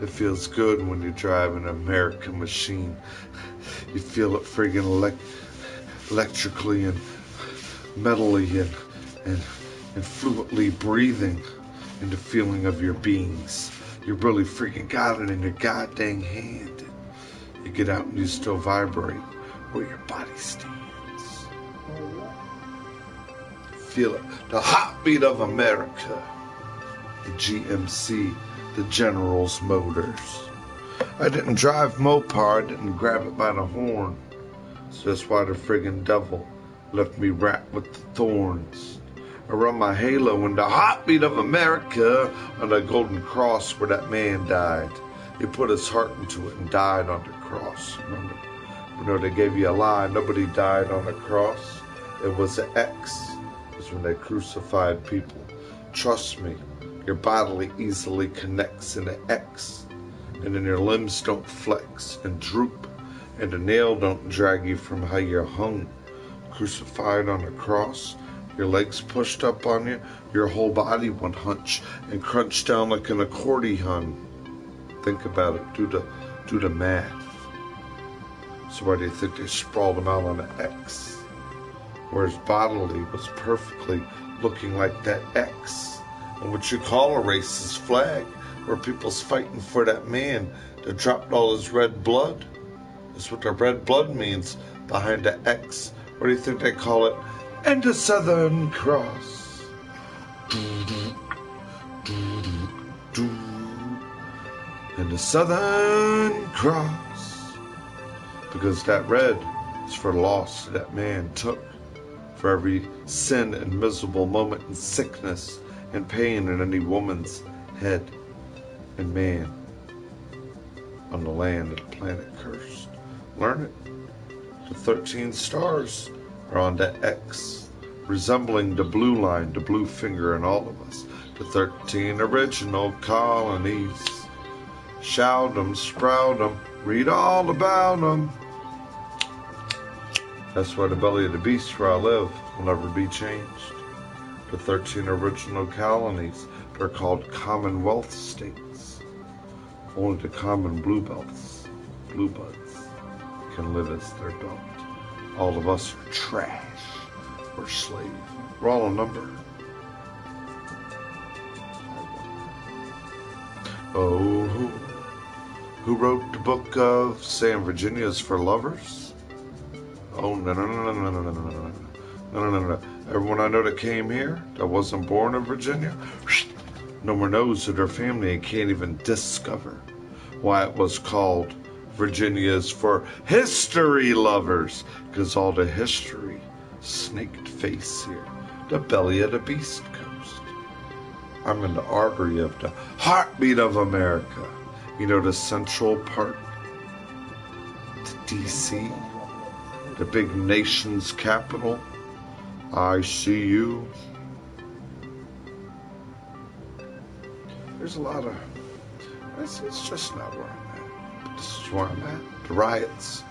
It feels good when you drive an American machine. You feel it friggin' electrically and metally and fluently breathing in the feeling of your beings. You really freaking got it in your goddamn hand. You get out and you still vibrate where your body stands. Feel it, the heartbeat of America. The GMC, the General's Motors. I didn't drive Mopar, I didn't grab it by the horn. So that's why the friggin' devil left me wrapped with the thorns. Around my halo in the heartbeat of America, on the golden cross where that man died. He put his heart into it and died on the cross. Remember? You know, they gave you a lie. Nobody died on the cross. It was an X. It was when they crucified people. Trust me, your body easily connects in an X. And then your limbs don't flex and droop. And the nail don't drag you from how you're hung. Crucified on a cross. Your legs pushed up on you, your whole body would hunch and crunch down like an accordion. Think about it, do the math. So why do you think they sprawled him out on an X? Whereas bodily was perfectly looking like that X. And what you call a racist flag, where people's fighting for that man that dropped all his red blood. That's what the red blood means behind the X. What do you think they call it? And the Southern Cross. And the Southern Cross. Because that red is for the loss that man took. For every sin and miserable moment and sickness and pain in any woman's head and man on the land of the planet cursed. Learn it. The 13 stars are on that X, resembling the blue line, the blue finger in all of us. The 13 original colonies. Shout 'em, sprout 'em, read all about 'em. That's why the belly of the beast where I live will never be changed. The 13 original colonies, they're called Commonwealth states. Only the common bluebuds can live as their adult. All of us are trash. We're slaves. We're all a number. Oh, who wrote the book of saying Virginia's for lovers? Oh, no. Everyone I know that came here, that wasn't born in Virginia, no more knows of their family and can't even discover why it was called Virginia is for history lovers, because all the history snaked face here, the belly of the beast coast. I'm in the artery of the heartbeat of America. You know, the central part to DC, the big nation's capital. I see you. There's a lot of, it's just not where I'm at. But this is where I'm at. The riots,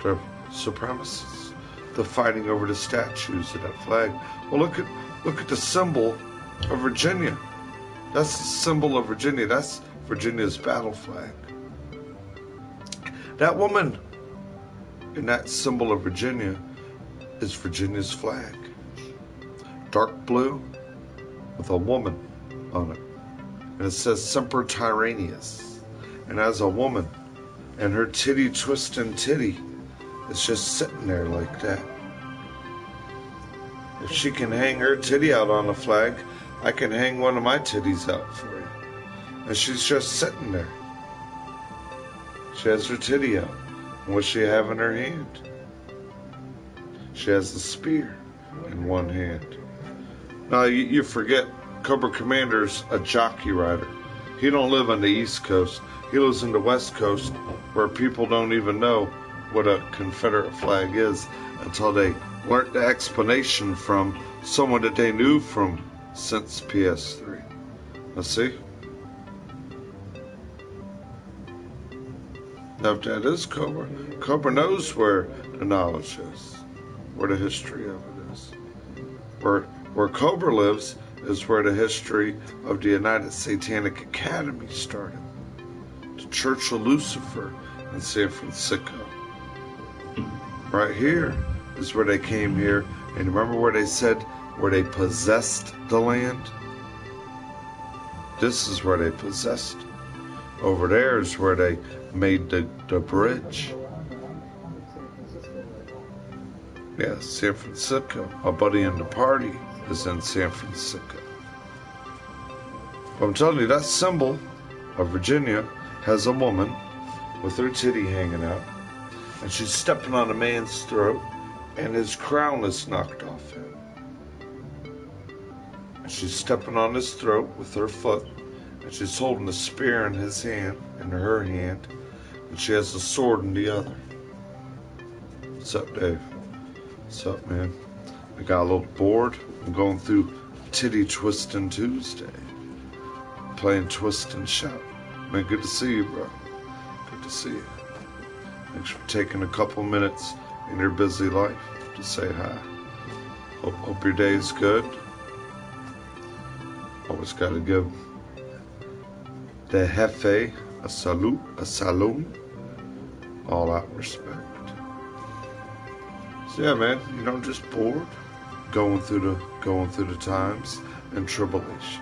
the supremacists, the fighting over the statues of that flag. Well, look at the symbol of Virginia. That's the symbol of Virginia. That's Virginia's battle flag. That woman in that symbol of Virginia is Virginia's flag. Dark blue with a woman on it. And it says Semper Tyrannius. And as a woman, and her titty twisting titty is just sitting there like that. If she can hang her titty out on the flag, I can hang one of my titties out for you. And she's just sitting there. She has her titty out. And what's she have in her hand? She has the spear in one hand. Now, you forget, Cobra Commander's a jockey rider. He don't live on the East Coast. He lives in the West Coast, where people don't even know what a Confederate flag is until they learned the explanation from someone that they knew from since PS3. Let's see. Now, if that is Cobra, Cobra knows where the knowledge is, where the history of it is. Where Cobra lives is where the history of the United Satanic Academy started. Church of Lucifer in San Francisco. Right here is where they came here. And remember where they said where they possessed the land? This is where they possessed. Over there is where they made the bridge. Yeah, San Francisco. My buddy in the party is in San Francisco. But I'm telling you, that symbol of Virginia has a woman with her titty hanging out, and she's stepping on a man's throat, and his crown is knocked off him. And she's stepping on his throat with her foot, and she's holding a spear in his hand, in her hand, and she has a sword in the other. What's up, Dave? What's up, man? I got a little bored. I'm going through Titty Twistin' Tuesday. Playing Twist and Shout. Man, good to see you, bro. Good to see you. Thanks for taking a couple minutes in your busy life to say hi. Hope your day's good. Always got to give the jefe a salute, a saloon. All out respect. So yeah, man, just bored, going through the times and tribulations.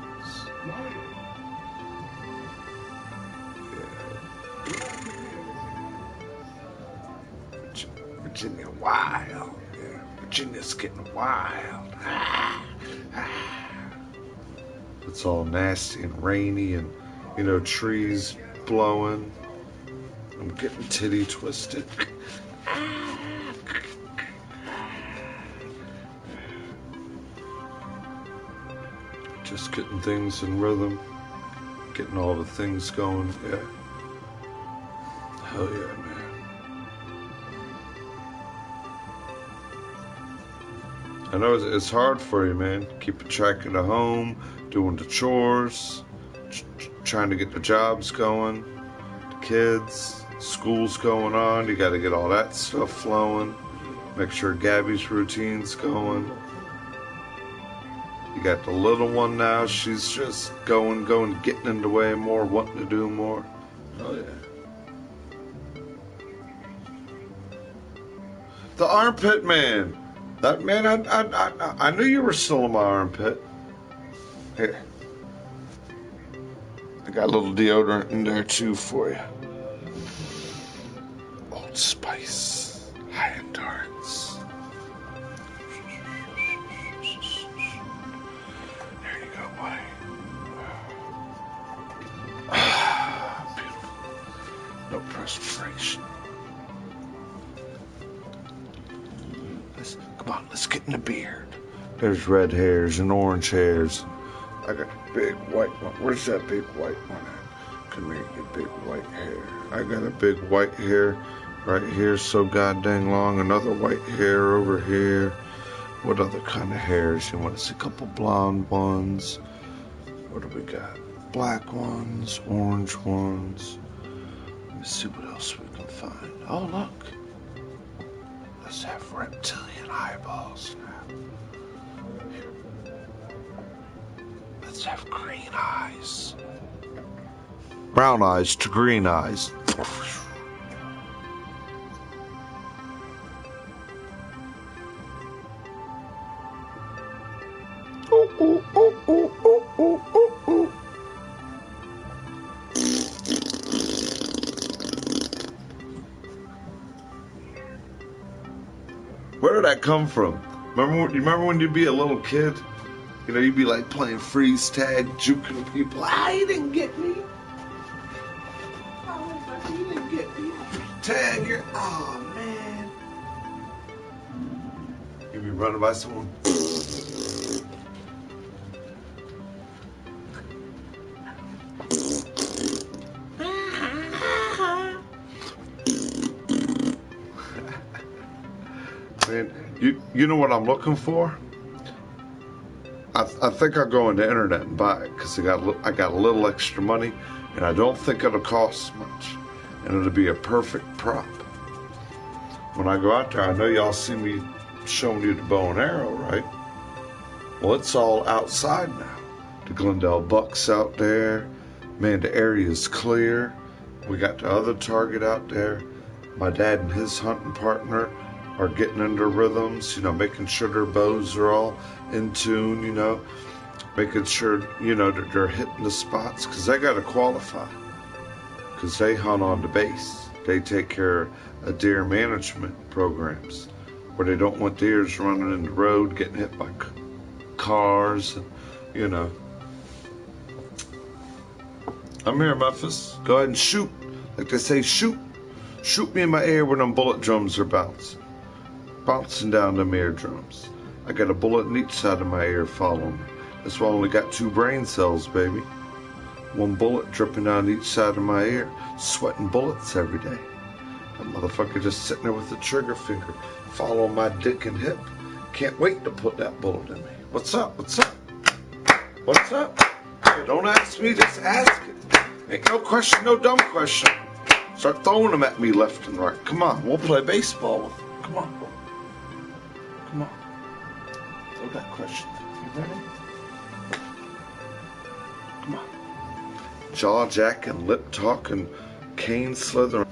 Virginia wild. Yeah. Virginia's getting wild. It's all nasty and rainy and, trees blowing. I'm getting titty twisted. Just getting things in rhythm. Getting all the things going. Yeah. Hell yeah, man. I know it's hard for you, man. Keeping track of the home, doing the chores, trying to get the jobs going, the kids, school's going on. You got to get all that stuff flowing. Make sure Gabby's routine's going. You got the little one now. She's just going, getting in the way more, wanting to do more. Oh, yeah. The armpit man. That man, I knew you were still in my armpit. Here. I got a little deodorant in there too for you. Old Spice. High endurance. There you go, buddy. Beautiful. No perspiration. Come on, let's get in the beard. There's red hairs and orange hairs. I got a big white one. Where's that big white one at? Come here, you big white hair. I got a big white hair right here, so goddamn long. Another white hair over here. What other kind of hairs? You want to see a couple blonde ones? What do we got? Black ones, orange ones. Let me see what else we can find. Oh, look. Let's have reptilian eyeballs now. Here. Let's have green eyes. Brown eyes to green eyes. Ooh, ooh, ooh, ooh, ooh, ooh, ooh, ooh. Where did that come from? Remember when you'd be a little kid? You'd be like playing freeze tag, juking people. You didn't get me. You didn't get me. Tag, oh man. You'd be running by someone. Man, you know what I'm looking for? I think I'll go on the internet and buy it because I got a little extra money, and I don't think it'll cost much, and it'll be a perfect prop. When I go out there, I know y'all see me showing you the bow and arrow, right? Well, it's all outside now. The Glendale Buck's out there. Man, the area is clear. We got the other target out there. My dad and his hunting partner are getting into rhythms, making sure their bows are all in tune, making sure, that they're hitting the spots, because they got to qualify, because they hunt on the base. They take care of deer management programs where they don't want deers running in the road, getting hit by cars, and, I'm here, Memphis. Go ahead and shoot. Like they say, shoot. Shoot me in my ear when them bullet drums are bouncing down them eardrums. I got a bullet in each side of my ear following me. That's why I only got 2 brain cells, baby. 1 bullet dripping down each side of my ear. Sweating bullets every day. That motherfucker just sitting there with the trigger finger, following my dick and hip. Can't wait to put that bullet in me. What's up? What's up? What's up? Hey, don't ask me, just ask it. Ain't no question, no dumb question. Start throwing them at me left and right. Come on, we'll play baseball with them. Come on. Come on. Throw that question. You ready? Come on. Jaw jacking, lip talking, cane slithering.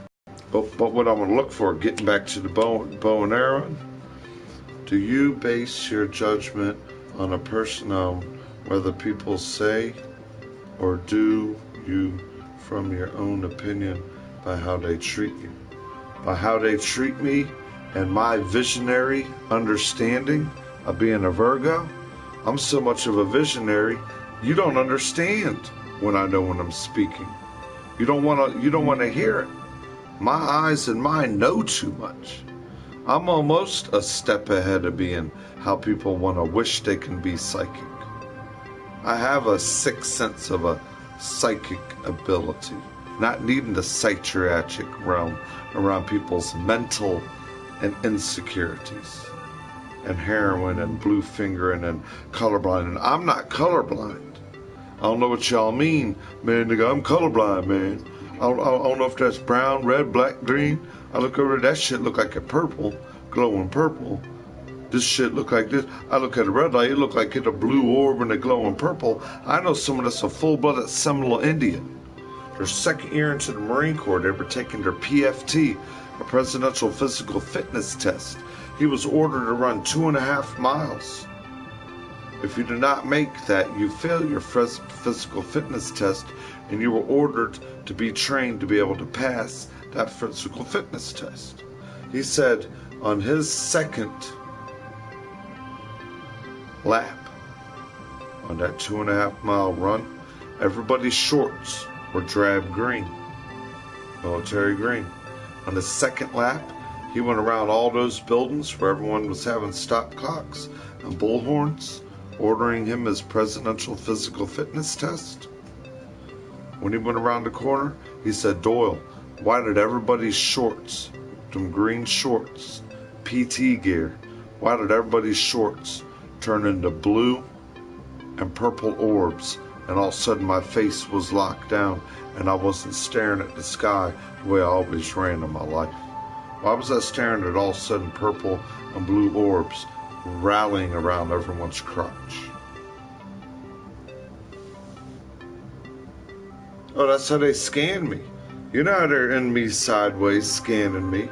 But what I'm gonna look for, getting back to the bow and arrow. Do you base your judgment on a person on whether people say, or do you from your own opinion by how they treat you? By how they treat me and my visionary understanding of being a Virgo? I'm so much of a visionary, you don't understand when I know when I'm speaking. You don't want to hear it. My eyes and mind know too much. I'm almost a step ahead of being how people want to wish they can be psychic. I have a sixth sense of a psychic ability, not needing the psychiatric realm around people's mental and insecurities, and heroin and blue fingering and colorblind. And I'm not colorblind. I don't know what y'all mean, man. Nigga, I'm colorblind, man. I don't know if that's brown, red, black, green. I look over that shit look like a purple, glowing purple. This shit look like this. I look at a red light, it look like it's a blue orb and a glowing purple. I know someone that's a full-blooded Seminole Indian. Their second year into the Marine Corps, they were taking their PFT, a Presidential Physical Fitness Test. He was ordered to run 2.5 miles. If you do not make that, you fail your physical fitness test, and you were ordered to be trained to be able to pass that physical fitness test. He said on his second lap on that 2.5 mile run, everybody's shorts were drab green, military green. On the second lap, he went around all those buildings where everyone was having stop clocks and bullhorns, ordering him his presidential physical fitness test. When he went around the corner, he said, "Doyle, why did everybody's shorts, them green shorts, PT gear, why did everybody's shorts turn into blue and purple orbs, and all of a sudden my face was locked down and I wasn't staring at the sky the way I always ran in my life? Why was I staring at all of a sudden purple and blue orbs rallying around everyone's crotch?" Oh, that's how they scan me. You know how they're in me sideways scanning me.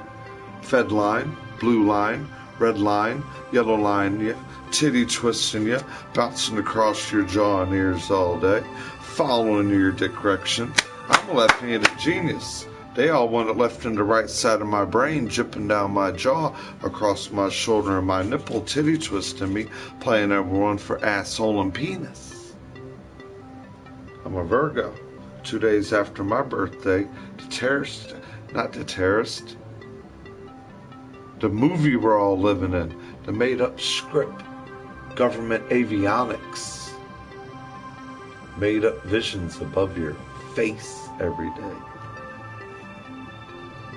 Fed line, blue line, red line, yellow line, yeah, titty twisting you, bouncing across your jaw and ears all day, following your direction. I'm a left-handed genius. They all want it left and the right side of my brain, jipping down my jaw, across my shoulder and my nipple, titty twisting me, playing everyone for asshole and penis. I'm a Virgo. 2 days after my birthday, the movie we're all living in, the made-up script, government avionics, made-up visions above your face every day.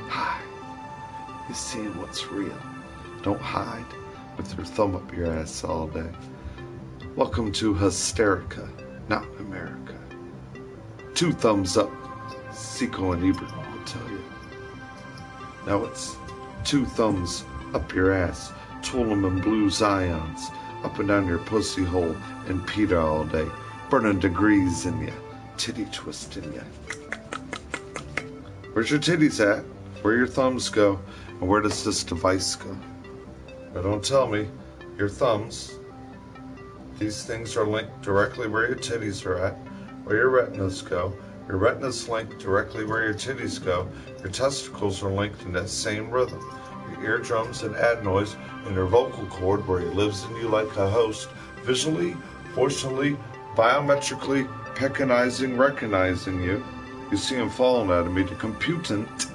Hi, you're seeing what's real. Don't hide with your thumb up your ass all day. Welcome to Hysterica, not America. 2 thumbs up, Seco and Ebert will tell you. Now it's 2 thumbs up your ass, twirling them blue Zions, up and down your pussy hole and Peter all day, burning degrees in ya, titty twisting ya. Where's your titties at? Where your thumbs go? And where does this device go? Now don't tell me your thumbs. These things are linked directly where your titties are at, where your retinas go. Your retinas linked directly where your titties go. Your testicles are linked in that same rhythm. Your eardrums and adenoids and your vocal cord where he lives in you like a host, visually, forcefully, biometrically, pecanizing, recognizing you. You see him falling at me, the computant,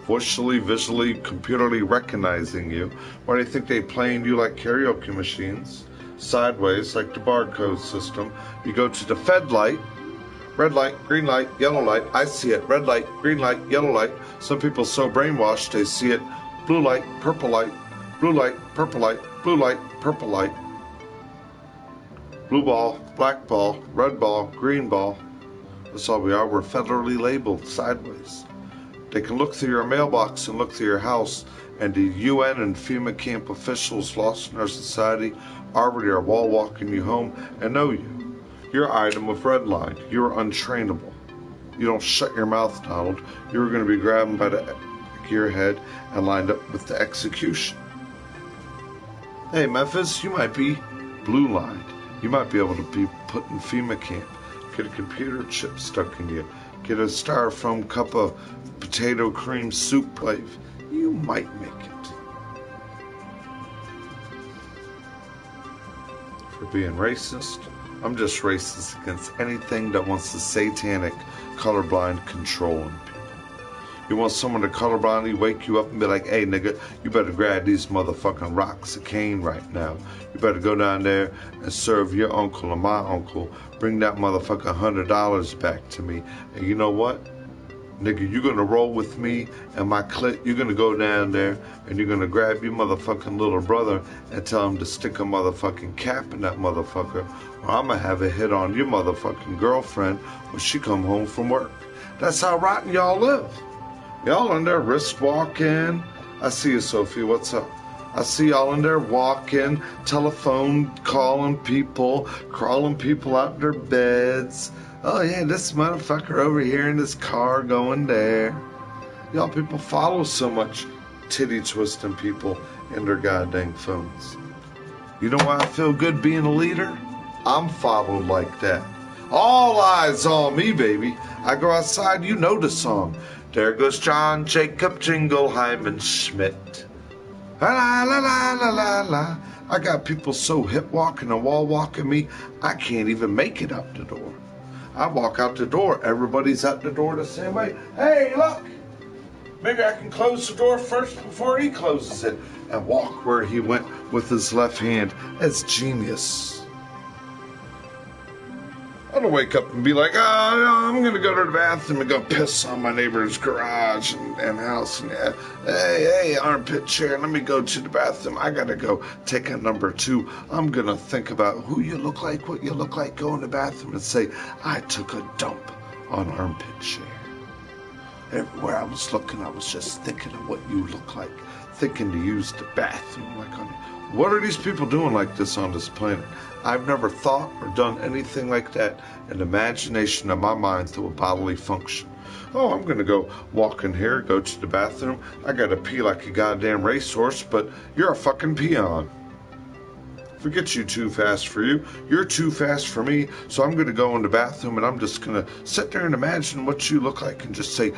forcefully, visually, computerly recognizing you. Why do you think they playing you like karaoke machines? Sideways, like the barcode system. You go to the Fed light, red light, green light, yellow light. I see it, red light, green light, yellow light. Some people so brainwashed they see it, blue light, purple light, blue light, purple light, blue light, purple light. Blue ball, black ball, red ball, green ball. That's all we are. We're federally labeled sideways. They can look through your mailbox and look through your house, and the UN and FEMA camp officials lost in our society already are wall walking you home and know you. You're an item of red line. You're untrainable. You don't shut your mouth, Donald. You're going to be grabbed by the back of your head and lined up with the execution. Hey, Memphis, you might be blue lined. You might be able to be put in FEMA camp. Get a computer chip stuck in you. Get a styrofoam cup of potato cream soup plate. You might make it. For being racist, I'm just racist against anything that wants the satanic, colorblind controlling people. You want someone to colorblindly wake you up and be like, hey nigga, you better grab these motherfucking rocks of cane right now. You better go down there and serve your uncle or my uncle. Bring that motherfucking $100 back to me. And you know what? Nigga, you're gonna roll with me and my clique. You're gonna go down there and you're gonna grab your motherfucking little brother and tell him to stick a motherfucking cap in that motherfucker, or I'm gonna have a hit on your motherfucking girlfriend when she come home from work. That's how rotten y'all live. Y'all in there wrist walking. I see you, Sophie. What's up? I see y'all in there walking, telephone calling people, crawling people out their beds. Oh yeah, this motherfucker over here in this car going there. Y'all people follow so much titty twisting people in their goddamn phones. You know why I feel good being a leader? I'm followed like that. All eyes on me, baby. I go outside, you know the song. There goes John Jacob Jingleheimer Schmidt. La la la la la la la. I got people so hip walking and wall walking me, I can't even make it out the door. I walk out the door, everybody's out the door the same way. Hey, look! Maybe I can close the door first before he closes it and walk where he went with his left hand. It's genius. I don't wake up and be like, oh, I'm going to go to the bathroom and go piss on my neighbor's garage and house. And hey, armpit chair, let me go to the bathroom. I got to go take a number 2. I'm going to think about who you look like, what you look like, go in the bathroom and say, I took a dump on armpit chair. Everywhere I was looking, I was just thinking of what you look like, thinking to use the bathroom like on. What are these people doing like this on this planet? I've never thought or done anything like that in the imagination of my mind through a bodily function. Oh, I'm going to go walk in here, go to the bathroom. I got to pee like a goddamn racehorse, but you're a fucking peon. Forget you too fast for you. You're too fast for me, so I'm going to go in the bathroom and I'm just going to sit there and imagine what you look like and just say,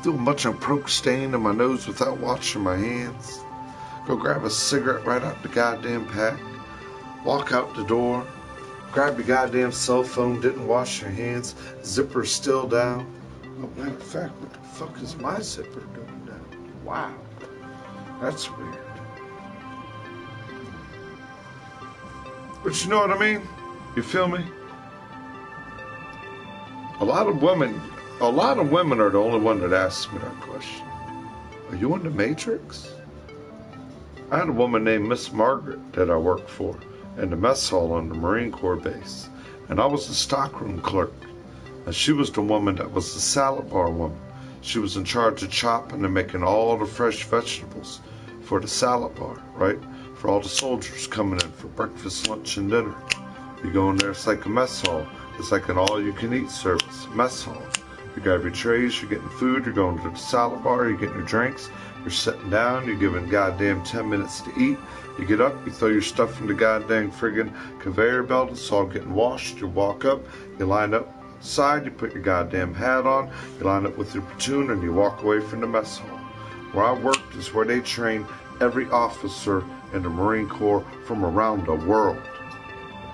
do a bunch of Proke stain in my nose without washing my hands. Go grab a cigarette right out the goddamn pack. Walk out the door. Grab your goddamn cell phone. Didn't wash your hands. Zipper still down. Oh, matter of fact, what the fuck is my zipper doing now? Wow. That's weird. But you know what I mean? You feel me? A lot of women are the only one that asks me that question. Are you in the Matrix? I had a woman named Miss Margaret that I worked for in the mess hall on the Marine Corps base, and I was the stockroom clerk, and she was the woman that was the salad bar woman. She was in charge of chopping and making all the fresh vegetables for the salad bar, right? For all the soldiers coming in for breakfast, lunch, and dinner. You go in there, it's like a mess hall. It's like an all-you-can-eat service, mess hall. You grab your trays, you're getting food, you're going to the salad bar, you're getting your drinks, you're sitting down, you're giving goddamn 10 minutes to eat. You get up, you throw your stuff in the goddamn friggin' conveyor belt, it's all getting washed, you walk up, you line up side, you put your goddamn hat on, you line up with your platoon, and you walk away from the mess hall. Where I worked is where they train every officer in the Marine Corps from around the world.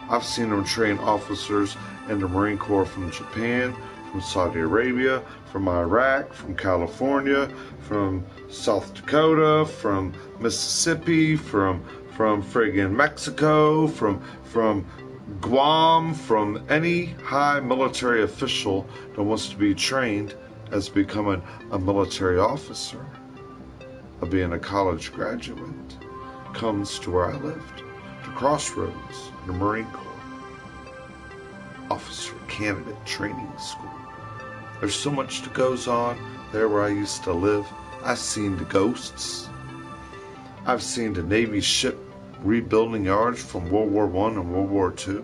I've seen them train officers in the Marine Corps from Japan, from Saudi Arabia, from Iraq, from California, from South Dakota, from Mississippi, from friggin' Mexico, from Guam, from any high military official that wants to be trained as becoming a military officer, of being a college graduate, comes to where I lived, to Crossroads in the Marine Corps. Officer Candidate Training School. There's so much that goes on there where I used to live. I've seen the ghosts. I've seen the Navy ship rebuilding yards from World War I and World War II.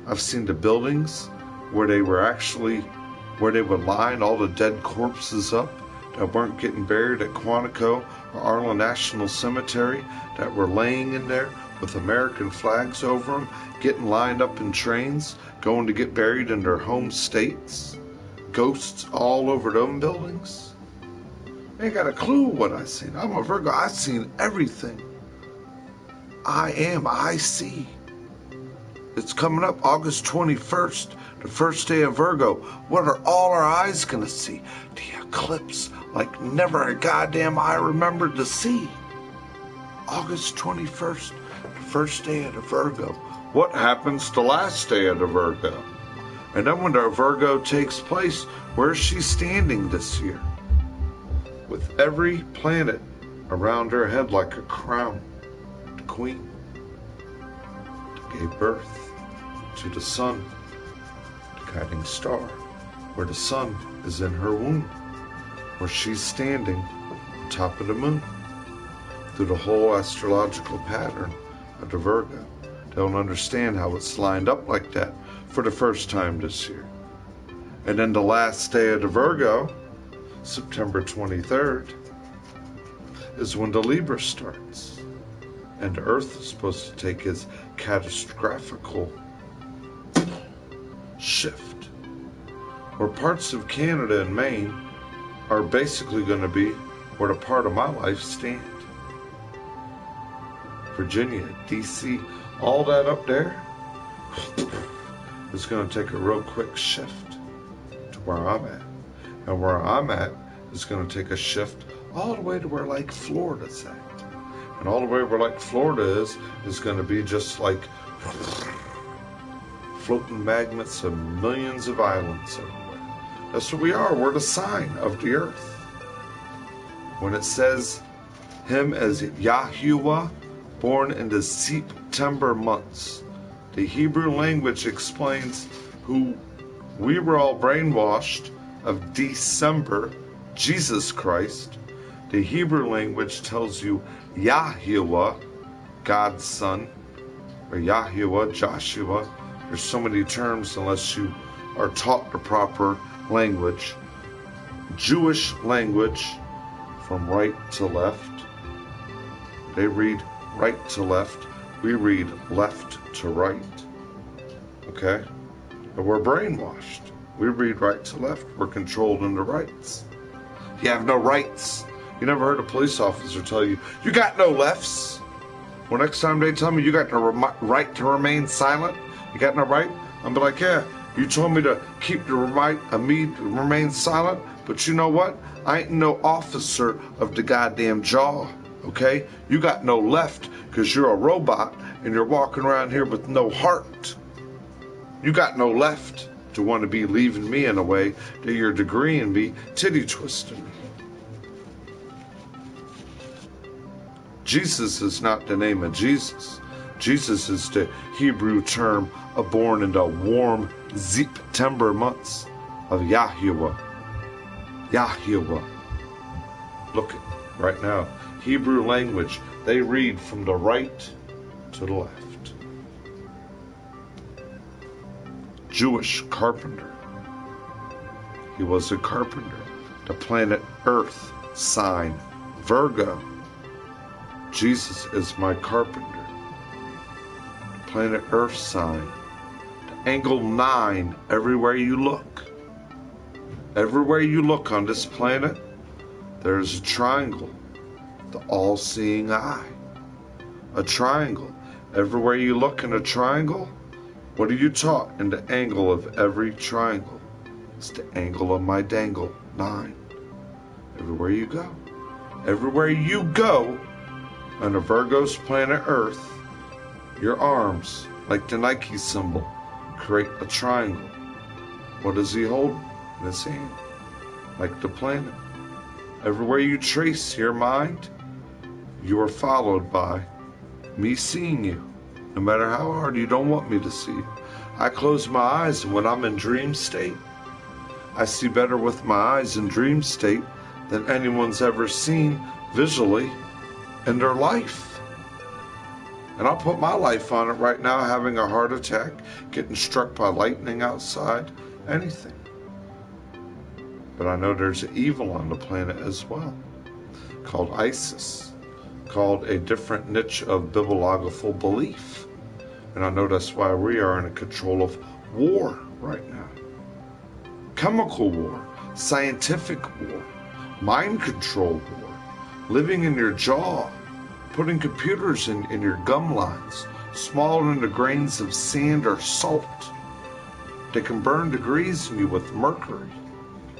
I've seen the buildings where they would line all the dead corpses up that weren't getting buried at Quantico or Arlen National Cemetery, that were laying in there with American flags over them, getting lined up in trains, going to get buried in their home states. Ghosts all over them buildings. I ain't got a clue what I seen. I'm a Virgo. I seen everything. I see. It's coming up August 21st, the first day of Virgo. What are all our eyes gonna see? The eclipse like never a goddamn eye remembered to see. August 21st, the first day of the Virgo. What happens the last day of the Virgo? And then when the Virgo takes place, where's she standing this year? With every planet around her head like a crown. The Queen gave birth to the sun, the guiding star, where the sun is in her womb, where she's standing on top of the moon. Through the whole astrological pattern of the Virgo, they don't understand how it's lined up like that for the first time this year. And then the last day of the Virgo, September 23rd, is when the Libra starts. And the Earth is supposed to take its catastrophical shift, where parts of Canada and Maine are basically going to be where the part of my life stands. Virginia, D.C., all that up there is going to take a real quick shift to where I'm at. And where I'm at is going to take a shift all the way to where like Florida's at. And all the way where like Florida is going to be just like floating magnets of millions of islands everywhere. That's what we are. We're the sign of the earth. When it says him as Yahuwah, born in the September months, the Hebrew language explains who we were all brainwashed of December, Jesus Christ. The Hebrew language tells you Yahuwah, God's son, or Yahuwah, Joshua. There's so many terms unless you are taught the proper language. Jewish language, from right to left. They read right to left. We read left to right. Okay? And we're brainwashed. We read right to left. We're controlled into rights. You have no rights. You never heard a police officer tell you, you got no lefts. Well, next time they tell me you got the right to remain silent, you got no right, I'm be like, yeah, you told me to keep the right of me to remain silent, but you know what? I ain't no officer of the goddamn jaw, okay? You got no left because you're a robot and you're walking around here with no heart. You got no left to want to be leaving me in a way that you're agreeing me, titty twisting. Jesus is not the name of Jesus. Jesus is the Hebrew term born in the warm September months of Yahuwah. Yahuwah. Look right now. Hebrew language, they read from the right to the left. Jewish carpenter. He was a carpenter. The planet Earth sign, Virgo. Jesus is my carpenter. Planet Earth sign. Angle 9 everywhere you look. Everywhere you look on this planet, there is a triangle. The all-seeing eye. A triangle. Everywhere you look in a triangle, what are you taught in the angle of every triangle? It's the angle of my dangle, 9. Everywhere you go. Everywhere you go on a Virgo's planet Earth, your arms, like the Nike symbol, create a triangle. What does he hold in his hand? Like the planet. Everywhere you trace your mind, you are followed by me seeing you. No matter how hard you don't want me to see you. I close my eyes, and when I'm in dream state, I see better with my eyes in dream state than anyone's ever seen visually in their life. And I'll put my life on it right now, having a heart attack, getting struck by lightning outside, anything. But I know there's evil on the planet as well, called ISIS, called a different niche of bibliographical belief. And I know that's why we are in a control of war right now. Chemical war, scientific war, mind control war, living in your jaw, putting computers in your gum lines, smaller than the grains of sand or salt. They can burn degrees in you with mercury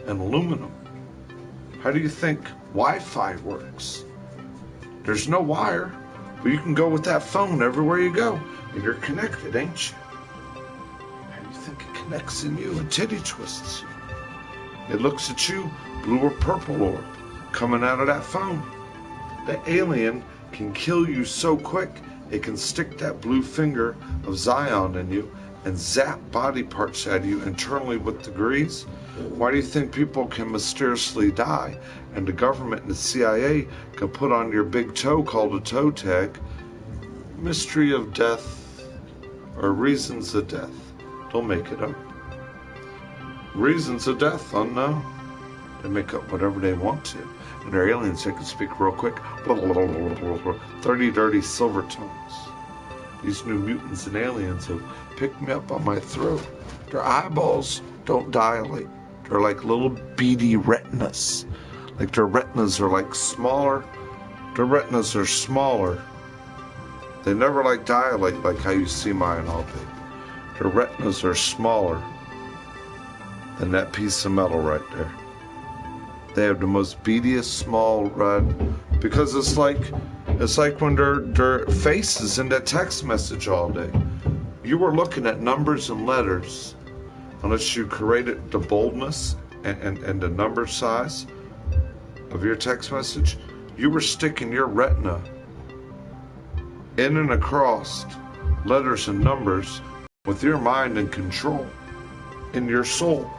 and aluminum. How do you think Wi-Fi works? There's no wire, but you can go with that phone everywhere you go, and you're connected, ain't you? How do you think it connects in you and titty twists you? It looks at you, blue or purple orb, coming out of that phone. The alien can kill you so quick, it can stick that blue finger of Zion in you and zap body parts at you internally with degrees. Why do you think people can mysteriously die and the government and the CIA can put on your big toe called a toe tag, mystery of death or reasons of death? Don't make it up. Reasons of death, unknown. They make up whatever they want to. And they're aliens, they can speak real quick. 30 dirty silver tongues. These new mutants and aliens have picked me up on my throat. Their eyeballs don't dilate. They're like little beady retinas. Like their retinas are like smaller. Their retinas are smaller. They never like dilate like how you see mine all day. Their retinas are smaller than that piece of metal right there. They have the most beadiest small red, because it's like when their faces in that text message all day. You were looking at numbers and letters, unless you created the boldness and the number size of your text message. You were sticking your retina in and across letters and numbers with your mind in control, in your soul,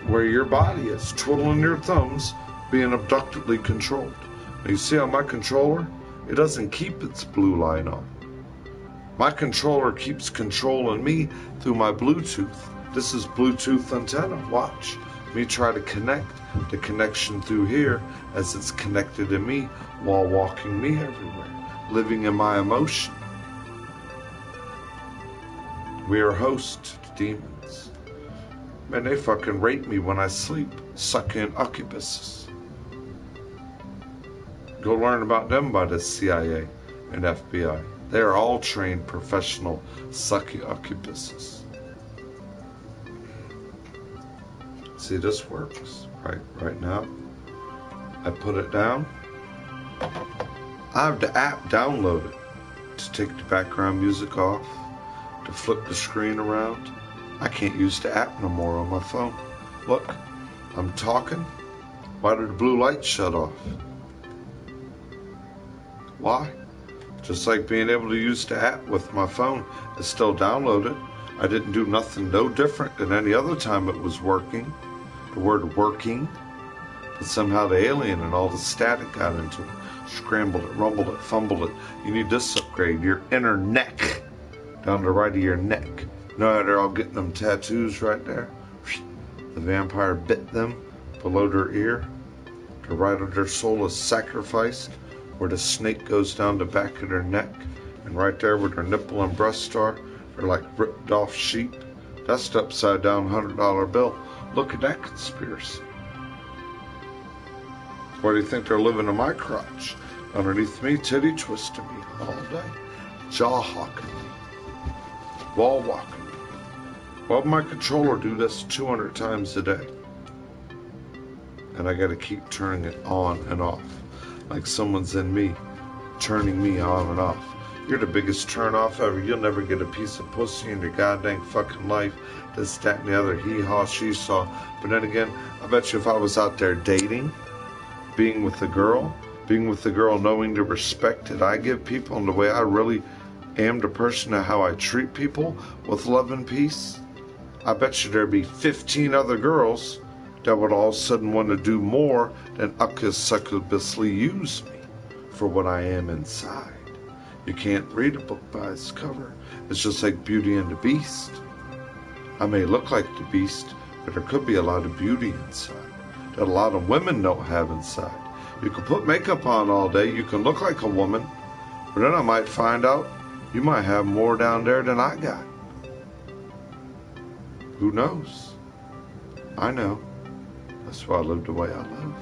where your body is, twiddling your thumbs, being abductedly controlled. Now you see on my controller, it doesn't keep its blue light on. My controller keeps controlling me through my Bluetooth. This is Bluetooth antenna. Watch me try to connect the connection through here as it's connected to me while walking me everywhere, living in my emotion. We are host to demons. Man, they fucking rape me when I sleep, sucking octopuses. Go learn about them by the CIA and FBI. They are all trained professional sucky octopuses. See, this works right now. I put it down. I have the app downloaded to take the background music off, to flip the screen around. I can't use the app no more on my phone. Look, I'm talking. Why did the blue light shut off? Why? Just like being able to use the app with my phone, it's still downloaded. I didn't do nothing no different than any other time it was working. The word working. But somehow the alien and all the static got into it. Scrambled it, rumbled it, fumbled it. You need this upgrade. Your inner neck. Down the right of your neck. know how they're all getting them tattoos right there? The vampire bit them below their ear. The right of their soul is sacrificed, where the snake goes down the back of their neck, and right there where their nipple and breast are, they're like ripped off sheep. That's the upside down $100 bill. Look at that conspiracy. Why do you think they're living in my crotch? Underneath me, titty twisting me all day, jaw hawking me, wall walking me. Why would my controller do this 200 times a day? And I gotta keep turning it on and off, like someone's in me, turning me on and off. You're the biggest turn off ever. You'll never get a piece of pussy in your goddamn fucking life. This, that, and the other, hee-haw, she-saw. But then again, I bet you if I was out there dating, being with a girl knowing the respect that I give people and the way I really am the person and how I treat people with love and peace, I bet you there'd be 15 other girls that would all of a sudden want to do more than succubusly use me for what I am inside. You can't read a book by its cover. It's just like Beauty and the Beast. I may look like the Beast, but there could be a lot of beauty inside that a lot of women don't have inside. You can put makeup on all day, you can look like a woman, but then I might find out you might have more down there than I got. Who knows? I know. That's why I live the way I live.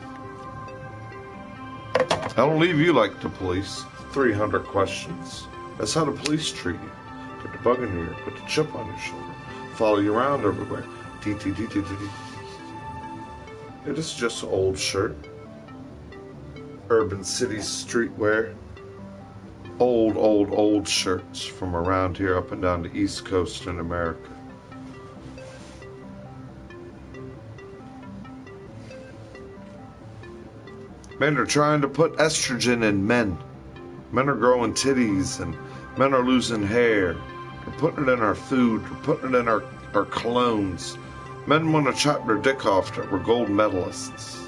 I don't leave you like the police. 300 questions. That's how the police treat you. Put the bug in your ear, put the chip on your shoulder, follow you around everywhere. Yeah, this is just an old shirt. Urban City streetwear. Old shirts from around here up and down the East Coast in America. Men are trying to put estrogen in men. Men are growing titties and men are losing hair. They're putting it in our food. They're putting it in our colognes. Men want to chop their dick off that we're gold medalists.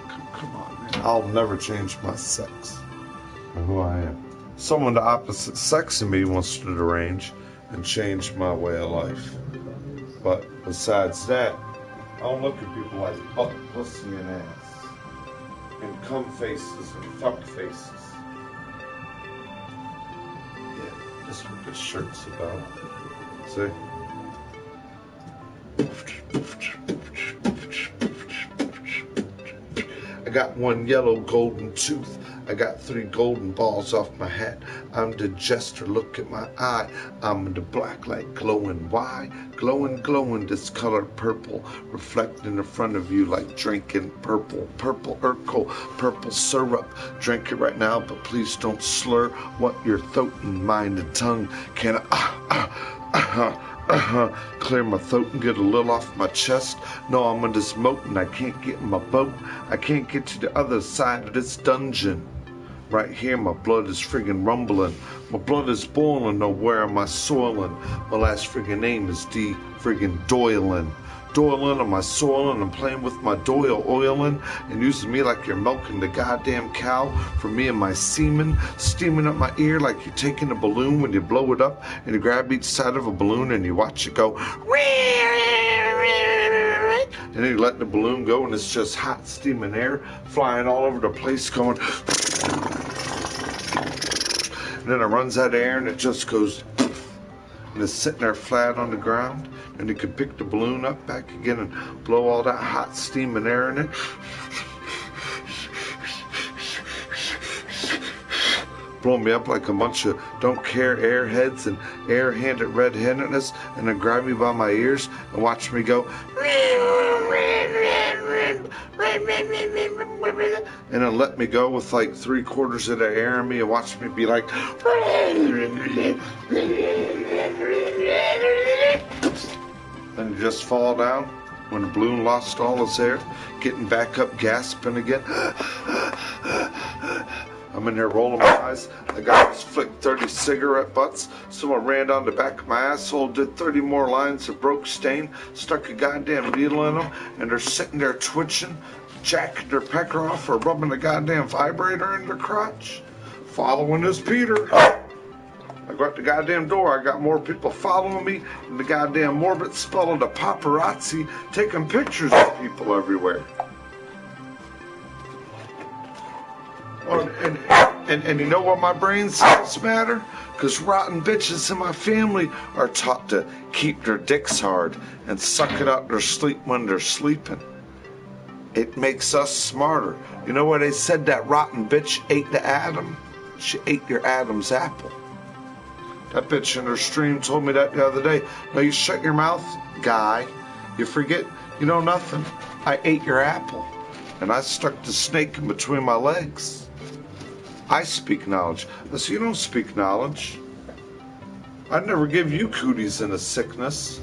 Come on, man. I'll never change my sex or who I am. Someone the opposite sex of me wants to derange and change my way of life. But besides that, I don't look at people like butt, pussy, and ass. And cum faces and fuck faces. That's what this shirt's about. See? I got one yellow golden tooth. I got 3 golden balls off my hat. I'm the jester, look at my eye. I'm the black light glowing. Why? Glowing, discolored purple, reflecting in front of you like drinking purple Urkel, purple syrup. Drink it right now, but please don't slur what your throat and mind and tongue can clear my throat and get a little off my chest. No, I'm in this moat and I can't get in my boat. I can't get to the other side of this dungeon. Right here, my blood is friggin' rumbling. My blood is boiling, nowhere am I soiling. My last friggin' name is D. friggin' Doylin. Doylin on my soiling, I'm playing with my Doyle oiling and using me like you're milking the goddamn cow for me and my semen, steaming up my ear like you're taking a balloon when you blow it up and you grab each side of a balloon and you watch it go and then you let the balloon go and it's just hot steaming air flying all over the place going and then it runs out of air and it just goes and it's sitting there flat on the ground and you can pick the balloon up back again and blow all that hot steam and air in it. Blow me up like a bunch of don't care airheads and air-handed red-handedness and then grab me by my ears and watch me go and then let me go with like 3/4 of the air in me and watch me be like and you just fall down when the balloon lost all its air, getting back up, gasping again. I'm in there rolling my eyes. The guy just flicked 30 cigarette butts. Someone ran down the back of my asshole, did 30 more lines of broke stain, stuck a goddamn needle in them, and they're sitting there twitching, jacking their pecker off or rubbing a goddamn vibrator in their crotch. Following this Peter. I go go out the goddamn door, I got more people following me than the goddamn morbid spell of the paparazzi taking pictures of people everywhere. And you know what my brain cells matter? Because rotten bitches in my family are taught to keep their dicks hard and suck it out their sleep when they're sleeping. It makes us smarter. You know why they said that rotten bitch ate the atom? She ate your Adam's apple. That bitch in her stream told me that the other day. Now you shut your mouth, guy. You forget, you know nothing. I ate your apple. And I stuck the snake in between my legs. I speak knowledge. Listen, you don't speak knowledge. I'd never give you cooties in a sickness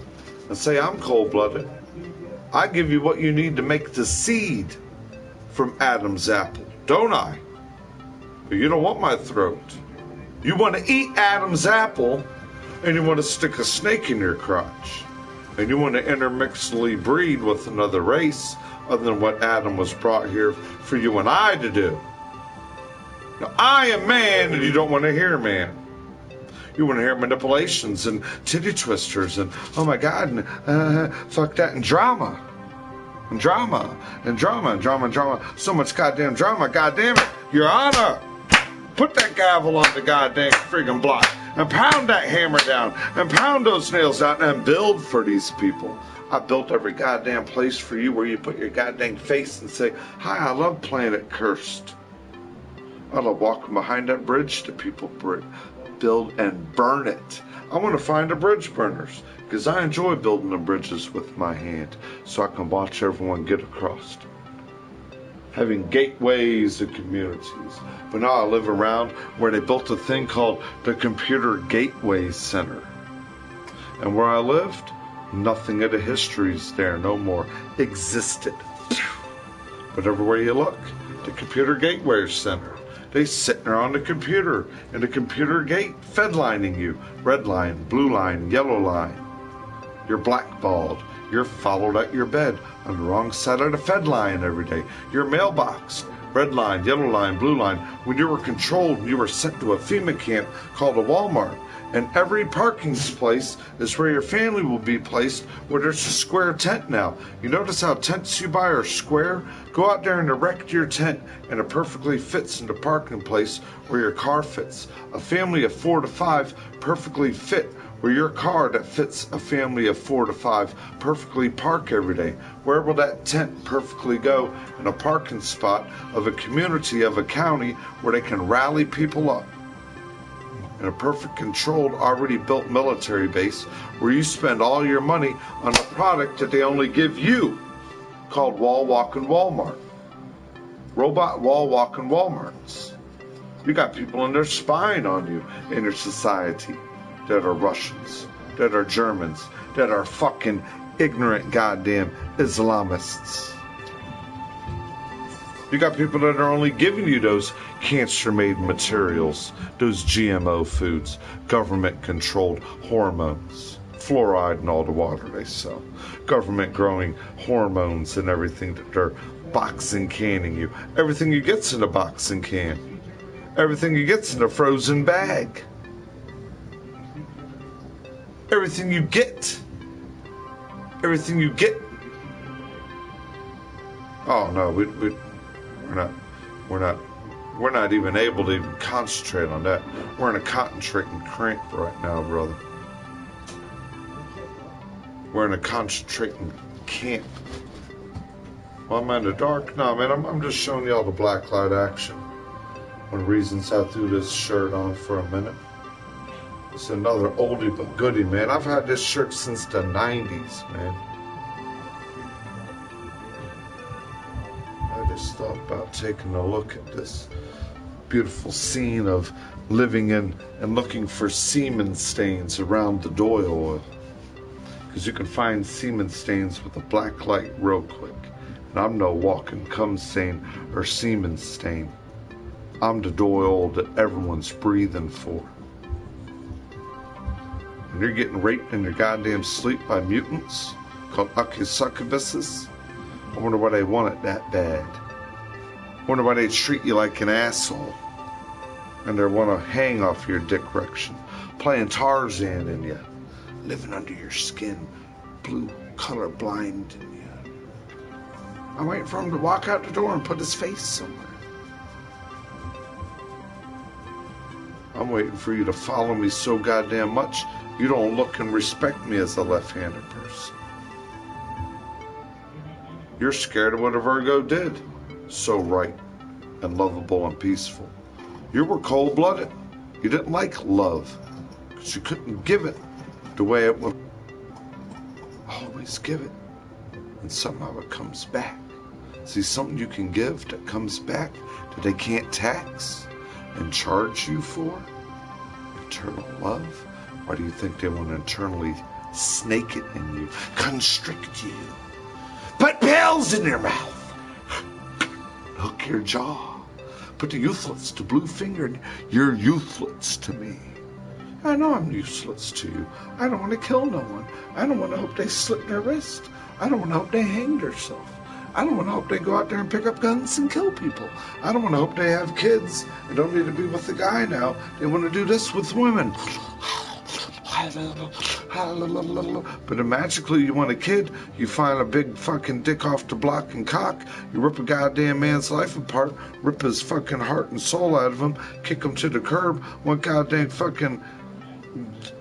and say I'm cold-blooded. I give you what you need to make the seed from Adam's apple, don't I? But you don't want my throat. You want to eat Adam's apple, and you want to stick a snake in your crotch. And you want to intermixedly breed with another race other than what Adam was brought here for you and I to do. Now, I am man, and you don't want to hear man. You want to hear manipulations and titty twisters and, oh my God, and fuck that, and drama. And drama, and drama, and drama, and drama. So much goddamn drama, goddamn it. Your Honor, put that gavel on the goddamn friggin' block and pound that hammer down and pound those nails down and build for these people. I built every goddamn place for you where you put your goddamn face and say, hi, I love Planet Cursed. I love walking behind that bridge that people build and burn it. I want to find the bridge burners because I enjoy building the bridges with my hand so I can watch everyone get across. Having gateways and communities. But now I live around where they built a thing called the Computer Gateway Center. And where I lived, nothing of the histories there no more existed. But everywhere you look, the Computer Gateway Center. They sit there on the computer, and the computer gate fedlining you. Red line, blue line, yellow line. You're blackballed. You're followed at your bed on the wrong side of the fed line every day. Your mailbox, red line, yellow line, blue line. When you were controlled, you were sent to a FEMA camp called a Walmart. And every parking place is where your family will be placed, where there's a square tent now. You notice how tents you buy are square? Go out there and erect your tent, and it perfectly fits in the parking place where your car fits. A family of 4 to 5 perfectly fit where your car that fits a family of 4 to 5 perfectly park every day. Where will that tent perfectly go? In a parking spot of a community of a county where they can rally people up. In a perfect controlled, already built military base where you spend all your money on a product that they only give you, called Wall Walking Walmart. Robot Wall Walking Walmarts. You got people in there spying on you in your society that are Russians, that are Germans, that are fucking ignorant goddamn Islamists. You got people that are only giving you those cancer-made materials, those GMO foods, government-controlled hormones, fluoride in all the water they sell, government-growing hormones and everything that they're boxing canning you. Everything you get's in a boxing can. Everything you get's in a frozen bag. Everything you get. Everything you get. Oh no, we're not even able to even concentrate on that. We're in a concentrating cramp right now, brother. We're in a concentrating camp. Well, I'm in the dark. No, man, I'm just showing y'all the blacklight action. One of the reasons I threw this shirt on for a minute. It's another oldie but goodie, man. I've had this shirt since the 90s, man. I just thought about taking a look at this beautiful scene of living in and looking for semen stains around the Doyle oil. Because you can find semen stains with a black light real quick. And I'm no walking cum stain or semen stain. I'm the Doyle that everyone's breathing for. When you're getting raped in your goddamn sleep by mutants called succubuses, I wonder why they want it that bad. I wonder why they treat you like an asshole. And they want to hang off your dick erection. playing Tarzan in you, living under your skin, blue color blind in you. I'm waiting for him to walk out the door and put his face somewhere. I'm waiting for you to follow me so goddamn much you don't look and respect me as a left-handed person. You're scared of what a Virgo did. So right and lovable and peaceful. You were cold-blooded. You didn't like love because you couldn't give it the way it would always give it. And somehow it comes back. See, something you can give that comes back that they can't tax and charge you for? Eternal love? Why do you think they want to eternally snake it in you, constrict you, put pills in your mouth, hook your jaw, put the youthlets to blue fingered? You're youthlets to me. I know I'm useless to you. I don't want to kill no one. I don't want to hope they slit their wrist. I don't want to hope they hang themselves. I don't want to hope they go out there and pick up guns and kill people. I don't want to hope they have kids. They don't need to be with a guy now. They want to do this with women. But then magically you want a kid, you find a big fucking dick off the block and cock, you rip a goddamn man's life apart, rip his fucking heart and soul out of him, kick him to the curb, want goddamn fucking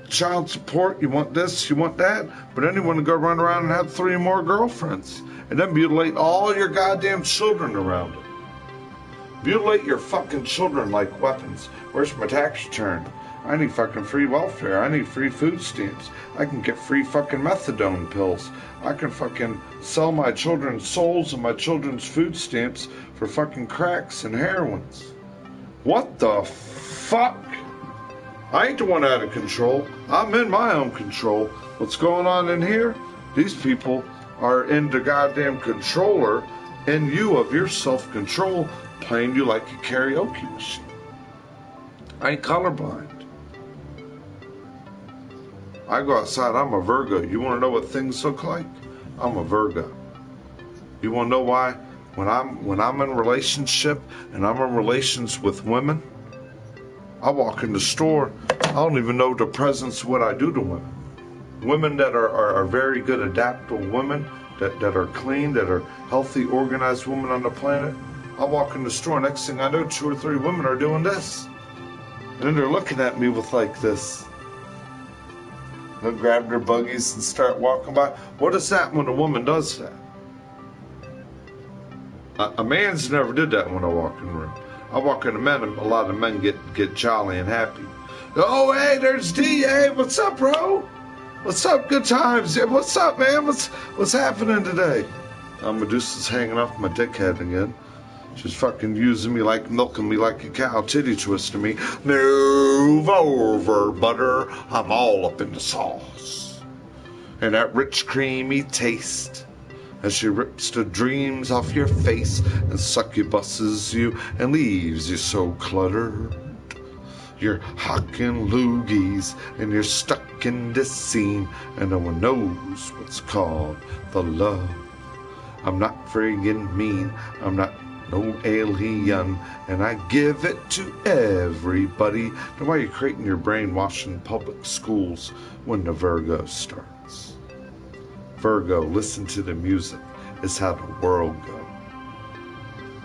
child support, you want this, you want that, but then you want to go run around and have 3 more girlfriends, and then mutilate all your goddamn children around it. Mutilate your fucking children like weapons. Where's my tax return? I need fucking free welfare. I need free food stamps. I can get free fucking methadone pills. I can fucking sell my children's souls and my children's food stamps for fucking cracks and heroines. What the fuck? I ain't the one out of control. I'm in my own control. What's going on in here? These people are in the goddamn controller in you of your self-control, playing you like a karaoke machine. I ain't colorblind. I go outside, I'm a Virgo. You want to know what things look like? I'm a Virgo. You want to know why? When I'm in a relationship and I'm in relations with women, I walk in the store, I don't even know the presence of what I do to women. Women that are very good, adaptable women, that are clean, that are healthy, organized women on the planet. I walk in the store, next thing I know, 2 or 3 women are doing this. And then they're looking at me with like this. They'll grab their buggies and start walking by. What is that when a woman does that? A man's never did that when I walk in the room. I walk in the men, and a lot of men get jolly and happy. Oh, hey, there's D. Hey, what's up, bro? What's up? Good times. Yeah, what's up, man? What's happening today? Medusa's hanging off my dickhead again. She's fucking using me like, milking me like a cow, titty twisting me. Move over, butter. I'm all up in the sauce. And that rich, creamy taste as she rips the dreams off your face and succubuses you and leaves you so cluttered. You're hocking loogies and you're stuck in this scene and no one knows what's called the love. I'm not friggin' mean. I'm not no alien, and I give it to everybody. Now why are you creating your brainwashing public schools when the Virgo starts? Virgo, listen to the music. It's how the world goes.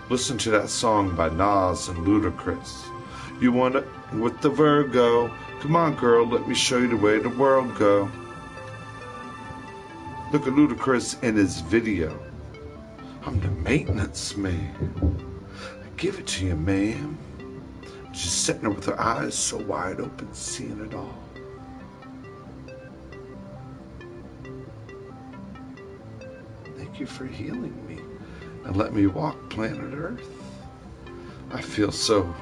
Listen to that song by Nas and Ludacris. You want it with the Virgo? Come on, girl, let me show you the way the world go. Look at Ludacris in his video. I'm the maintenance man. I give it to you, ma'am. She's sitting there with her eyes so wide open, seeing it all. Thank you for healing me and let me walk planet Earth. I feel so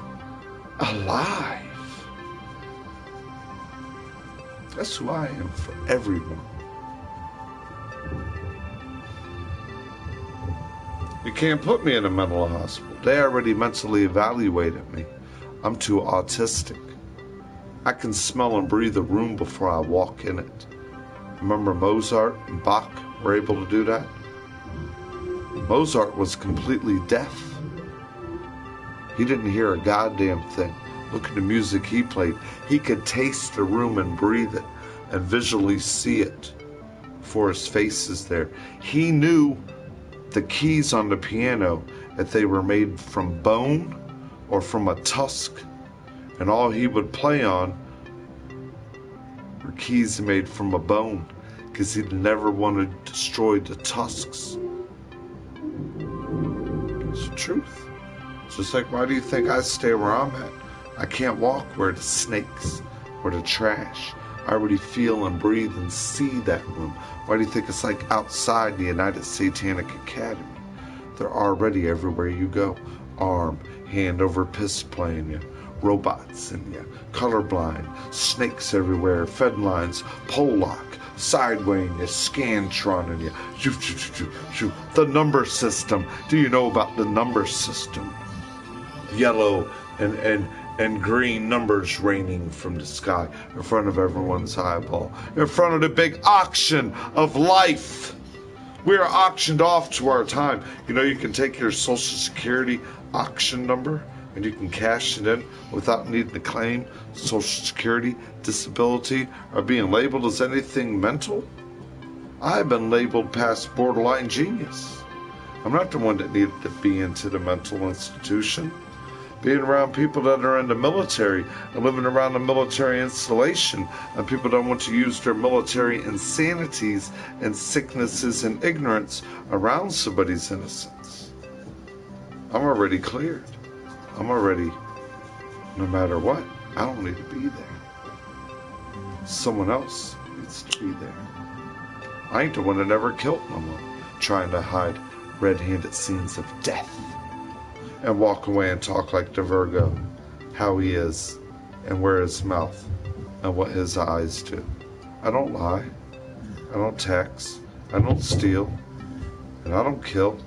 alive. That's who I am for everyone. You can't put me in a mental hospital. They already mentally evaluated me. I'm too autistic. I can smell and breathe a room before I walk in it. Remember Mozart and Bach were able to do that? Mozart was completely deaf. He didn't hear a goddamn thing. Look at the music he played. He could taste the room and breathe it and visually see it before his face is there. He knew the keys on the piano, if they were made from bone or from a tusk, and all he would play on were keys made from a bone, because he'd never want to destroy the tusks. It's the truth. It's just like, why do you think I stay where I'm at? I can't walk where the snakes, where the trash. I already feel and breathe and see that room. Why do you think it's like outside the United Satanic Academy? They're already everywhere you go. Arm, hand over piss playing you. Robots in you. Colorblind. Snakes everywhere. Fed lines. Pole lock. Sidewaying you. Scantron in you. Shoo, shoo, shoo, shoo, shoo. The number system. Do you know about the number system? Yellow and green numbers raining from the sky in front of everyone's eyeball, in front of the big auction of life. We are auctioned off to our time. You know, you can take your Social Security auction number and you can cash it in without needing to claim Social Security, disability, or being labeled as anything mental. I've been labeled past borderline genius. I'm not the one that needed to be into the mental institution. Being around people that are in the military and living around a military installation, and people don't want to use their military insanities and sicknesses and ignorance around somebody's innocence. I'm already cleared. I'm already, no matter what, I don't need to be there. Someone else needs to be there. I ain't the one that ever killed no one, trying to hide red-handed scenes of death and walk away and talk like the Virgo, how he is and where his mouth and what his eyes do. I don't lie. I don't text. I don't steal. And I don't kill.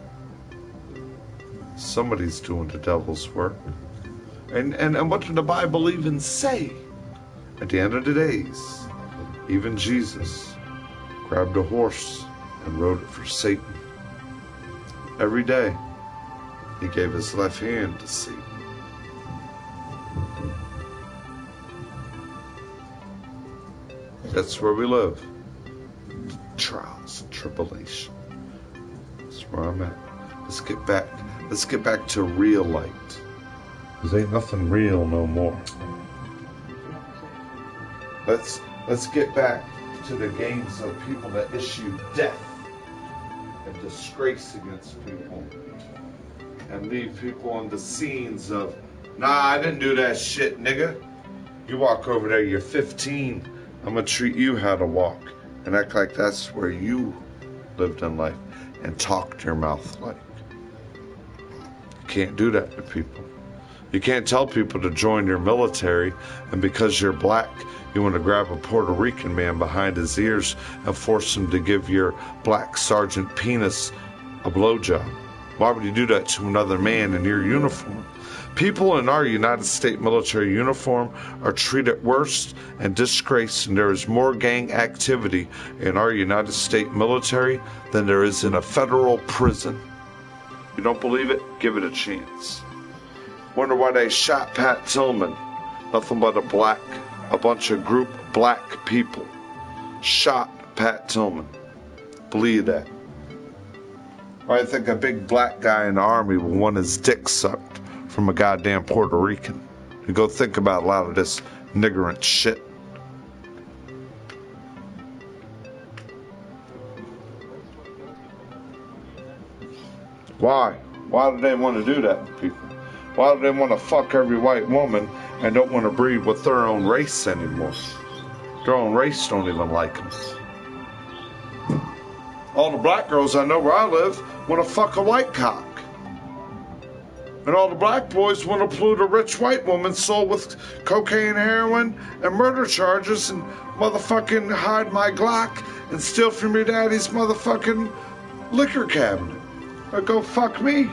Somebody's doing the devil's work. And what did the Bible even say? At the end of the days, even Jesus grabbed a horse and rode it for Satan. Every day, he gave his left hand to Satan. That's where we live. Trials and tribulation. That's where I'm at. Let's get back to real light. Because ain't nothing real no more. Let's get back to the games of people that issue death and disgrace against people. And leave people on the scenes of, nah, I didn't do that shit, nigga. You walk over there, you're 15. I'm gonna treat you how to walk. And act like that's where you lived in life. And talk to your mouth like. You can't do that to people. You can't tell people to join your military, and because you're black, you want to grab a Puerto Rican man behind his ears and force him to give your black sergeant penis a blowjob. Why would you do that to another man in your uniform? People in our United States military uniform are treated worse and disgraced, and there is more gang activity in our United States military than there is in a federal prison. You don't believe it? Give it a chance. Wonder why they shot Pat Tillman. Nothing but a bunch of group black people shot Pat Tillman. Believe that. I think a big black guy in the army will want his dick sucked from a goddamn Puerto Rican. You go think about a lot of this niggerant shit. Why? Why do they want to do that to people? Why do they want to fuck every white woman and don't want to breed with their own race anymore? Their own race don't even like them. All the black girls I know where I live want to fuck a white cock. And all the black boys want to pollute a rich white woman's soul with cocaine, heroin, and murder charges and motherfucking hide my Glock and steal from your daddy's motherfucking liquor cabinet. Or go fuck me.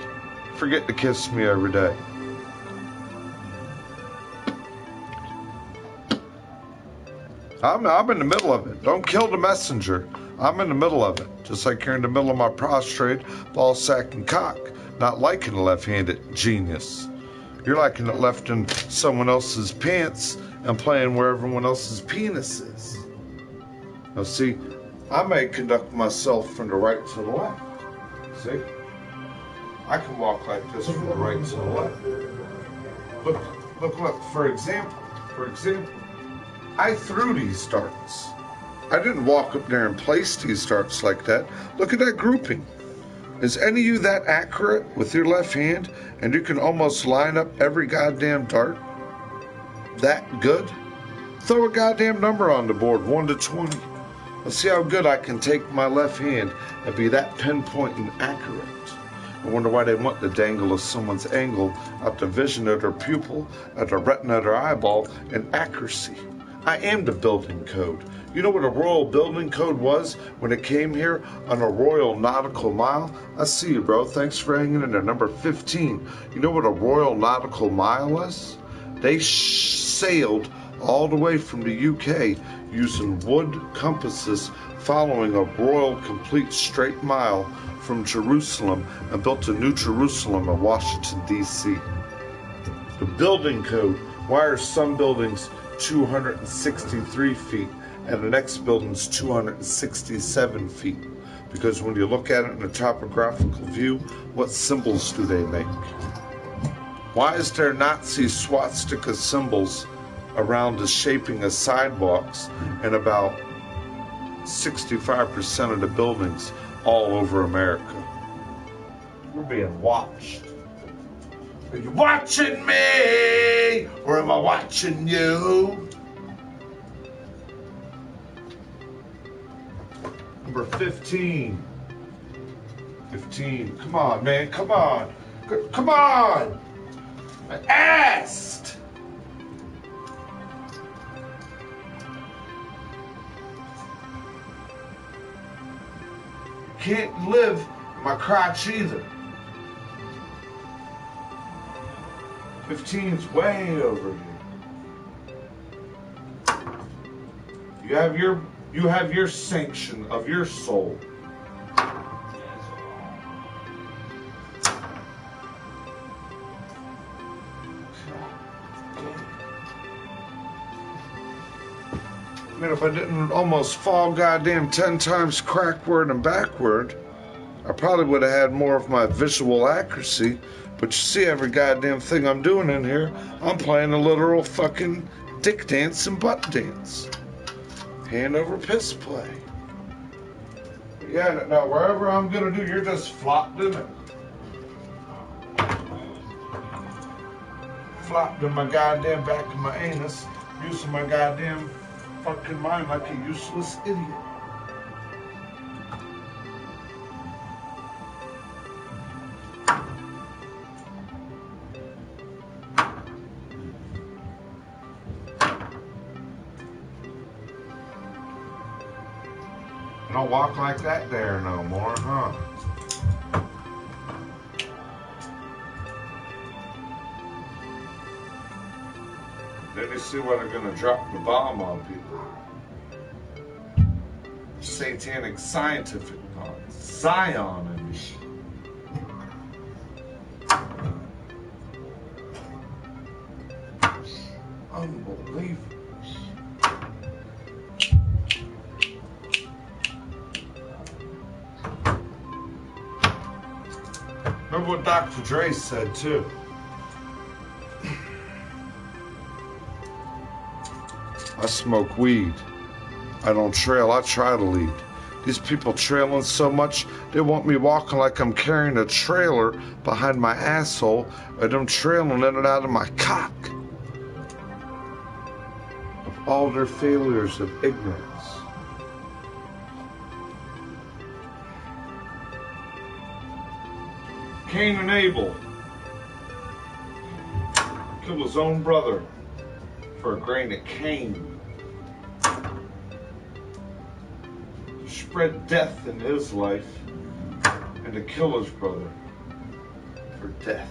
Forget to kiss me every day. I'm in the middle of it. Don't kill the messenger. I'm in the middle of it. Just like you're in the middle of my prostrate, ball sack, and cock. Not liking a left-handed genius. You're liking it left in someone else's pants and playing where everyone else's penis is. Now see, I may conduct myself from the right to the left. See? I can walk like this from the right to the left. Look, for example, I threw these darts. I didn't walk up there and place these darts like that. Look at that grouping. Is any of you that accurate with your left hand and you can almost line up every goddamn dart? That good? Throw a goddamn number on the board, 1 to 20. Let's see how good I can take my left hand and be that pinpoint and accurate. I wonder why they want the dangle of someone's angle out the vision of their pupil, at the retina of their eyeball, and accuracy. I am the building code. You know what a Royal Building Code was when it came here on a Royal Nautical Mile? I see you, bro. Thanks for hanging in there. Number 15. You know what a Royal Nautical Mile is? They sailed all the way from the UK using wood compasses, following a royal complete straight mile from Jerusalem, and built a New Jerusalem in Washington, D.C. The building code, why are some buildings 263 feet and the next building's 267 feet? Because when you look at it in a topographical view, what symbols do they make? Why is there Nazi swastika symbols around the shaping of sidewalks and about 65% of the buildings all over America? We're being watched. Are you watching me, or am I watching you? Number 15. 15. Come on, man. Come on. Come on. I asked. Can't live in my crotch either. 15's way over here. You have your sanction of your soul. I mean, if I didn't almost fall goddamn 10 times crackward and backward, I probably would have had more of my visual accuracy. But you see every goddamn thing I'm doing in here, I'm playing a literal fucking dick dance and butt dance. Hand over piss play. Yeah, now wherever I'm gonna do, you're just flopped in it. Flopped in my goddamn back of my anus, using my goddamn fucking mind like a useless idiot. Don't walk like that there no more, huh? Then you see why they're gonna drop the bomb on people. Satanic scientific thoughts. Zion and me. Unbelievable. Remember what Dr. Dre said too. I smoke weed. I don't trail, I try to lead. These people trailing so much, they want me walking like I'm carrying a trailer behind my asshole, and I'm trailing in and out of my cock. Of all their failures of ignorance. Cain and Abel killed his own brother for a grain of cane. To spread death in his life and to kill his brother for death.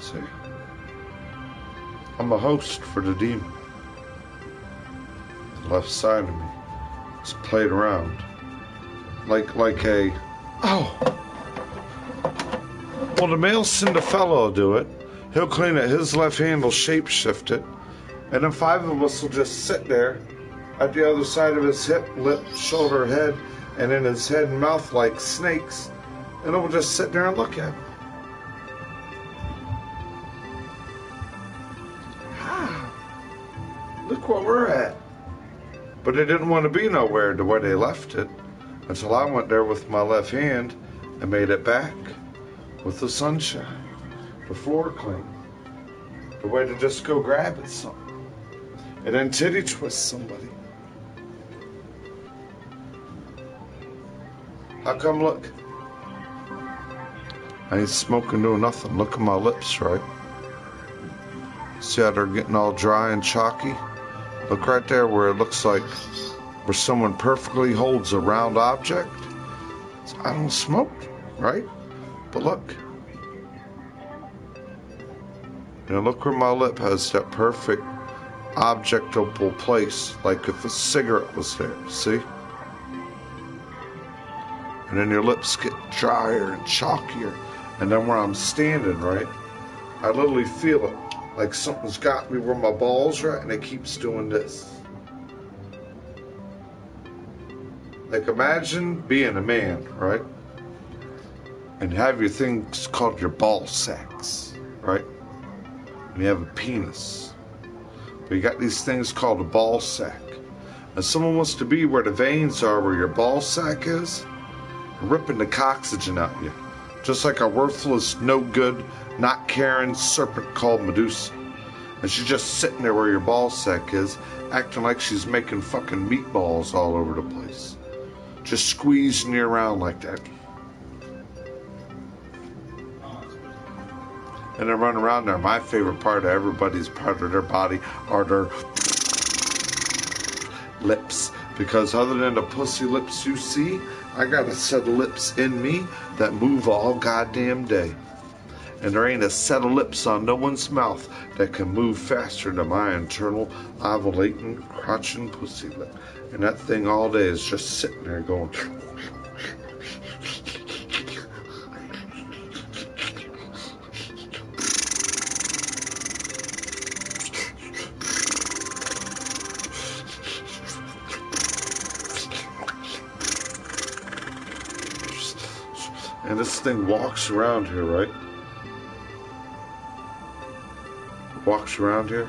See, I'm a host for the demon. Left side of me. It's played around. Like a... Oh! Well, the male Cinderfella will do it. He'll clean it. His left hand will shape-shift it. And then 5 of us will just sit there at the other side of his hip, lip, shoulder, head, and in his head and mouth like snakes. And then we'll just sit there and look at him. Look where we're at. But they didn't want to be nowhere to where they left it until I went there with my left hand and made it back with the sunshine, the floor clean, the way to just go grab at something and then titty twist somebody. How come? Look, I ain't smoking, doing nothing. Look at my lips, right? See how they're getting all dry and chalky? Look right there where it looks like where someone perfectly holds a round object. I don't smoke, right? But look. You know, look where my lip has that perfect objectable place, like if a cigarette was there, see? And then your lips get drier and chalkier. And then where I'm standing, right, I literally feel it. Like something's got me where my balls are at, and it keeps doing this. Like imagine being a man, right? And have your things called your ball sacks, right? And you have a penis. But you got these things called a ball sack. And someone wants to be where the veins are, where your ball sack is, ripping the oxygen out of you. Just like a worthless, no good, not caring serpent called Medusa. And she's just sitting there where your ball sack is, acting like she's making fucking meatballs all over the place. Just squeezing you around like that. And they run around there. My favorite part of everybody's part of their body are their lips. Because other than the pussy lips you see, I got a set of lips in me that move all goddamn day. And there ain't a set of lips on no one's mouth that can move faster than my internal ovulating, crotching pussy lip. And that thing all day is just sitting there going... And this thing walks around here, right? Walks around here.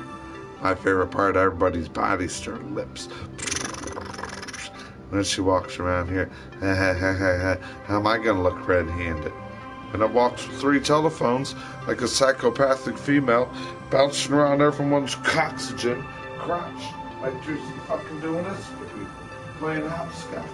My favorite part of everybody's body is their lips. And then she walks around here. How am I going to look red-handed? And I walks with 3 telephones like a psychopathic female, bouncing around everyone's coxygen crotch. Like Juicy fucking doing this with me, playing hopscotch.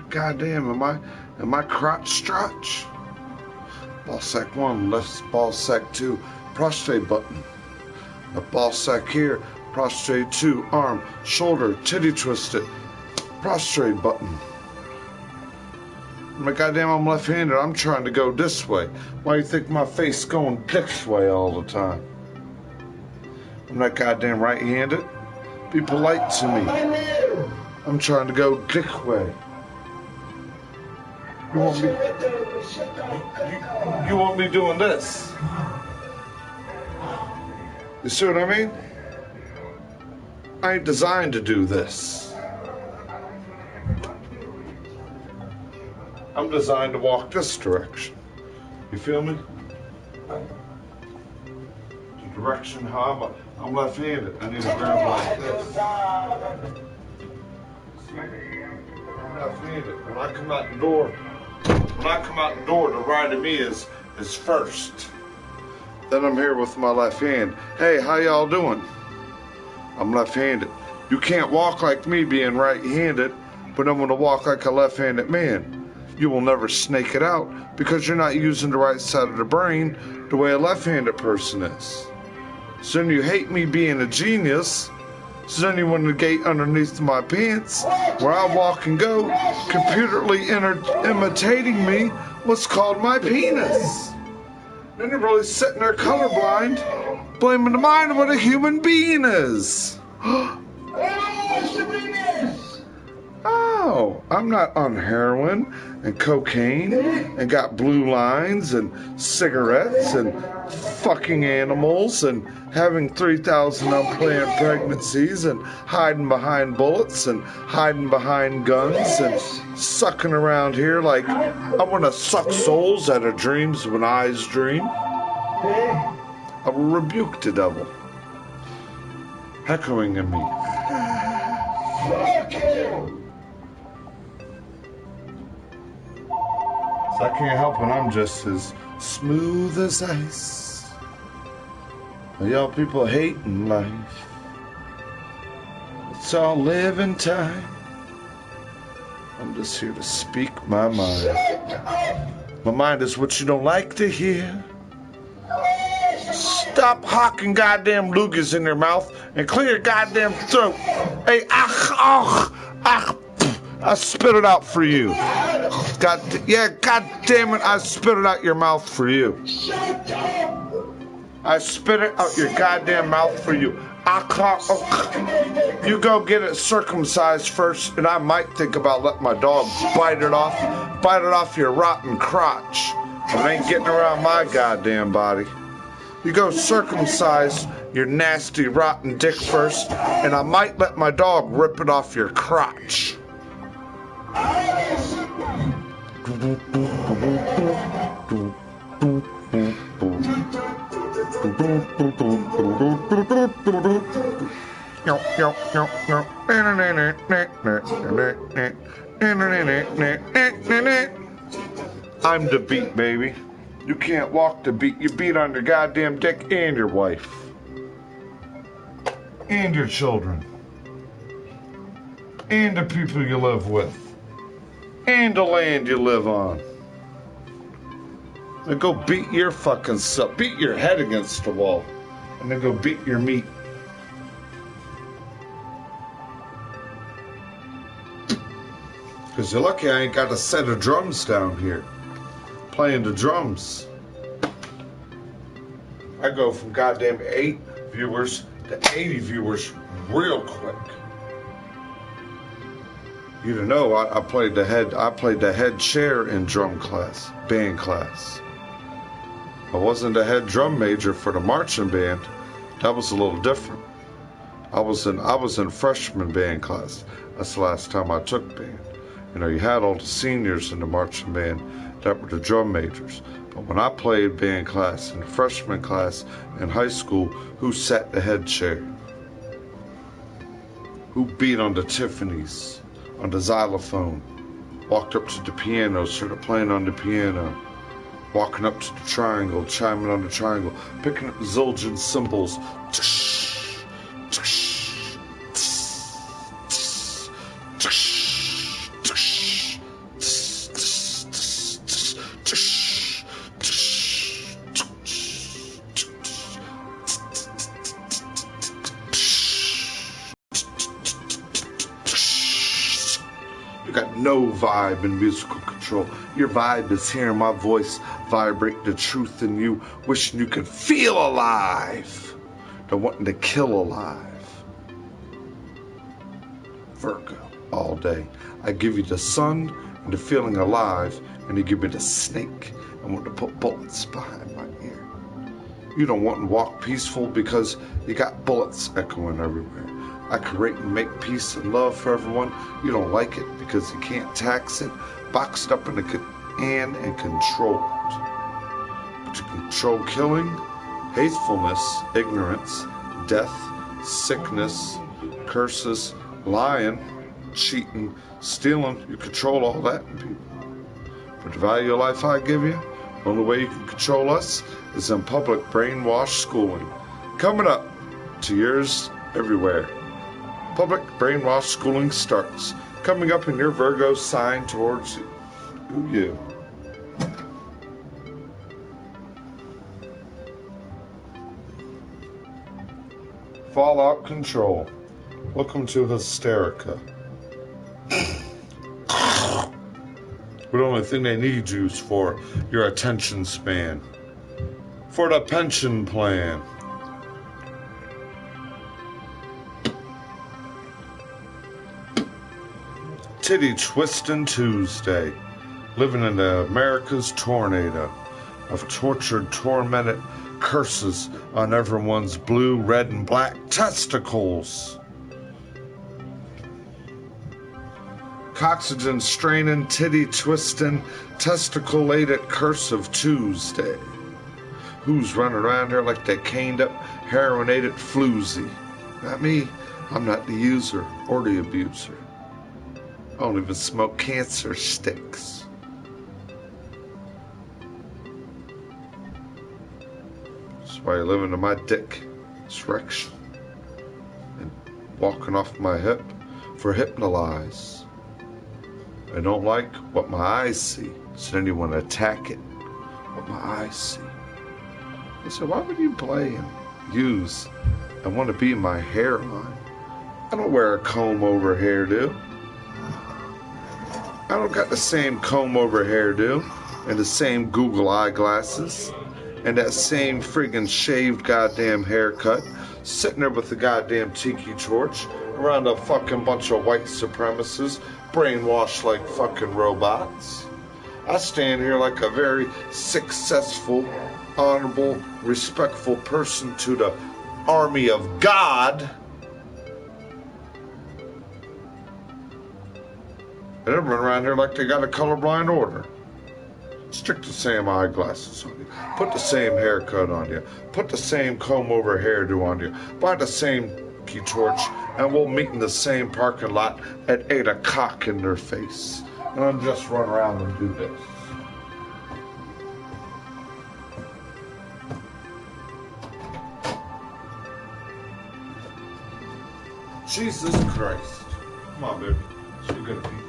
Goddamn, am I crotch stretch? Ball sack 1, left ball sack 2, prostrate button. A ball sack here, prostrate 2, arm, shoulder, titty twisted, prostrate button. My goddamn, I'm left-handed. I'm trying to go this way. Why do you think my face going this way all the time? I'm not goddamn right-handed. Be polite to me. I'm trying to go this way. You want me doing this? You see what I mean? I ain't designed to do this. I'm designed to walk this direction. You feel me? The direction how I'm left-handed. I need to grab like this. I'm left-handed. When I come out the door, the right of me is first. Then I'm here with my left hand. Hey, how y'all doing? I'm left-handed. You can't walk like me being right-handed, but I'm going to walk like a left-handed man. You will never snake it out because you're not using the right side of the brain the way a left-handed person is. So then you hate me being a genius. So then you want to gate underneath my pants, where I walk and go, computerly imitating me, what's called my penis. Then you're really sitting there colorblind, blaming the mind of what a human being is. Oh, I'm not on heroin and cocaine and got blue lines and cigarettes and fucking animals and having 3,000 unplanned pregnancies and hiding behind bullets and hiding behind guns and sucking around here like I want to suck souls out of dreams when eyes dream. I will rebuke the devil echoing in me. So I can't help it, I'm just as smooth as ice. Y'all people hating life. It's all living time. I'm just here to speak my mind. My mind is what you don't like to hear. Stop hawking goddamn loogies in your mouth and clear your goddamn throat. Hey, I spit it out for you. God damn it, I spit it out your mouth for you. I spit it out your goddamn mouth for you. You go get it circumcised first, and I might think about letting my dog bite it off your rotten crotch. It ain't getting around my goddamn body. You go circumcise your nasty rotten dick first, and I might let my dog rip it off your crotch. I'm the beat, baby. You can't walk the beat. You beat on your goddamn dick and your wife. And your children. And the people you live with. And the land you live on. Then go beat your fucking self. Beat your head against the wall. And then go beat your meat. Because you're lucky I ain't got a set of drums down here. Playing the drums. I go from goddamn 8 viewers to 80 viewers real quick. You don't know, I played the head chair in drum class, band class. I wasn't the head drum major for the marching band. That was a little different. I was in freshman band class. That's the last time I took band. You know, you had all the seniors in the marching band that were the drum majors. But when I played band class in the freshman class in high school, who sat the head chair? Who beat on the Tiffany's, on the xylophone? Walked up to the piano, started playing on the piano. Walking up to the triangle, chiming on the triangle, picking up the Zildjian cymbals. You got no vibe in musical control. Your vibe is hearing my voice vibrate the truth in you, wishing you could feel alive, than wanting to kill alive. Virgo, all day. I give you the sun and the feeling alive, and you give me the snake and want to put bullets behind my ear. You don't want to walk peaceful because you got bullets echoing everywhere. I create and make peace and love for everyone. You don't like it because you can't tax it, box it up in a can and control it. But you control killing, hatefulness, ignorance, death, sickness, curses, lying, cheating, stealing. You control all that in people. But the value of life I give you, the only way you can control us is in public brainwash schooling. Coming up to yours everywhere. Public brainwash schooling starts. Coming up in your Virgo sign towards you. Fallout Control. Welcome to Hysterica. But the only thing they need you is for your attention span. For the pension plan. Titty Twistin' Tuesday. Living in the America's tornado of tortured, tormented curses on everyone's blue, red, and black testicles. Coxygen straining, titty twisting, testicle-lated curse of Tuesday. Who's running around here like they caned up, heroinated floozy? Not me. I'm not the user or the abuser. I don't even smoke cancer sticks. That's why I live into my dick. It's erection. And walking off my hip for hypnotize. I don't like what my eyes see, so then you want to attack it. What my eyes see. I said, why would you play and use and want to be my hairline? I don't wear a comb over hairdo. I don't got the same comb over hairdo and the same Google eyeglasses and that same friggin' shaved goddamn haircut, sitting there with the goddamn tiki torch around a fucking bunch of white supremacists, brainwashed like fucking robots. I stand here like a very successful, honorable, respectful person to the army of God. And they run around here like they got a colorblind order. Stick the same eyeglasses on you. Put the same haircut on you. Put the same comb over hairdo on you. Buy the same key torch, and we'll meet in the same parking lot at 8 o'clock in their face. And I'll just run around and do this. Jesus Christ. Come on, baby. It's a good people.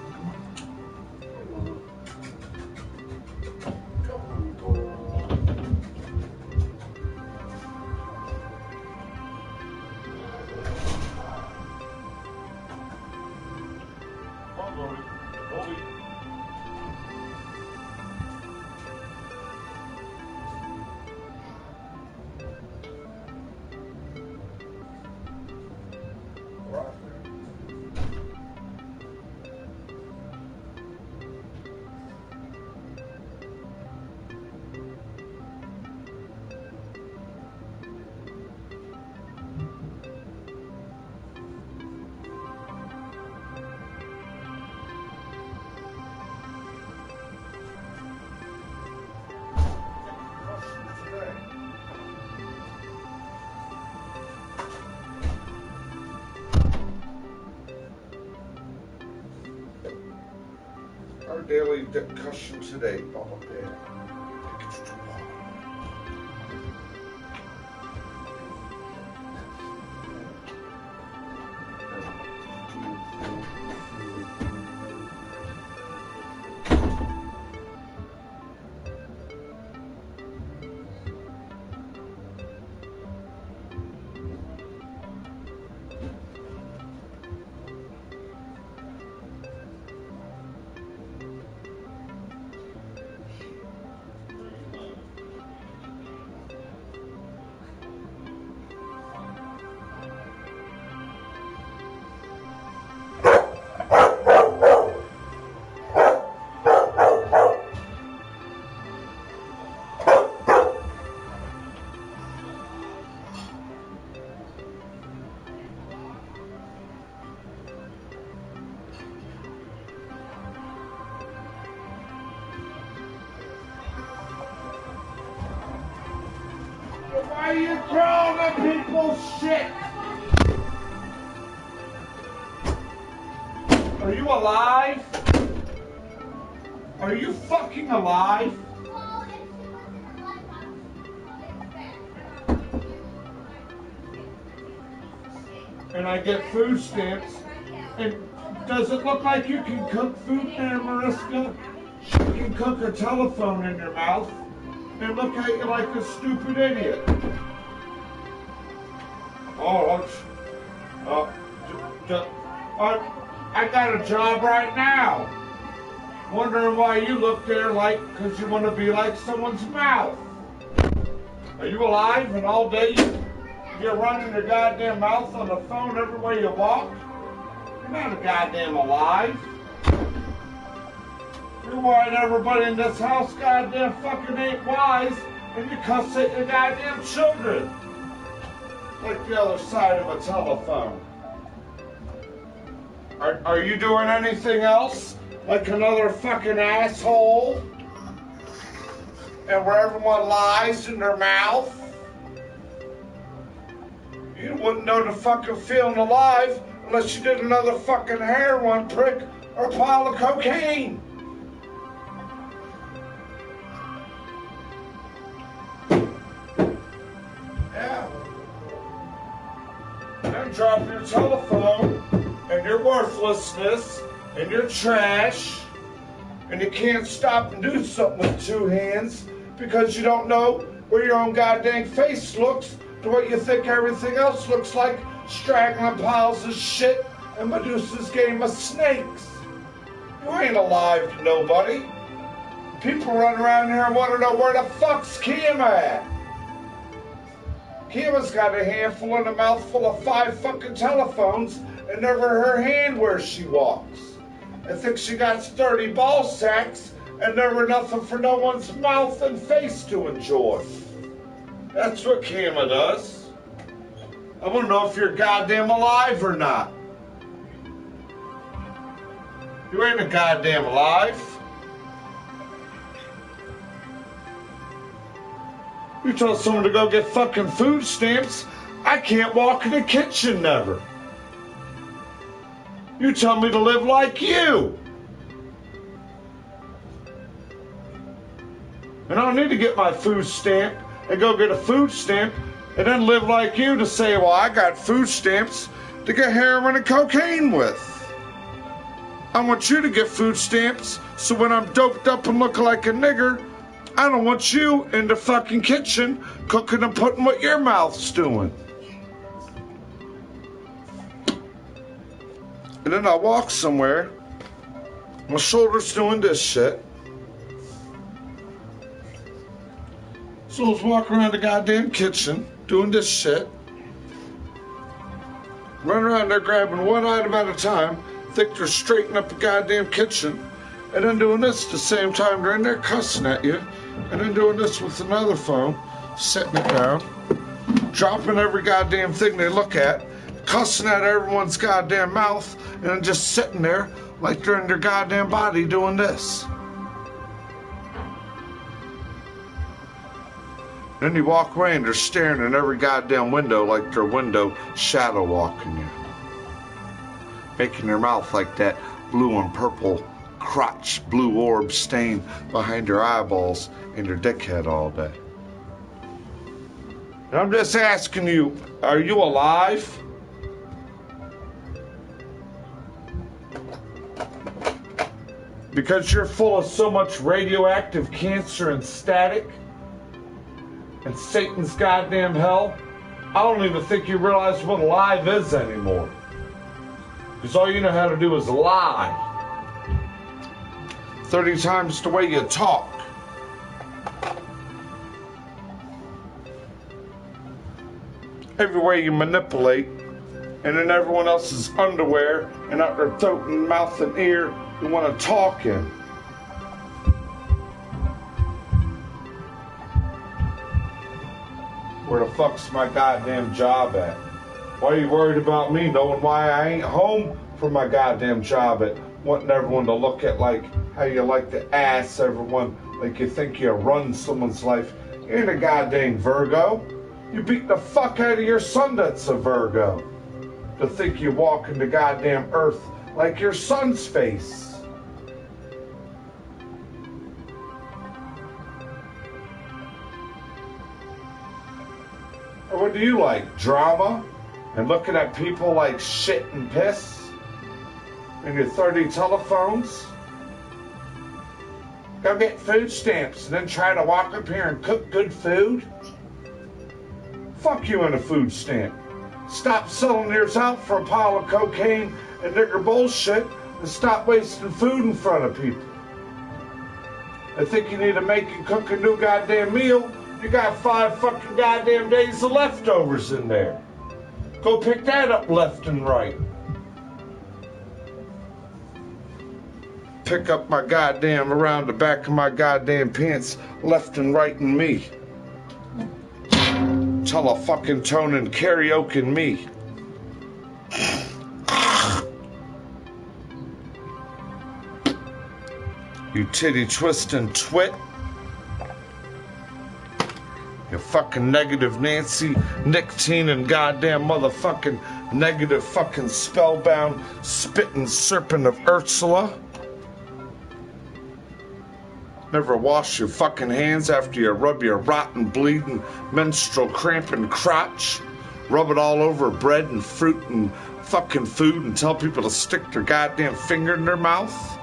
Our daily discussion today, Baba Bear. Why are you throwing at people's shit? Are you alive? Are you fucking alive? And I get food stamps. And does it look like you can cook food there, Mariska? You can cook a telephone in your mouth and look at you like a stupid idiot. Oh, uh, I got a job right now. Wondering why you look there like, because you want to be like someone's mouth. Are you alive and all day you're running your goddamn mouth on the phone everywhere you walk? You're not a goddamn alive. You're worried everybody in this house goddamn fucking ain't wise, and you cuss at your goddamn children. Like the other side of a telephone. Are you doing anything else? Like another fucking asshole? And where everyone lies in their mouth? You wouldn't know the fucking feeling alive unless you did another fucking heroin prick or a pile of cocaine. Yeah. Then drop your telephone and your worthlessness and your trash, and you can't stop and do something with two hands because you don't know where your own goddamn face looks to what you think everything else looks like, straggling piles of shit and Medusa's game of snakes. You ain't alive to nobody. People run around here and want to know where the fuck's Kim at. Kim's got a handful and a mouthful of 5 fucking telephones and never her hand where she walks. I think she got sturdy ball sacks and never nothing for no one's mouth and face to enjoy. That's what Kima does. I want to know if you're goddamn alive or not. You ain't a goddamn alive. You told someone to go get fucking food stamps. I can't walk in the kitchen never. You tell me to live like you. And I don't need to get my food stamp and go get a food stamp and then live like you to say, well, I got food stamps to get heroin and cocaine with. I want you to get food stamps so when I'm doped up and looking like a nigger, I don't want you in the fucking kitchen cooking and putting what your mouth's doing. And then I walk somewhere, my shoulder's doing this shit. So I was walking around the goddamn kitchen, doing this shit. Running around there grabbing one item at a time, think they're straightening up the goddamn kitchen, and then doing this at the same time they're in there cussing at you, and then doing this with another phone, setting it down, dropping every goddamn thing they look at, cussing at everyone's goddamn mouth, and then just sitting there like they're in their goddamn body doing this. Then you walk away and they're staring in every goddamn window like they're window shadow walking you. Making their mouth like that blue and purple crotch blue orb stain behind your eyeballs and your dickhead all day. And I'm just asking you, are you alive? Because you're full of so much radioactive cancer and static and Satan's goddamn hell, I don't even think you realize what alive is anymore. Because all you know how to do is lie. 30 times the way you talk. Everywhere you manipulate, and in everyone else's underwear and out their throat and mouth and ear, you want to talk in. Where the fuck's my goddamn job at? Why are you worried about me knowing why I ain't home for my goddamn job at wanting everyone to look at like how you like to ass everyone like you think you run someone's life? You ain't a goddamn Virgo. You beat the fuck out of your son that's a Virgo. To think you walk into goddamn earth like your son's face. Or what do you like? Drama? And looking at people like shit and piss? And your 30 telephones? Go get food stamps and then try to walk up here and cook good food? Fuck you and a food stamp. Stop selling yours out for a pile of cocaine and nigger bullshit and stop wasting food in front of people. I think you need to make and cook a new goddamn meal. You got 5 fucking goddamn days of leftovers in there. Go pick that up left and right. Pick up my goddamn around the back of my goddamn pants left and right in me. Tell a fucking tone and karaoke in me. You titty twisting twit. You fucking negative Nancy, nicotine and goddamn motherfucking negative fucking spellbound spitting serpent of Ursula. Never wash your fucking hands after you rub your rotten, bleeding, menstrual cramping crotch. Rub it all over bread and fruit and fucking food and tell people to stick their goddamn finger in their mouth.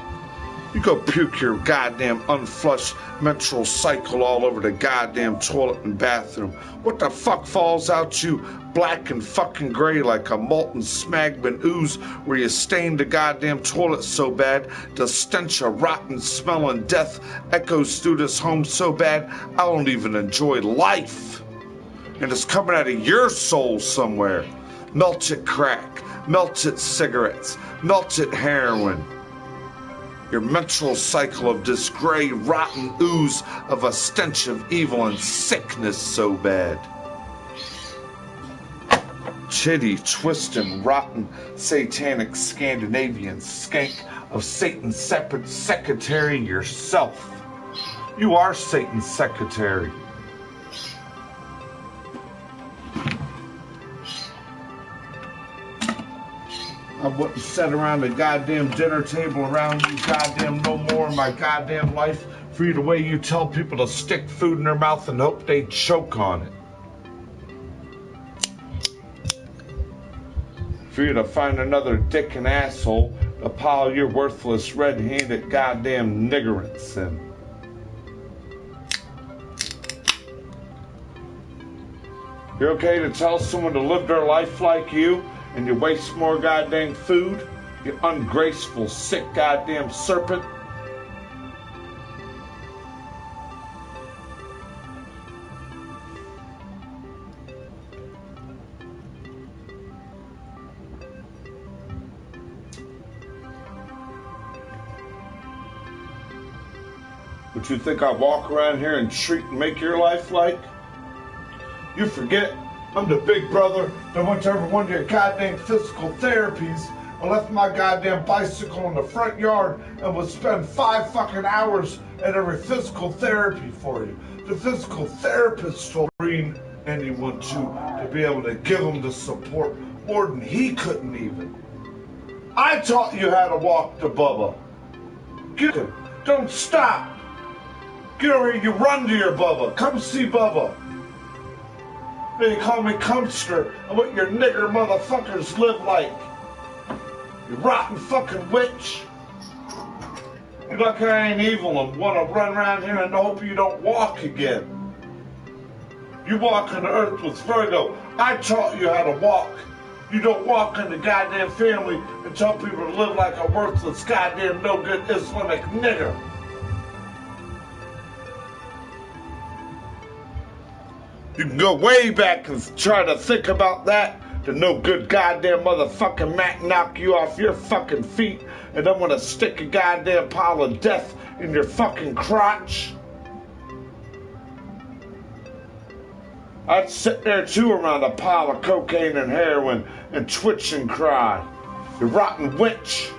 You go puke your goddamn unflushed menstrual cycle all over the goddamn toilet and bathroom. What the fuck falls out you black and fucking gray like a molten smegma ooze where you stained the goddamn toilet so bad the stench of rotten smelling death echoes through this home so bad I don't even enjoy life. And it's coming out of your soul somewhere. Melted crack, melted cigarettes, melted heroin. Your menstrual cycle of this gray, rotten ooze of a stench of evil and sickness so bad. Chitty, twisting, rotten, satanic, Scandinavian skank of Satan's separate secretary yourself. You are Satan's secretary. I wouldn't sit around the goddamn dinner table around you goddamn no more in my goddamn life for you the way you tell people to stick food in their mouth and hope they choke on it. For you to find another dick and asshole to pile your worthless red-handed goddamn niggerance in. You're okay to tell someone to live their life like you? And you waste more goddamn food, you ungraceful, sick goddamn serpent. What you think I walk around here and treat and make your life like? You forget I'm the big brother that went to every one of your goddamn physical therapies and left my goddamn bicycle in the front yard and would spend 5 fucking hours at every physical therapy for you. The physical therapist will bring anyone to be able to give them the support more than he couldn't even. I taught you how to walk to Bubba. Get him. Don't stop. Get over here. You run to your Bubba. Come see Bubba. They call me Cumster and what your nigger motherfuckers live like. You rotten fucking witch. You look like I ain't evil and want to run around here and hope you don't walk again. You walk on the earth with Virgo. I taught you how to walk. You don't walk in the goddamn family and tell people to live like a worthless goddamn no good Islamic nigger. You can go way back and try to think about that. The no good goddamn motherfucking Mac knock you off your fucking feet and I'm gonna stick a goddamn pile of death in your fucking crotch. I'd sit there too around a pile of cocaine and heroin and twitch and cry. You rotten witch.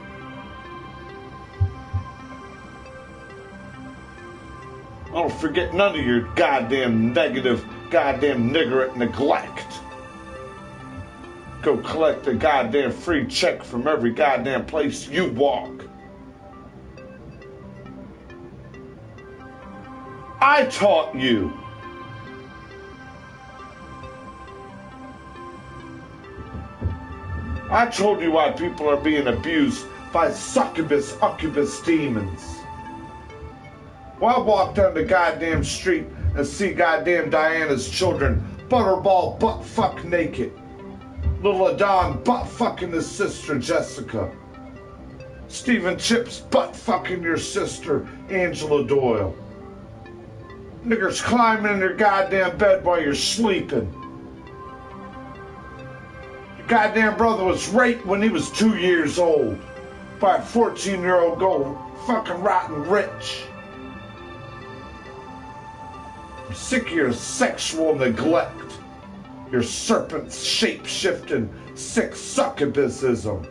I don't forget none of your goddamn negative goddamn niggerate neglect. Go collect a goddamn free check from every goddamn place you walk. I taught you. I told you why people are being abused by succubus, demons. Well, I walk down the goddamn street and see goddamn Diana's children butterball butt fuck naked. Little Adon butt fucking his sister Jessica. Stephen Chips butt fucking your sister Angela Doyle. Niggers climbing in your goddamn bed while you're sleeping. Your goddamn brother was raped when he was 2 years old by a 14-year-old girl fucking rotten rich. I'm sick of your sexual neglect. Your serpent shape-shifting sick succubusism.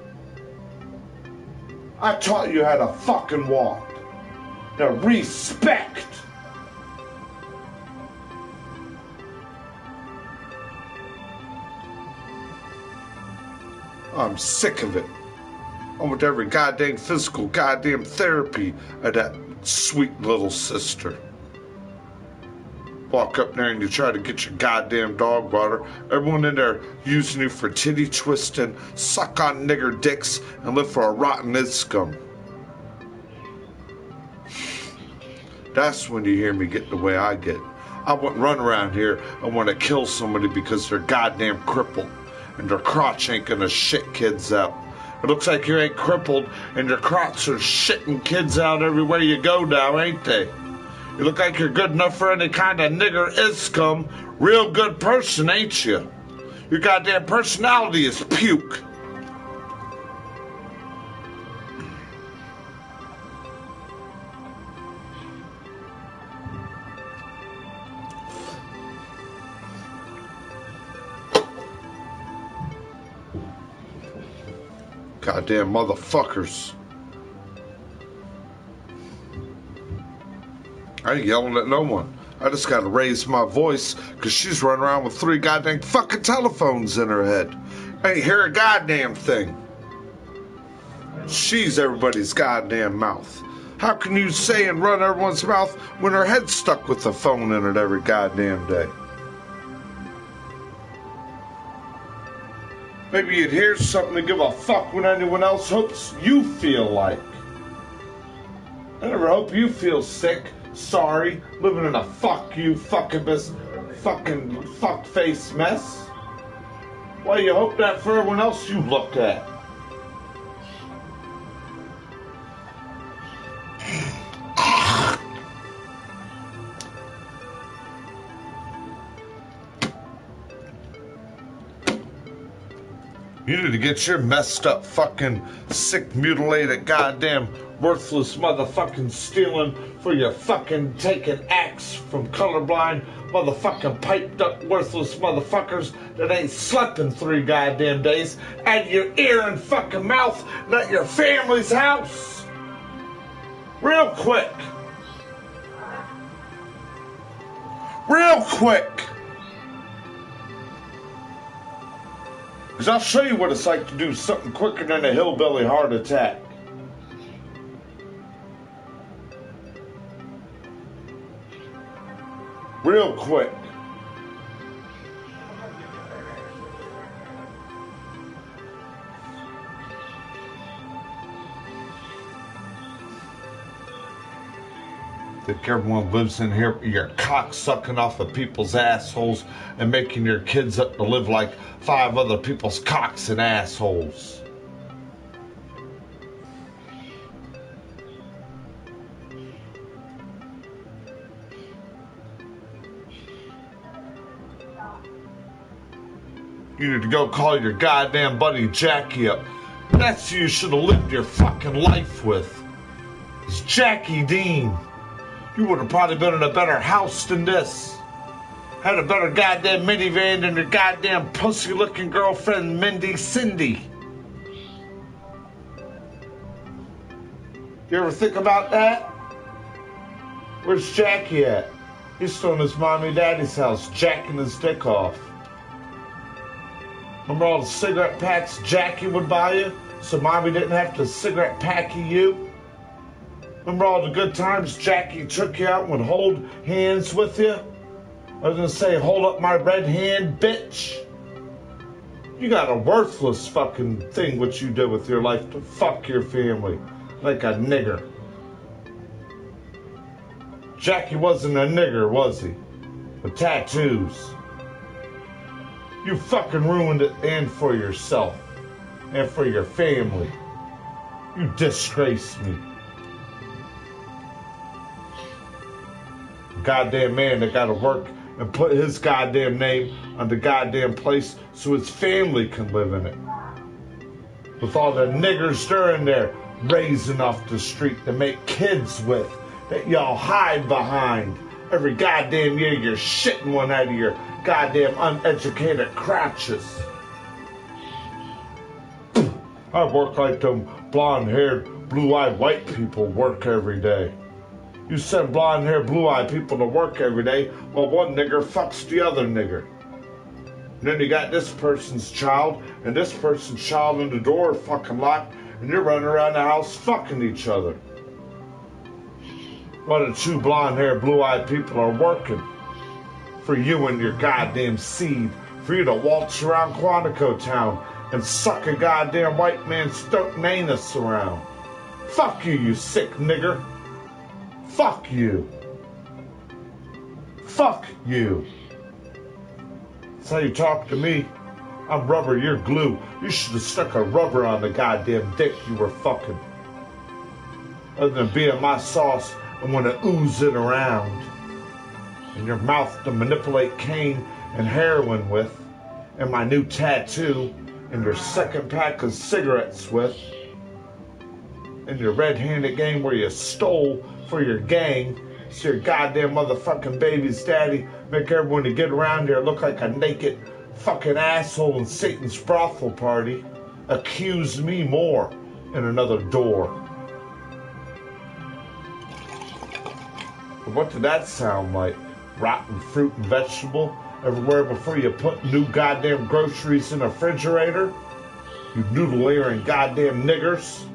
I taught you how to fucking walk. Now respect. I'm sick of it. I want every goddamn physical goddamn therapy of that sweet little sister. Walk up there and you try to get your goddamn dog water. Everyone in there using you for titty twisting, suck on nigger dicks, and live for a rotten iscum. That's when you hear me get the way I get. I wouldn't run around here and want to kill somebody because they're goddamn crippled and their crotch ain't gonna shit kids out. It looks like you ain't crippled and your crotch are shitting kids out everywhere you go now, ain't they? You look like you're good enough for any kind of nigger iscum. Real good person, ain't you? Your goddamn personality is puke. Goddamn motherfuckers. I ain't yelling at no one. I just gotta raise my voice because she's running around with 3 goddamn fucking telephones in her head. I ain't hear a goddamn thing. She's everybody's goddamn mouth. How can you say and run everyone's mouth when her head's stuck with a phone in it every goddamn day? Maybe you'd hear something to give a fuck when anyone else hopes you feel like. I never hope you feel sick, sorry, living in a fuck you fucking fuck face mess. Why you hope that for everyone else you look at? You need to get your messed up fucking sick mutilated goddamn worthless motherfucking stealing for your fucking taking axe from colorblind motherfucking piped up worthless motherfuckers that ain't slept in 3 goddamn days out of your ear and fucking mouth, not your family's house. Real quick. Real quick. Because I'll show you what it's like to do something quicker than a hillbilly heart attack. Real quick. Think everyone lives in here, your cock sucking off of people's assholes and making your kids up to live like 5 other people's cocks and assholes. You need to go call your goddamn buddy Jackie up. That's who you should have lived your fucking life with. It's Jackie Dean. You would have probably been in a better house than this. Had a better goddamn minivan than your goddamn pussy-looking girlfriend, Mindy Cindy. You ever think about that? Where's Jackie at? He's still in his mommy and daddy's house, jacking his dick off. Remember all the cigarette packs Jackie would buy you, so mommy didn't have to cigarette pack you? Remember all the good times Jackie took you out and would hold hands with you? I was gonna say, hold up my red hand, bitch. You got a worthless fucking thing what you did with your life to fuck your family like a nigger. Jackie wasn't a nigger, was he? With tattoos. You fucking ruined it, and for yourself. And for your family. You disgrace me. Goddamn man that gotta work and put his goddamn name on the goddamn place so his family can live in it. With all the niggers they're in there raising off the street to make kids with that y'all hide behind. Every goddamn year you're shitting one out of your goddamn uneducated crotches. I work like them blonde-haired, blue-eyed white people work every day. You send blonde-haired, blue-eyed people to work every day, while one nigger fucks the other nigger. And then you got this person's child and this person's child in the door fucking locked, and you're running around the house fucking each other. While the two blonde-haired, blue-eyed people are working for you and your goddamn seed, for you to waltz around Quantico Town and suck a goddamn white man's stoking anus around. Fuck you, you sick nigger. Fuck you. Fuck you. That's how you talk to me. I'm rubber, you're glue. You should have stuck a rubber on the goddamn dick you were fucking. Other than being my sauce and want to ooze it around. In your mouth to manipulate cane and heroin with. And my new tattoo. And your second pack of cigarettes with. And your red-handed game where you stole for your gang. So your goddamn motherfucking baby's daddy make everyone to get around here look like a naked fucking asshole in Satan's brothel party. Accuse me more in another door. But what did that sound like? Rotten fruit and vegetable everywhere before you put new goddamn groceries in a refrigerator? You noodle-earing goddamn niggers.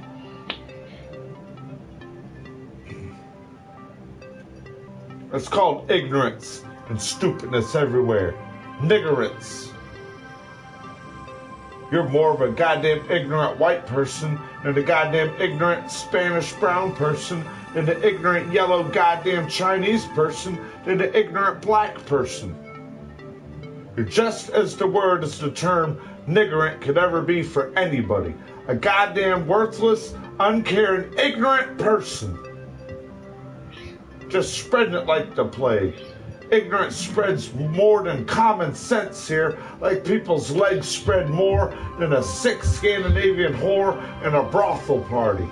It's called ignorance and stupidness everywhere. Niggerance. You're more of a goddamn ignorant white person than a goddamn ignorant Spanish brown person than the ignorant yellow goddamn Chinese person than the ignorant black person. You're just as the word as the term niggerant could ever be for anybody. A goddamn worthless, uncaring, ignorant person. Just spreading it like the plague. Ignorance spreads more than common sense here, like people's legs spread more than a sick Scandinavian whore in a brothel party.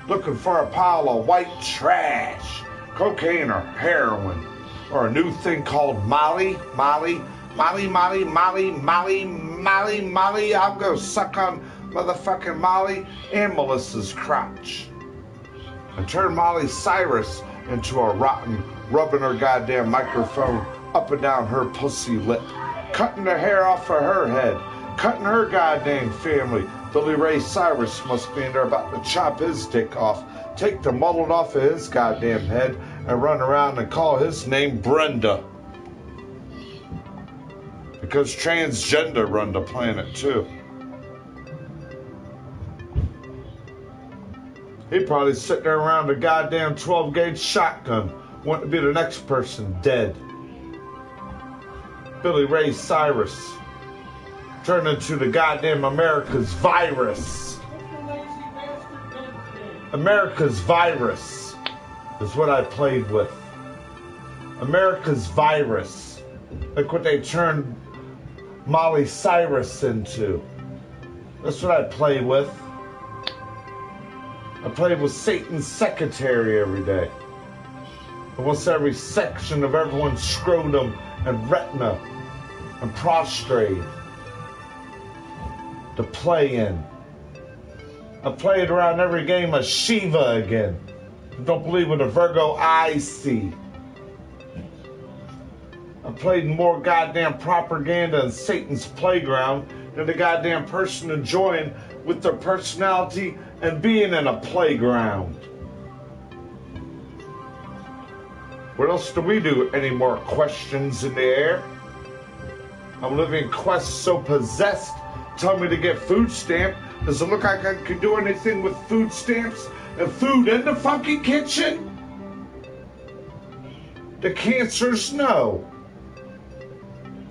Looking for a pile of white trash, cocaine or heroin, or a new thing called Molly. I'll go suck on motherfucking Molly and Melissa's crotch. And turn Molly Cyrus into a rotten, rubbing her goddamn microphone up and down her pussy lip, cutting the hair off of her head, cutting her goddamn family. Billy Ray Cyrus must be in there about to chop his dick off, take the mullet off of his goddamn head, and run around and call his name Brenda. Because transgender run the planet too. He probably sitting there around a goddamn 12-gauge shotgun, wanting to be the next person dead. Billy Ray Cyrus turned into the goddamn America's virus. America's virus is what I played with. America's virus. Like what they turned Molly Cyrus into. That's what I play with. I play with Satan's secretary every day. And once every section of everyone's scrotum and retina and prostrate to play in. I played around every game of Shiva again. Don't believe what a Virgo I see. I played more goddamn propaganda in Satan's playground than the goddamn person enjoying with their personality and being in a playground. What else do we do? Any more questions in the air? I'm living quest so possessed. Tell me to get food stamp. Does it look like I could do anything with food stamps and food in the fucking kitchen? The cancers, no.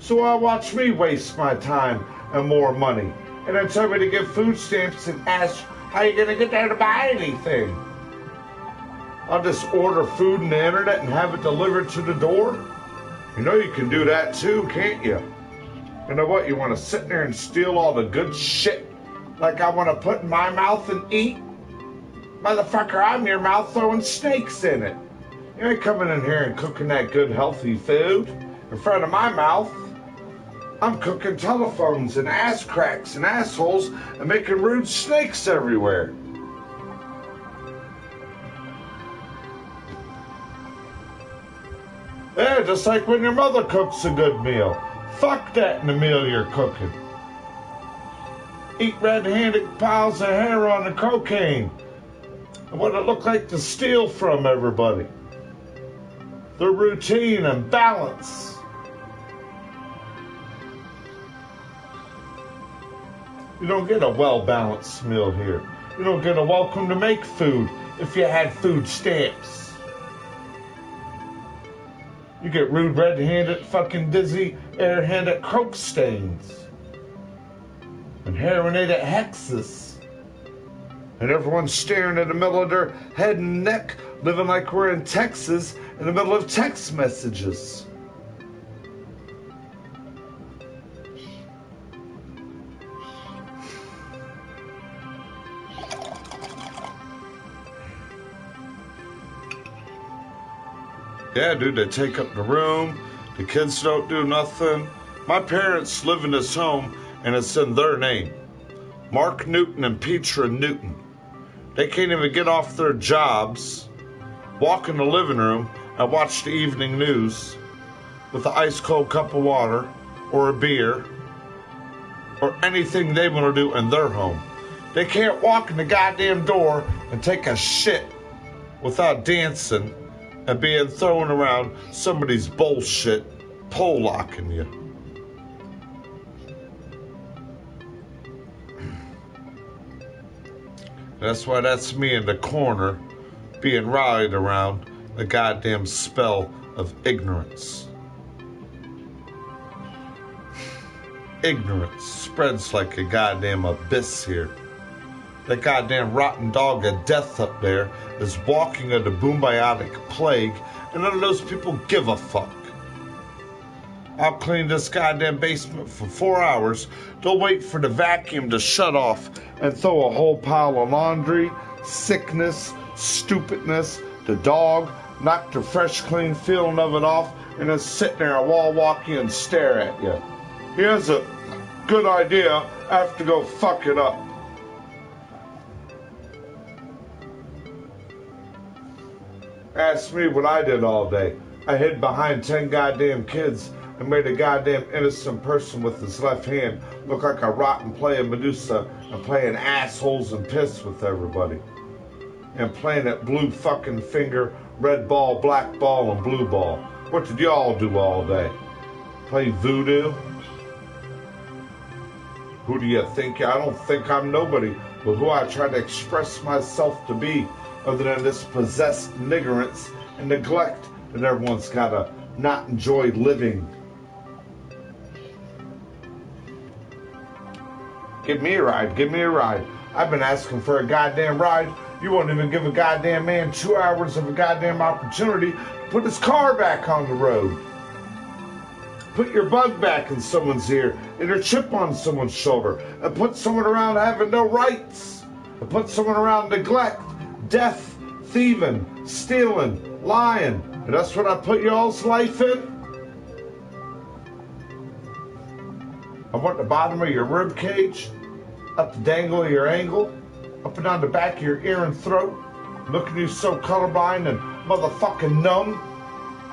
So why watch me waste my time and more money? And then tell me to get food stamps and ask how you gonna get there to buy anything? I'll just order food on the internet and have it delivered to the door? You know you can do that too, can't you? You know what, you wanna sit there and steal all the good shit like I wanna put in my mouth and eat? Motherfucker, I'm your mouth throwing snakes in it. You ain't coming in here and cooking that good healthy food in front of my mouth. I'm cooking telephones and ass cracks and assholes and making rude snakes everywhere. Yeah, just like when your mother cooks a good meal. Fuck that in the meal you're cooking. Eat red-handed piles of heroin and cocaine. And what it look like to steal from everybody. Their routine and balance. You don't get a well-balanced meal here. You don't get a welcome to make food if you had food stamps. You get rude red-handed fucking dizzy airhanded coke stains. And heroinated hexes. And everyone's staring in the middle of their head and neck, living like we're in Texas in the middle of text messages. Yeah, dude, they take up the room. The kids don't do nothing. My parents live in this home, and it's in their name. Mark Newton and Petra Newton. They can't even get off their jobs, walk in the living room, and watch the evening news with an ice-cold cup of water or a beer or anything they want to do in their home. They can't walk in the goddamn door and take a shit without dancing and being thrown around somebody's bullshit pole locking you. That's me in the corner being rallied around the goddamn spell of ignorance. Ignorance spreads like a goddamn abyss here. That goddamn rotten dog of death up there is walking of the boombiotic plague, and none of those people give a fuck. I'll clean this goddamn basement for 4 hours. Don't wait for the vacuum to shut off and throw a whole pile of laundry, sickness, stupidness, the dog, knock the fresh, clean feeling of it off, and then sit there and wall walk you and stare at you. Here's a good idea. I have to go fuck it up. Ask me what I did all day. I hid behind 10 goddamn kids and made a goddamn innocent person with his left hand look like a rotten play of Medusa and playing assholes and piss with everybody. And playing at blue fucking finger, red ball, black ball, and blue ball. What did y'all do all day? Play voodoo? Who do you think? I don't think I'm nobody, but who I try to express myself to be, other than this possessed ignorance and neglect that everyone's gotta not enjoy living. Give me a ride, give me a ride. I've been asking for a goddamn ride. You won't even give a goddamn man 2 hours of a goddamn opportunity to put his car back on the road. Put your bug back in someone's ear and your chip on someone's shoulder, and put someone around having no rights, and put someone around neglect, death, thieving, stealing, lying. And that's what I put y'all's life in? I want the bottom of your rib cage, up the dangle of your angle, up and down the back of your ear and throat, looking at you so colorblind and motherfucking numb,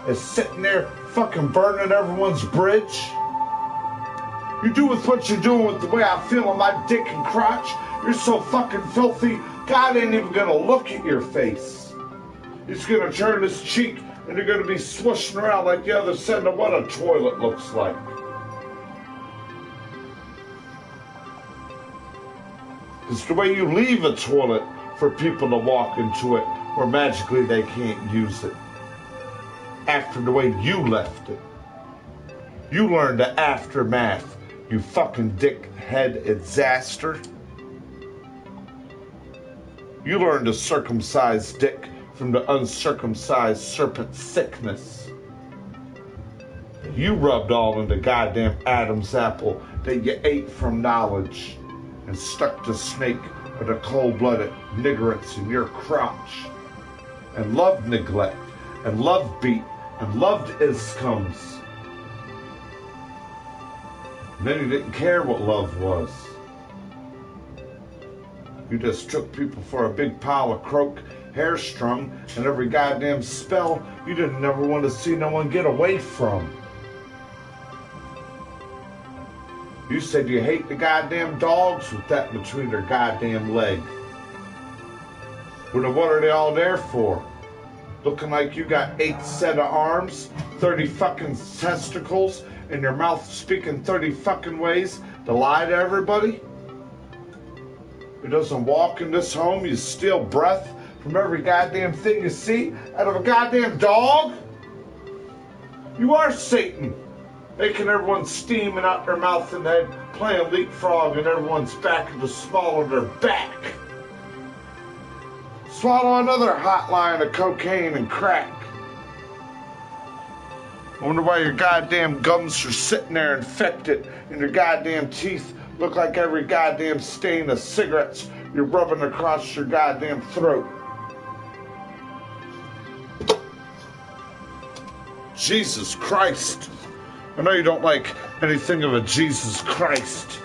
is sitting there fucking burning everyone's bridge. You do with what you're doing with the way I feel on my dick and crotch. You're so fucking filthy, God ain't even gonna look at your face. He's gonna turn his cheek and you're gonna be swooshing around like the other side of what a toilet looks like. It's the way you leave a toilet for people to walk into it where magically they can't use it. After the way you left it. You learn the aftermath, you fucking dickhead disaster. You learn to circumcise dick from the uncircumcised serpent sickness. You rubbed all in the goddamn Adam's apple that you ate from knowledge and stuck the snake of the cold-blooded niggerants in your crotch and loved neglect and loved beat and loved iscomes. And then you didn't care what love was. You just took people for a big pile of croak, hair strung, and every goddamn spell you didn't never want to see no one get away from. You said you hate the goddamn dogs with that between their goddamn leg. Well, what are they all there for? Looking like you got 8 set of arms, 30 fucking testicles, and your mouth speaking 30 fucking ways to lie to everybody? Who doesn't walk in this home, you steal breath from every goddamn thing you see out of a goddamn dog? You are Satan, making everyone steaming out their mouth and head, playing leapfrog in everyone's back to swallow their back. Swallow another hot line of cocaine and crack. I wonder why your goddamn gums are sitting there infected and your goddamn teeth look like every goddamn stain of cigarettes you're rubbing across your goddamn throat. Jesus Christ. I know you don't like anything of a Jesus Christ.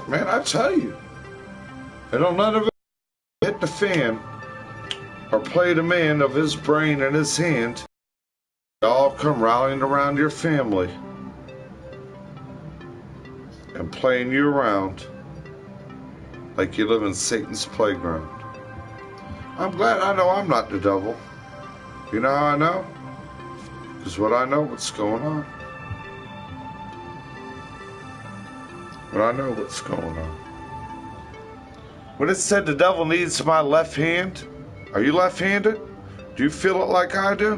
Man, I tell you, it don't none of it hit the fan or play the man of his brain in his hand. They all come rallying around your family and playing you around like you live in Satan's playground. I'm glad I know I'm not the devil. You know how I know? Because what I know what's going on. But I know what's going on. When it said the devil needs my left hand, are you left-handed? Do you feel it like I do?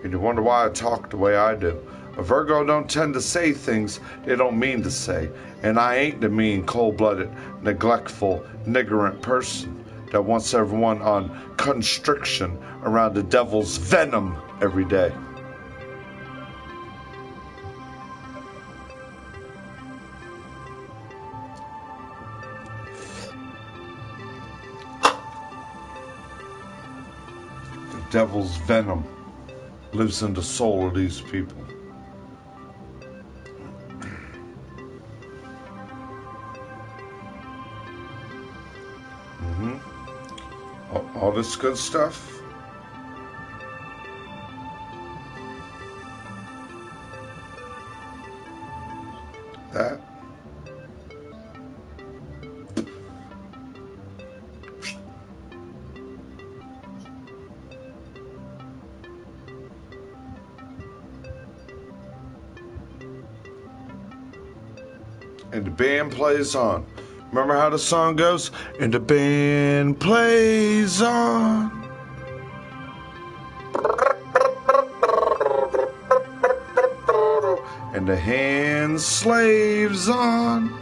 And you wonder why I talk the way I do. A Virgo don't tend to say things they don't mean to say. And I ain't the mean, cold-blooded, neglectful, niggerant person that wants everyone on constriction around the devil's venom every day. Devil's venom lives in the soul of these people. All this good stuff. That. And the band plays on. Remember how the song goes? And the band plays on. And the hand slaves on.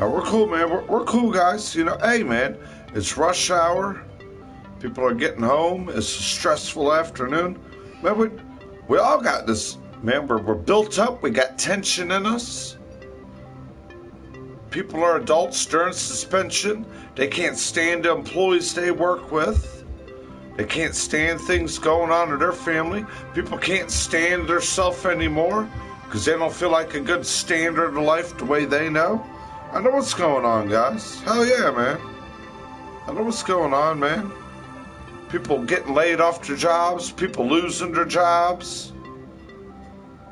We're cool, man. We're cool, guys. You know, hey, man, it's rush hour. People are getting home. It's a stressful afternoon. Man, we all got this, man. We're built up. We got tension in us. People are adults during suspension. They can't stand the employees they work with. They can't stand things going on in their family. People can't stand their self anymore because they don't feel like a good standard of life the way they know. I know what's going on, guys. Hell yeah, man. I know what's going on, man. People getting laid off their jobs. People losing their jobs.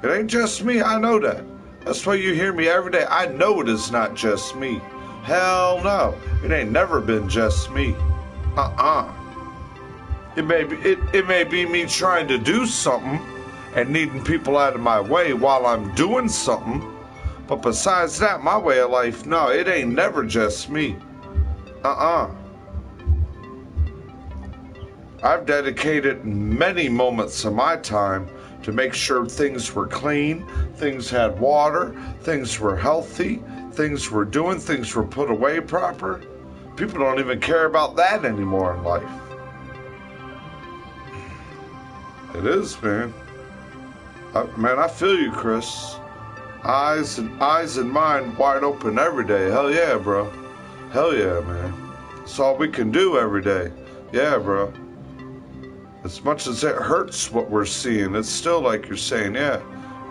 It ain't just me. I know that. That's why you hear me every day. I know it is not just me. Hell no. It ain't never been just me. It may be me trying to do something and needing people out of my way while I'm doing something. But besides that, my way of life, no, it ain't never just me. I've dedicated many moments of my time to make sure things were clean, things had water, things were healthy, things were doing, things were put away proper. People don't even care about that anymore in life. It is, man. Man, I feel you, Chris. Eyes and mind wide open every day. Hell yeah, bro. Hell yeah, man. It's all we can do every day. Yeah, bro. As much as it hurts what we're seeing, it's still like you're saying, yeah,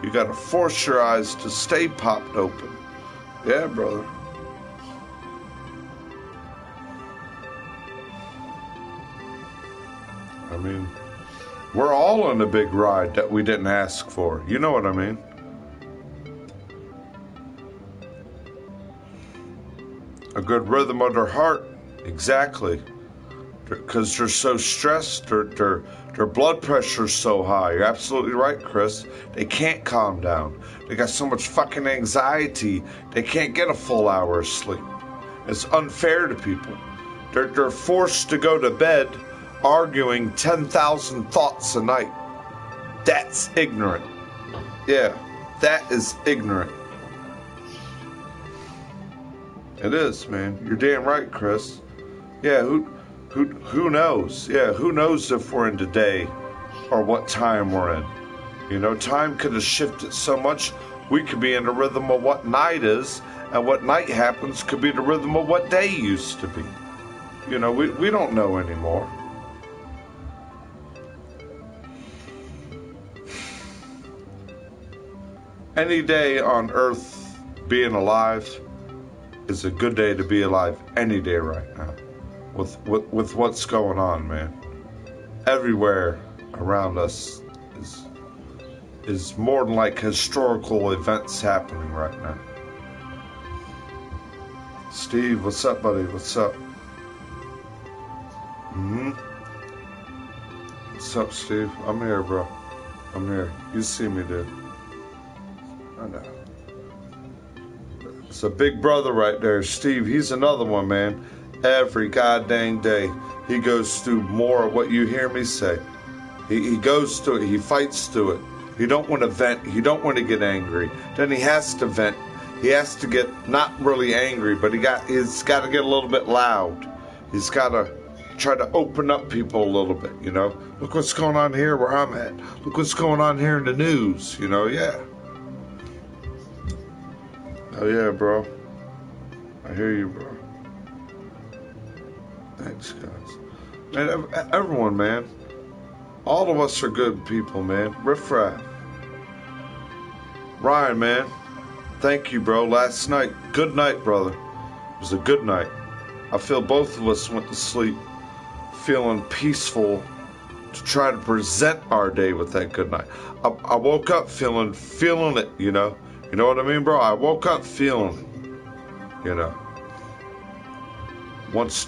you gotta force your eyes to stay popped open. Yeah, brother. I mean, we're all on a big ride that we didn't ask for. You know what I mean? A good rhythm of their heart. Exactly. Because they're so stressed, their blood pressure's so high. You're absolutely right, Chris. They can't calm down. They got so much fucking anxiety, they can't get a full hour of sleep. It's unfair to people. They're forced to go to bed arguing 10,000 thoughts a night. That's ignorant. Yeah, that is ignorant. It is, man. You're damn right, Chris. Yeah, who knows? Yeah, who knows if we're in today or what time we're in? You know, time could have shifted so much. We could be in the rhythm of what night is, and what night happens could be the rhythm of what day used to be. You know, we don't know anymore. Any day on earth being alive is a good day to be alive any day right now. With what's going on, man. Everywhere around us is more than like historical events happening right now. Steve, what's up, buddy? What's up? What's up, Steve? I'm here, bro. I'm here. You see me, dude. I know. It's a big brother right there, Steve. He's another one, man. Every goddamn day, he goes through more of what you hear me say. He goes through it. He fights through it. He don't want to vent. He don't want to get angry. Then he has to vent. He has to get not really angry, but he's got to get a little bit loud. He's got to try to open up people a little bit, you know. Look what's going on here where I'm at. Look what's going on here in the news, you know. Yeah. Oh yeah, bro. I hear you, bro. Thanks, guys. Man, everyone, man. All of us are good people, man. Riff Raff. Ryan, man. Thank you, bro. Last night. Good night, brother. It was a good night. I feel both of us went to sleep feeling peaceful to try to present our day with that good night. I woke up feeling it, you know. You know what I mean, bro? I woke up feeling it, you know. Once...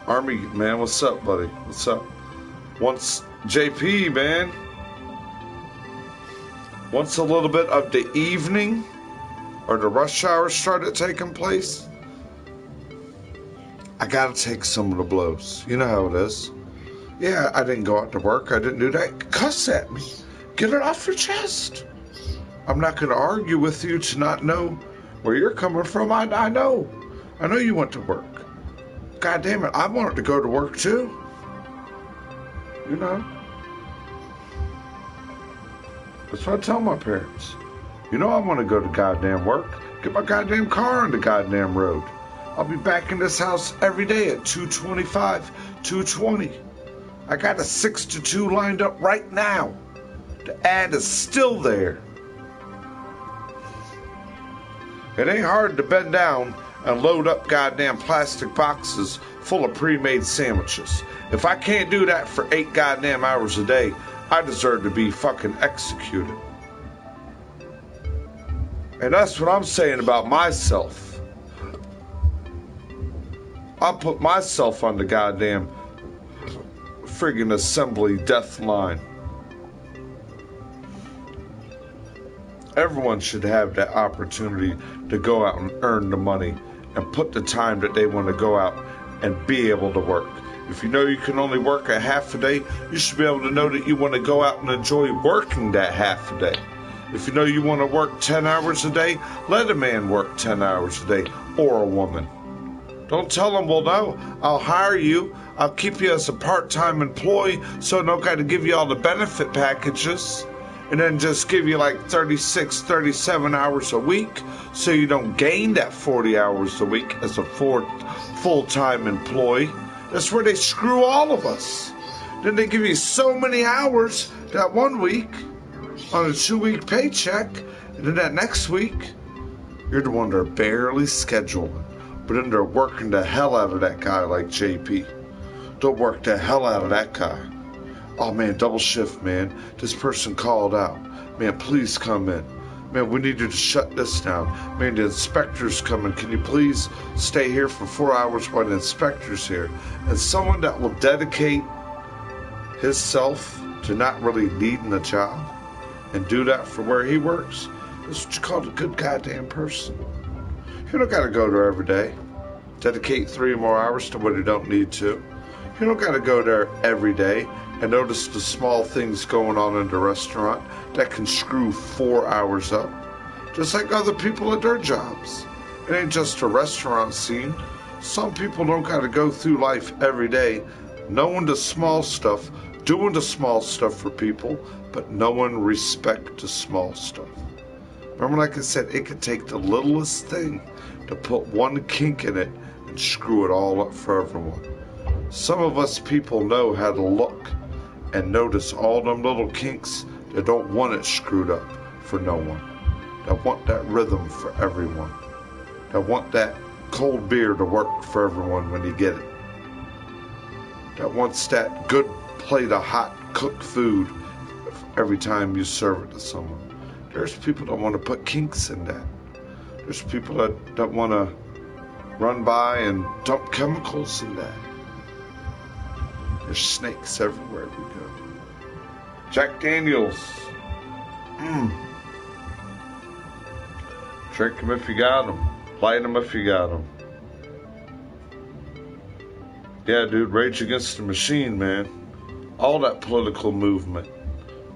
Army, man, what's up, buddy? What's up? Once, JP, man. Once a little bit of the evening or the rush hour started taking place, I gotta take some of the blows. You know how it is. Yeah, I didn't go out to work. I didn't do that. Cuss at me. Get it off your chest. I'm not gonna argue with you to not know where you're coming from. I know. I know you went to work. God damn it, I wanted to go to work too. You know. That's what I tell my parents. You know I want to go to goddamn work. Get my goddamn car on the goddamn road. I'll be back in this house every day at 2:25, 2:20. I got a 6-2 lined up right now. The ad is still there. It ain't hard to bend down and load up goddamn plastic boxes full of pre-made sandwiches. If I can't do that for 8 goddamn hours a day, I deserve to be fucking executed. And that's what I'm saying about myself. I put myself on the goddamn friggin' assembly death line. Everyone should have that opportunity to go out and earn the money and put the time that they want to go out and be able to work. If you know you can only work a half a day, you should be able to know that you want to go out and enjoy working that half a day. If you know you want to work 10 hours a day, let a man work 10 hours a day, or a woman. Don't tell them, well, no, I'll hire you. I'll keep you as a part-time employee so I don't got to give you all the benefit packages. And then just give you like 36, 37 hours a week so you don't gain that 40 hours a week as a full-time employee. That's where they screw all of us. Then they give you so many hours that one week on a 2-week paycheck, and then that next week, you're the one they're barely scheduling. But then they're working the hell out of that guy like JP. Don't work the hell out of that guy. Oh man, double shift, man. This person called out. Man, please come in. Man, we need you to shut this down. Man, the inspector's coming. Can you please stay here for 4 hours while the inspector's here? And someone that will dedicate himself to not really needing a job and do that for where he works is what you call a good goddamn person. You don't gotta go there every day. Dedicate 3 more hours to what you don't need to. You don't gotta go there every day and notice the small things going on in the restaurant that can screw 4 hours up. Just like other people at their jobs. It ain't just a restaurant scene. Some people don't gotta go through life every day knowing the small stuff, doing the small stuff for people, but no one respect the small stuff. Remember, like I said, it could take the littlest thing to put one kink in it and screw it all up for everyone. Some of us people know how to look and notice all them little kinks that don't want it screwed up for no one. That want that rhythm for everyone. That want that cold beer to work for everyone when you get it. That wants that good plate of hot cooked food every time you serve it to someone. There's people that want to put kinks in that. There's people that want to run by and dump chemicals in that. There's snakes everywhere we go. Jack Daniels. Drink them if you got them. Light them if you got them. Yeah, dude, Rage Against the Machine, man. All that political movement.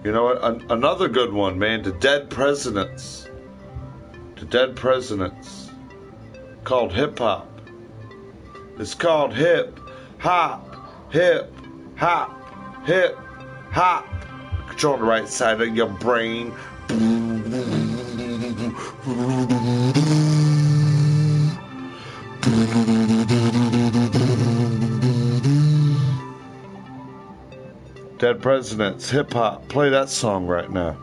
You know what? Another good one, man. The Dead Presidents. The Dead Presidents. Called Hip Hop. It's called Hip Hop. Hip Hop. Hip Hop. Control the right side of your brain. Dead Presidents, Hip Hop. Play that song right now.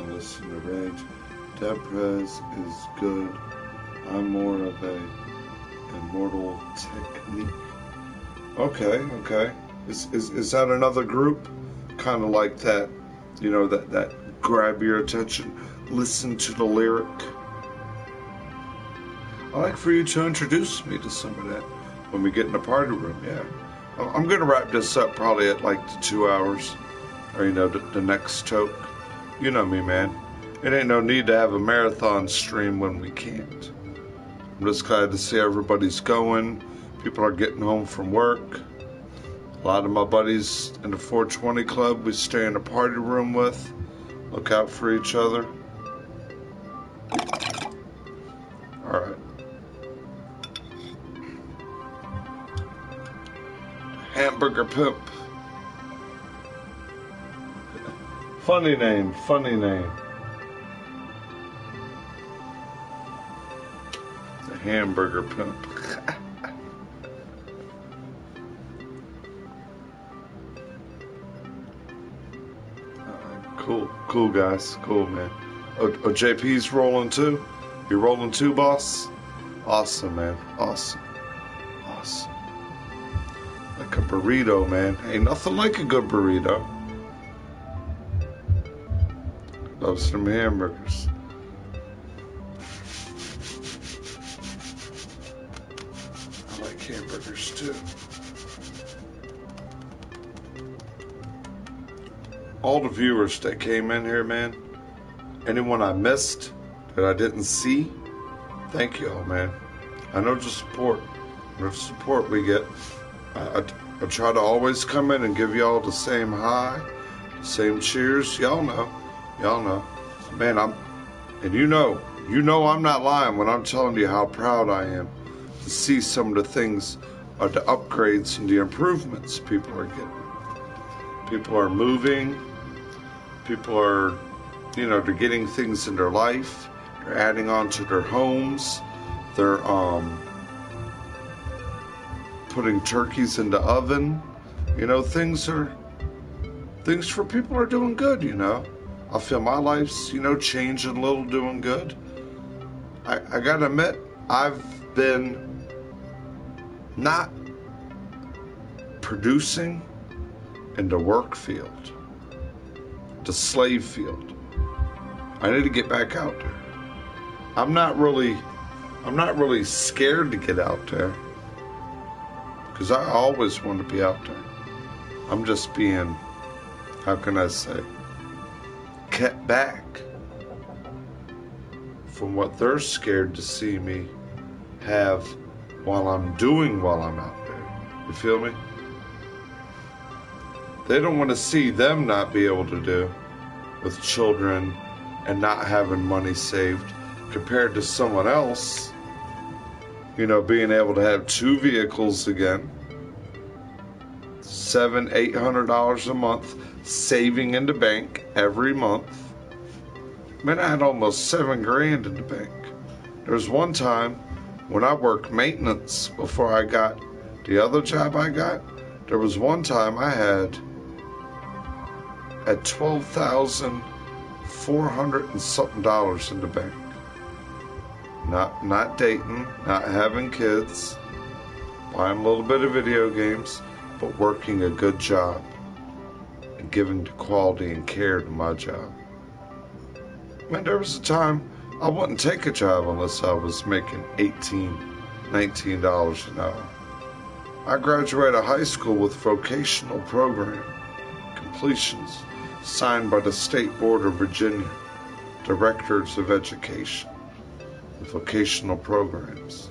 Listen to Rage. Dead Prez is good. I'm more of a Immortal Technique. Okay. Is that another group? Kind of like that, you know, that grab your attention. Listen to the lyric. I'd like for you to introduce me to some of that when we get in the party room, yeah. I'm going to wrap this up probably at like the 2 hours, or, you know, the next toke. You know me, man. It ain't no need to have a marathon stream when we can't. I'm just glad to see everybody's going. People are getting home from work. A lot of my buddies in the 420 Club we stay in the party room with. Look out for each other. Alright. Hamburger Pimp. Funny name, funny name. The Hamburger Pimp. Cool guys, cool man. Oh, JP's rolling too? You rolling too, boss? Awesome, man, awesome. Like a burrito, man. Ain't nothing like a good burrito. Love some hamburgers. I like hamburgers too. All the viewers that came in here, man. Anyone I missed that I didn't see, thank y'all, man. I know the support. The support we get. I try to always come in and give y'all the same hi, same cheers. Y'all know. Man, you know I'm not lying when I'm telling you how proud I am to see some of the things, the upgrades and the improvements people are getting. People are moving. People are, they're getting things in their life. They're adding on to their homes. They're putting turkeys in the oven. Things for people are doing good, I feel my life's, changing a little, doing good. I gotta admit, I've been not producing in the work field, the slave field. I need to get back out there. I'm not really scared to get out there, because I always want to be out there. I'm just being, how can I say, kept back from what they're scared to see me have while I'm out there. You feel me? They don't want to see them not be able to do with children and not having money saved compared to someone else, being able to have 2 vehicles again, $700-800 a month, saving in the bank every month. Man, I had almost $7,000 in the bank. There was one time when I worked maintenance before I got the other job I got. There was one time I had $12,400 and something in the bank. Not dating, not having kids, buying a little bit of video games, but working a good job and giving the quality and care to my job. Man, there was a time I wouldn't take a job unless I was making $18, $19 an hour. I graduated high school with vocational program completions signed by the State Board of Virginia, Directors of Education, vocational programs,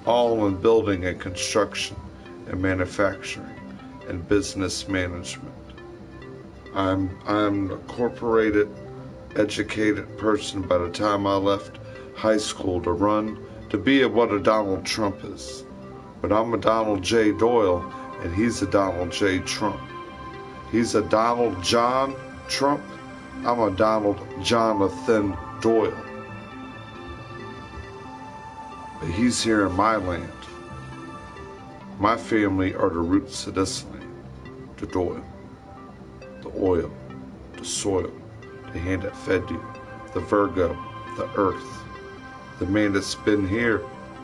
all in building and construction and manufacturing and business management. I'm a corporated, educated person by the time I left high school to be what a Donald Trump is. But I'm a Donald J. Doyle, and he's a Donald J. Trump. He's a Donald John Trump. I'm a Donald Jonathan Doyle. But he's here in my land. My family are the roots of this land. The Doyle, the oil, the soil, the hand that fed you, the Virgo, the earth, the man that's been here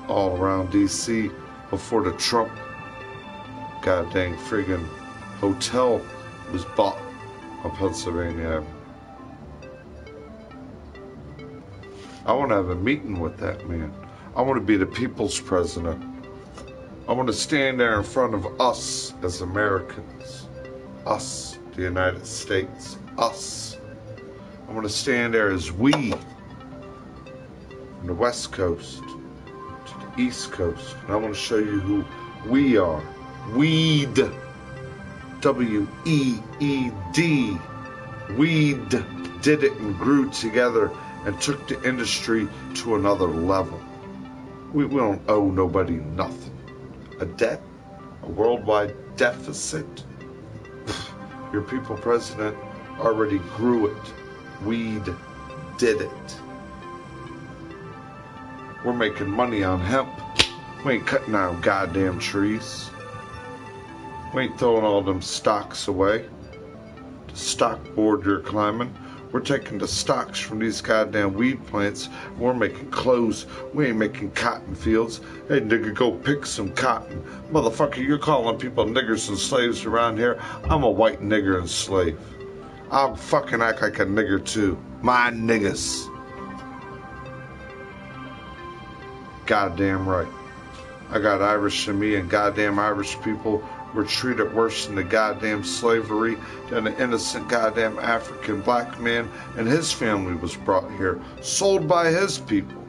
all around D.C. before the Trump goddamn friggin' hotel was bought on Pennsylvania Avenue. I want to have a meeting with that man. I want to be the people's president. I want to stand there in front of us as Americans. Us, the United States. Us. I I'm going to stand there as we, from the West Coast to the East Coast, and I want to show you who we are. Weed. W-E-E-D. Weed did it and grew together and took the industry to another level. We don't owe nobody nothing. A debt? A worldwide deficit? Your people president already grew it. Weed did it. We're making money on hemp. We ain't cutting down goddamn trees. We ain't throwing all them stocks away. The stock board you're climbing. We're taking the stocks from these goddamn weed plants. We're making clothes. We ain't making cotton fields. Hey, nigga, go pick some cotton. Motherfucker, you're calling people niggers and slaves around here. I'm a white nigger and slave. I'll fucking act like a nigger too. My niggas. Goddamn right. I got Irish in me, and goddamn Irish people were treated worse than the goddamn slavery than the innocent goddamn African black man and his family was brought here, sold by his people.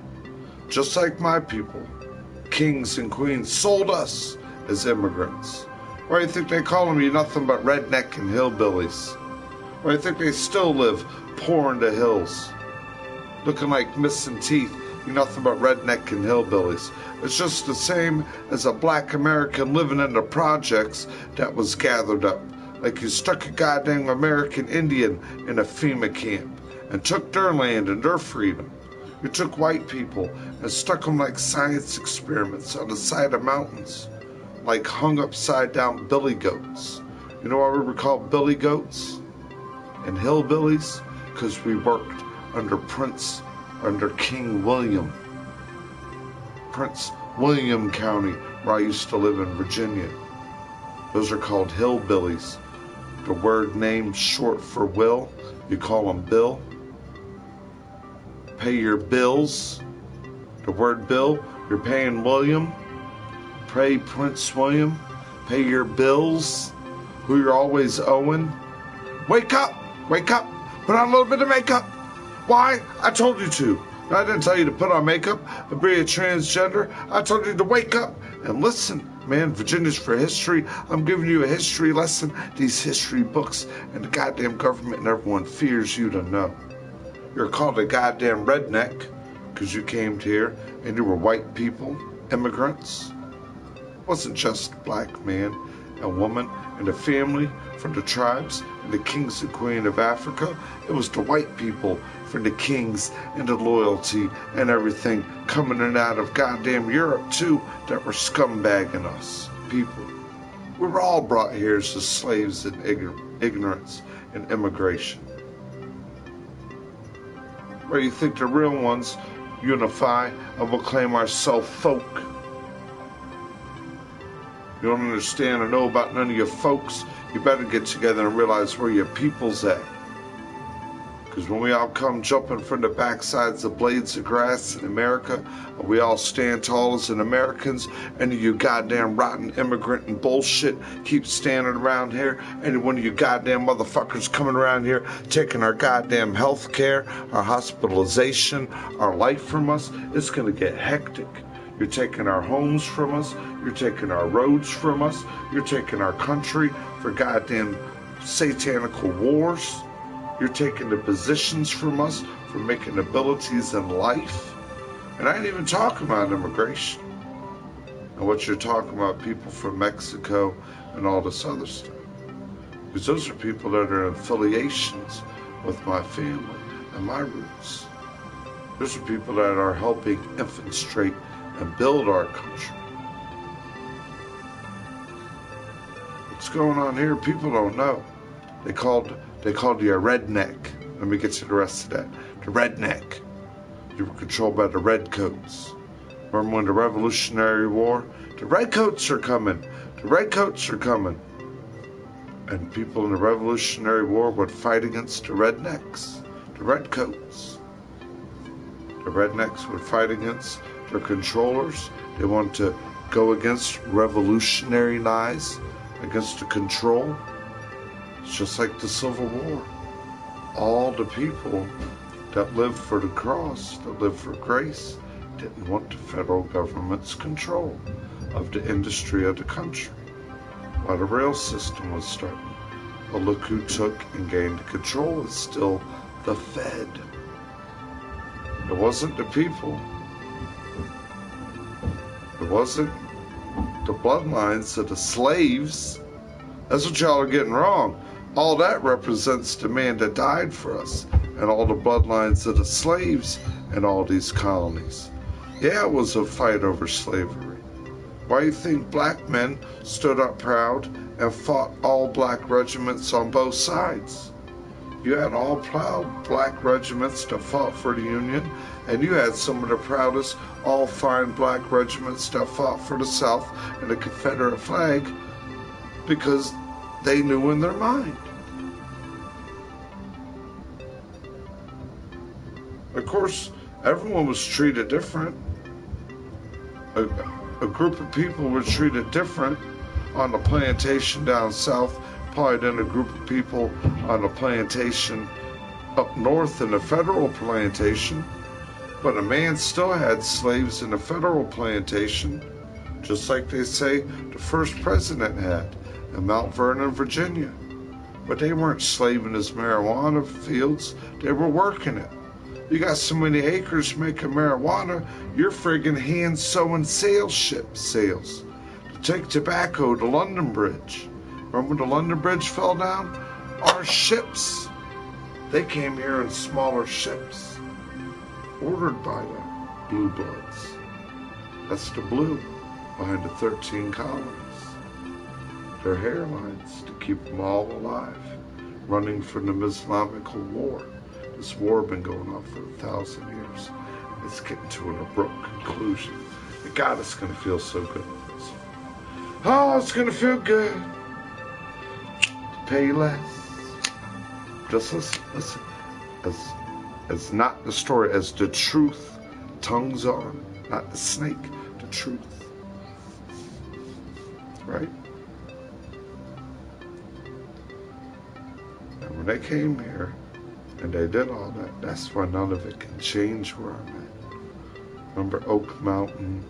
Just like my people, kings and queens, sold us as immigrants. Why do you think they call them you nothing but redneck and hillbillies? Why do you think they still live poor in the hills, looking like missing teeth? You nothing but redneck and hillbillies. It's just the same as a black American living in the projects that was gathered up. Like you stuck a goddamn American Indian in a FEMA camp and took their land and their freedom. You took white people and stuck them like science experiments on the side of mountains, like hung upside down billy goats. You know why we were called billy goats and hillbillies? Because we worked under King William. Prince William County, where I used to live in Virginia. Those are called hillbillies. The word name short for Will, you call them Bill. Pay your bills. The word bill, you're paying William. Pray Prince William. Pay your bills, who you're always owing. Wake up! Wake up! Put on a little bit of makeup. Why? I told you to. I didn't tell you to put on makeup and be a transgender. I told you to wake up and listen. Man, Virginia's for history. I'm giving you a history lesson. These history books and the goddamn government and everyone fears you to know. You're called a goddamn redneck because you came here and you were white people, immigrants. It wasn't just black man and woman and a family from the tribes and the kings and queen of Africa. It was the white people from the kings and the loyalty and everything coming in and out of goddamn Europe too that were scumbagging us people. We were all brought here as slaves in ignorance and immigration. Where you think the real ones unify and will claim ourselves folk. You don't understand or know about none of your folks, you better get together and realize where your people's at. Because when we all come jumping from the backsides of blades of grass in America, and we all stand tall as an Americans, and you goddamn rotten immigrant and bullshit keep standing around here, and one of you goddamn motherfuckers coming around here taking our goddamn health care, our hospitalization, our life from us, it's going to get hectic. You're taking our homes from us. You're taking our roads from us. You're taking our country for goddamn satanical wars. You're taking the positions from us for making abilities in life. And I ain't even talking about immigration. And what you're talking about, people from Mexico and all this other stuff. Because those are people that are in affiliations with my family and my roots. Those are people that are helping infiltrate and build our country. What's going on here? People don't know. They called you a redneck. Let me get to the rest of that. The redneck. You were controlled by the redcoats. Remember when the Revolutionary War? The redcoats are coming. The redcoats are coming. And people in the Revolutionary War would fight against the rednecks. The redcoats. The rednecks would fight against their controllers. They wanted to go against revolutionary-ize, against the control. It's just like the Civil War. all the people that lived for the cross, that lived for grace, didn't want the federal government's control of the industry of the country while the rail system was starting. But look who took and gained control. It's still the Fed. It wasn't the people. It wasn't the bloodlines of the slaves. That's what y'all are getting wrong. All that represents the man that died for us and all the bloodlines of the slaves in all these colonies. Yeah, it was a fight over slavery. Why do you think black men stood up proud and fought all black regiments on both sides? You had all proud black regiments that fought for the Union, and you had some of the proudest, all fine black regiments that fought for the South and the Confederate flag because they knew in their mind. Of course, everyone was treated different. A group of people were treated different on the plantation down south, probably than a group of people on a plantation up north in a federal plantation. But a man still had slaves in a federal plantation, just like they say the first president had in Mount Vernon, Virginia. But they weren't slaving his marijuana fields, they were working it. You got so many acres making marijuana, you're friggin' hand sewing sails to take tobacco to London Bridge. Remember when the London Bridge fell down? Our ships, they came here in smaller ships, ordered by the Blue Bloods. That's the blue behind the 13 colonies. Their hairlines to keep them all alive, running from the Islamic war. This war has been going on for 1,000 years. It's getting to an abrupt conclusion. And God, it's going to feel so good. Oh, it's going to feel good. Pay less. Just listen. As not the story, as the truth. Tongues on, not the snake, the truth. Right? And when they came here, and they did all that, that's why none of it can change where I'm at. Remember Oak Mountain,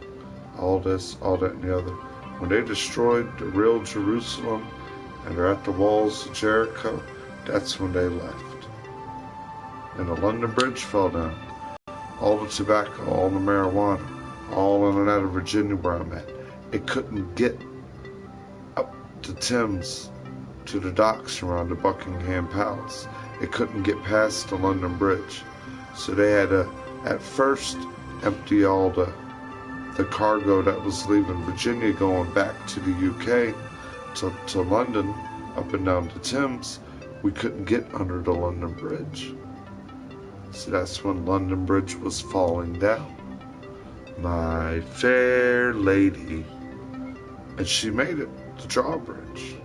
all this, all that, and the other. When they destroyed the real Jerusalem and they're at the walls of Jericho, that's when they left. And the London Bridge fell down. All the tobacco, all the marijuana, all in and out of Virginia where I'm at. It couldn't get up to Thames, to the docks around the Buckingham Palace. It couldn't get past the London Bridge. So they had to, at first, empty all the cargo that was leaving Virginia going back to the UK, to London, up and down the Thames. We couldn't get under the London Bridge. So that's when London Bridge was falling down. My fair lady. And she made it, the drawbridge.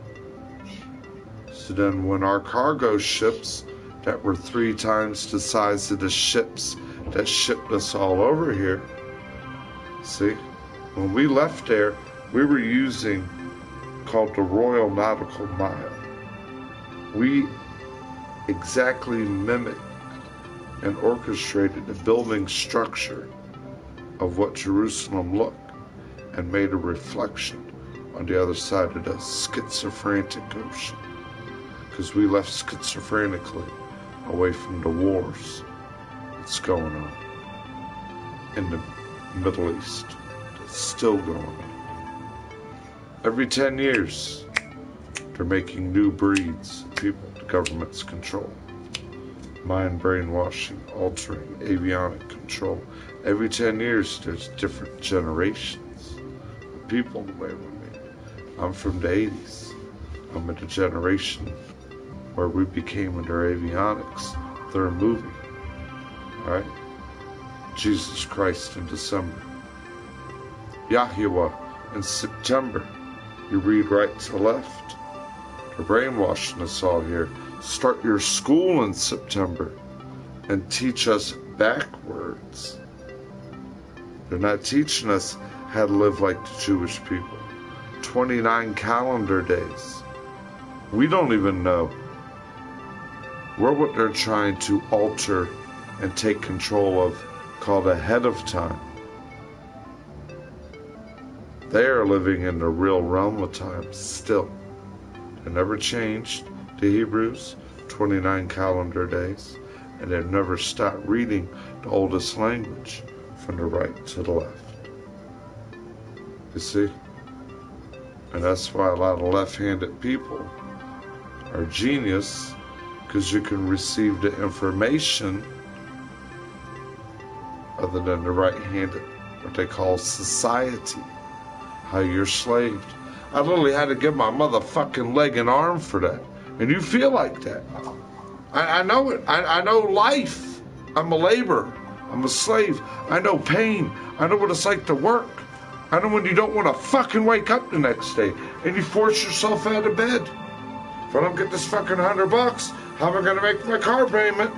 So then when our cargo ships that were 3 times the size of the ships that shipped us all over here, see, when we left there, we were using called the Royal Nautical Mile. We exactly mimicked and orchestrated the building structure of what Jerusalem looked and made a reflection on the other side of the schizophrenic ocean. Because we left schizophrenically away from the wars that's going on in the Middle East. It's still going on. Every 10 years, they're making new breeds of people the government's control. Mind brainwashing, altering, avionic control. Every 10 years, there's different generations of people the way we're made. I'm from the 80s. I'm in the generation where we became under avionics. They're moving. Alright? Jesus Christ in December. Yahuwah in September. You read right to left. They're brainwashing us all here. Start your school in September and teach us backwards. They're not teaching us how to live like the Jewish people. 29 calendar days. We don't even know We're what they're trying to alter and take control of, called ahead of time. They are living in the real realm of time still. They never changed the Hebrews, 29 calendar days, and they've never stopped reading the oldest language from the right to the left. You see? And that's why a lot of left-handed people are genius, because you can receive the information other than the right-handed, what they call society, how you're slaved. I literally had to give my motherfucking leg and arm for that. And you feel like that. I know it. I know life. I'm a laborer. I'm a slave. I know pain. I know what it's like to work. I know when you don't want to fucking wake up the next day and you force yourself out of bed. If I don't get this fucking $100, how am I gonna make my car payment?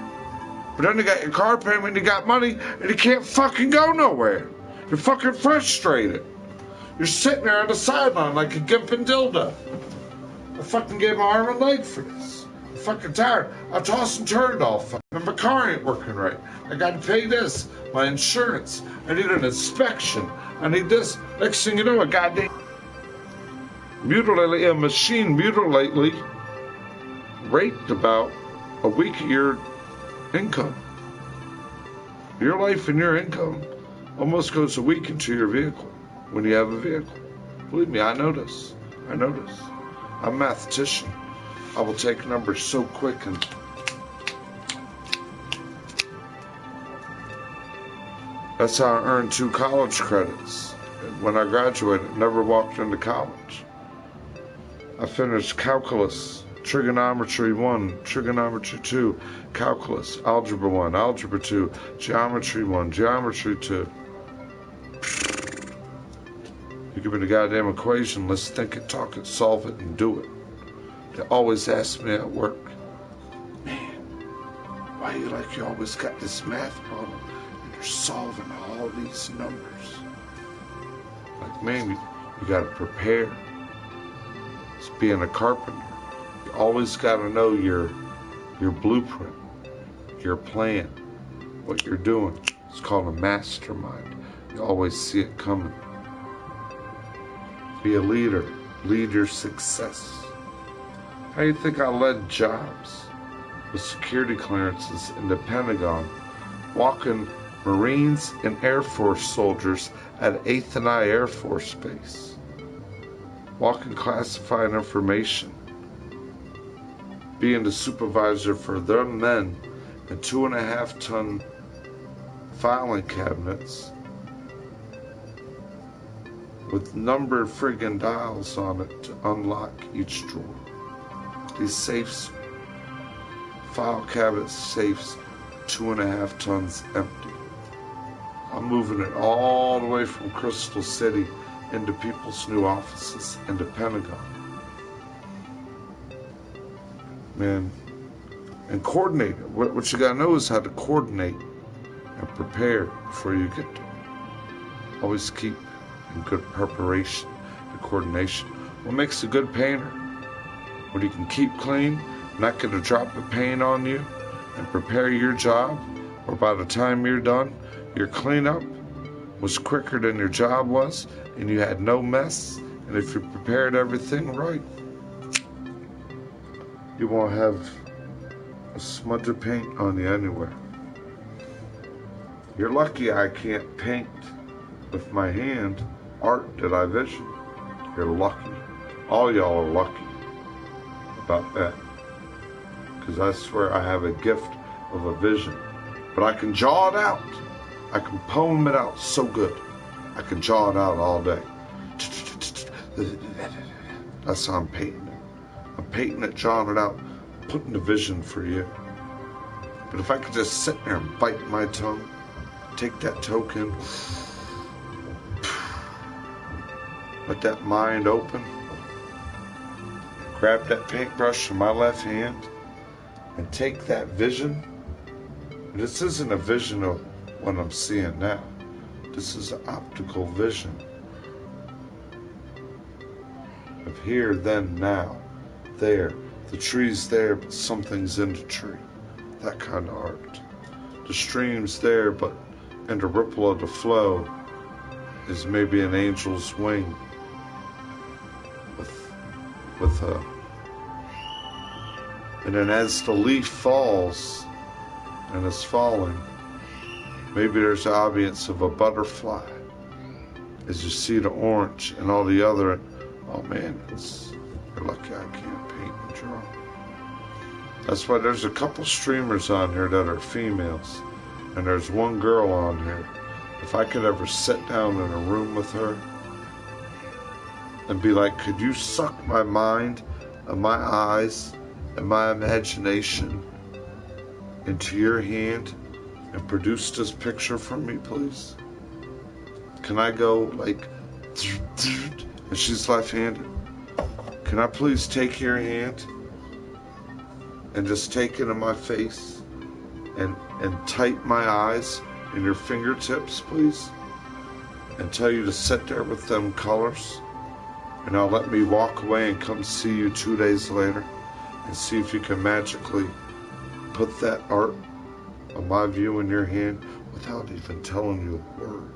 But then you got your car payment, you got money, and you can't fucking go nowhere. You're fucking frustrated. You're sitting there on the sideline like a gimping dildo. I fucking gave my arm and leg for this. I'm fucking tired. I tossed and turned all fucking. My car ain't working right. I gotta pay this. My insurance. I need an inspection. I need this. Next thing you know, a goddamn a machine mutilately raped about a week of your income. Your life and your income almost goes a week into your vehicle when you have a vehicle. Believe me, I know this. I know this. I'm a mathematician. I will take numbers so quick and that's how I earned 2 college credits. When I graduated, never walked into college. I finished calculus, trigonometry 1, trigonometry 2, calculus, algebra 1, algebra 2, geometry 1, geometry 2. You give me the goddamn equation, let's think it, talk it, solve it, and do it. They always ask me at work, man, why you always got this math problem and you're solving all these numbers? Like, man, you gotta prepare. It's being a carpenter. You always gotta know your blueprint, your plan, what you're doing. It's called a mastermind. You always see it coming. Be a leader. Lead your success. How do you think I led jobs with security clearances in the Pentagon, walking Marines and Air Force soldiers at 8th and I Air Force Base, walking classified information, being the supervisor for their men in 2.5-ton filing cabinets with numbered friggin' dials on it to unlock each drawer. These safes, file cabinet safes, 2.5 tons empty. I'm moving it all the way from Crystal City into people's new offices in the Pentagon. Man, and coordinate. What you gotta know is how to coordinate and prepare before you get there. Always keep in good preparation and coordination. What makes a good painter? When you can keep clean, not get a drop of paint on you, and prepare your job, or by the time you're done, your cleanup was quicker than your job was, and you had no mess, and if you prepared everything right, you won't have a smudge of paint on you anywhere. You're lucky I can't paint with my hand art that I vision. You're lucky. All y'all are lucky about that. Because I swear I have a gift of a vision. But I can jaw it out. I can poem it out so good. I can jaw it out all day. That's how I'm painting it. I'm painting it, jawing it out, putting the vision for you. But if I could just sit there and bite my tongue, take that token, let that mind open, grab that paintbrush in my left hand, and take that vision. This isn't a vision of what I'm seeing now. This is an optical vision of here, then, now, there. The tree's there, but something's in the tree. that kind of art. The stream's there, but in the ripple of the flow is maybe an angel's wing with a, and then as the leaf falls and is falling, maybe there's the ambience of a butterfly as you see the orange and all the other. Oh man, you're lucky I can't paint and draw. That's why there's a couple streamers on here that are females, and there's one girl on here. If I could ever sit down in a room with her and be like, could you suck my mind and my eyes and my imagination into your hand and produce this picture for me, please? Can I go like, and she's left-handed. Can I please take your hand and just take it in my face and tight my eyes in your fingertips, please? And tell you to sit there with them colors, and I'll let me walk away and come see you 2 days later and see if you can magically put that art of my view in your hand without even telling you a word.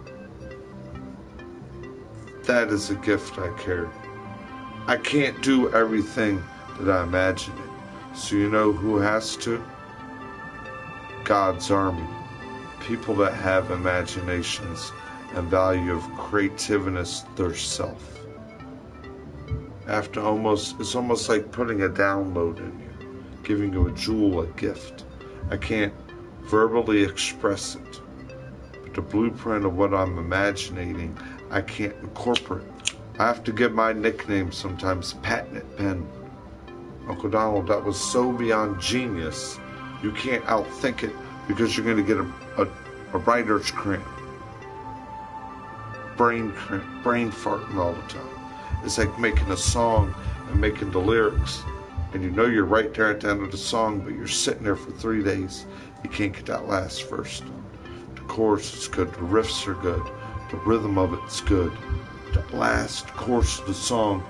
That is a gift I carry. I can't do everything that I imagine it. So you know who has to? God's army. People that have imaginations and value of creativeness theirself. It's almost like putting a download in you, giving you a jewel, a gift. I can't verbally express it, but the blueprint of what I'm imagining, I can't incorporate. I have to give my nickname sometimes Patent Pen. Uncle Donald, that was so beyond genius. You can't outthink it because you're going to get a writer's cramp. Brain farting all the time. It's like making a song and making the lyrics, and you know you're right there at the end of the song, but you're sitting there for 3 days. You can't get that last verse done. The chorus is good, the riffs are good, the rhythm of it's good. The last chorus of the song,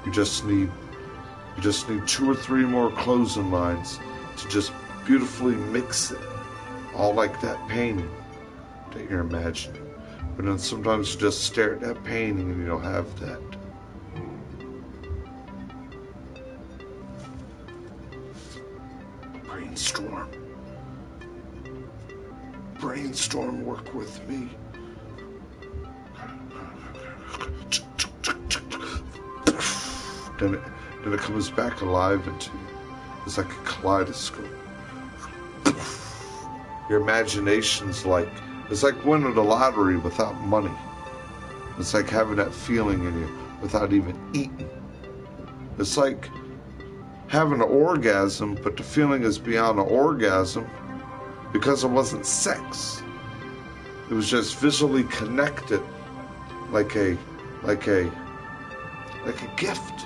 you just need 2 or 3 more closing lines to just beautifully mix it, all like that painting that you're imagining. But then sometimes you just stare at that painting and you don't have that. Brainstorm, work with me. Then it comes back alive into you. It's like a kaleidoscope. Your imagination's it's like winning the lottery without money. It's like having that feeling in you without even eating. It's like having an orgasm, but the feeling is beyond an orgasm because it wasn't sex. It was just visually connected like a gift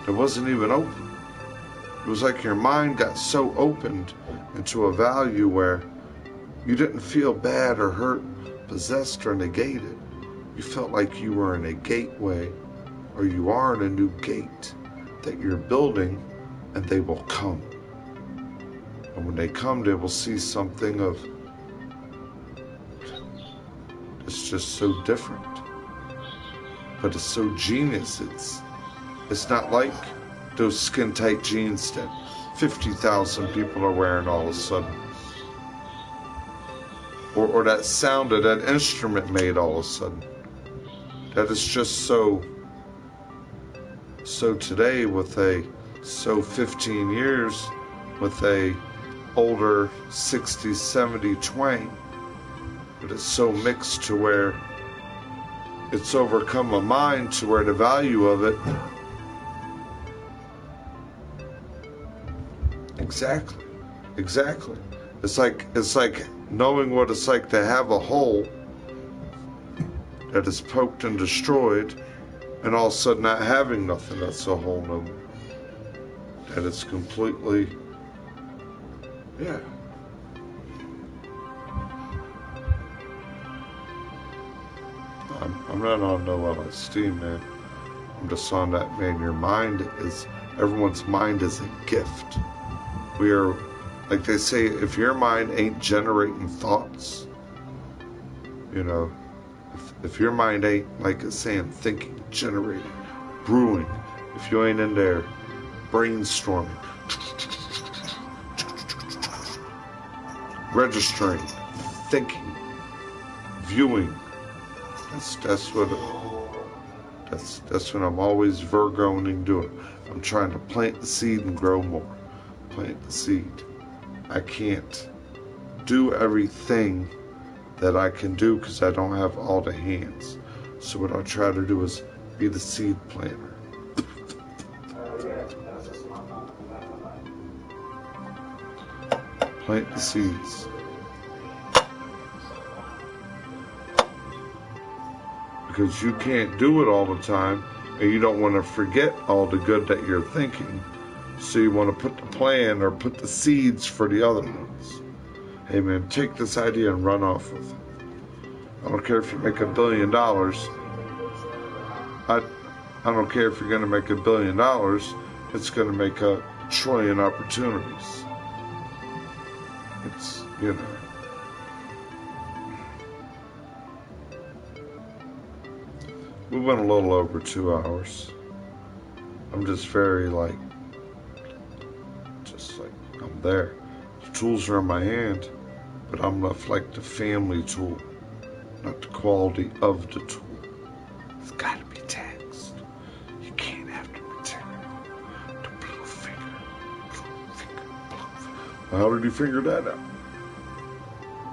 that wasn't even open. It was like your mind got so opened into a value where you didn't feel bad or hurt, possessed or negated. You felt like you were in a gateway, or you are in a new gate that you're building, and they will come. And when they come, they will see something of, it's just so different. But it's so genius. It's not like those skin-tight jeans that 50,000 people are wearing all of a sudden. Or that sound that that instrument made all of a sudden. That is just so today with 15 years with a older 60s, 70 twang. But it's so mixed to where it's overcome my mind to where the value of it. Exactly. It's like knowing what it's like to have a hole that is poked and destroyed, and all of a sudden not having nothing that's a hole no more. That it's completely, yeah. I'm not on no LSD, man. I'm just on that, man. Everyone's mind is a gift. We are Like they say, if your mind ain't generating thoughts, you know, if your mind ain't, like it's saying, thinking, generating, brewing, if you ain't in there brainstorming, registering, thinking, viewing, that's what I'm always Virgoing and doing. I'm trying to plant the seed and grow more. Plant the seed. I can't do everything that I can do because I don't have all the hands. So what I try to do is be the seed planter. Plant the seeds. Because you can't do it all the time, and you don't want to forget all the good that you're thinking. So you want to put the plan or put the seeds for the other ones. Hey man, take this idea and run off with it. I don't care if you make $1 billion. I don't care if you're going to make $1 billion. It's going to make 1 trillion opportunities. It's, you know. We went a little over 2 hours. I'm just very I'm there. The tools are in my hand, but I'm left like the family tool, not the quality of the tool. It's got to be taxed. You can't have the material. The blue finger. Well, how did you figure that out?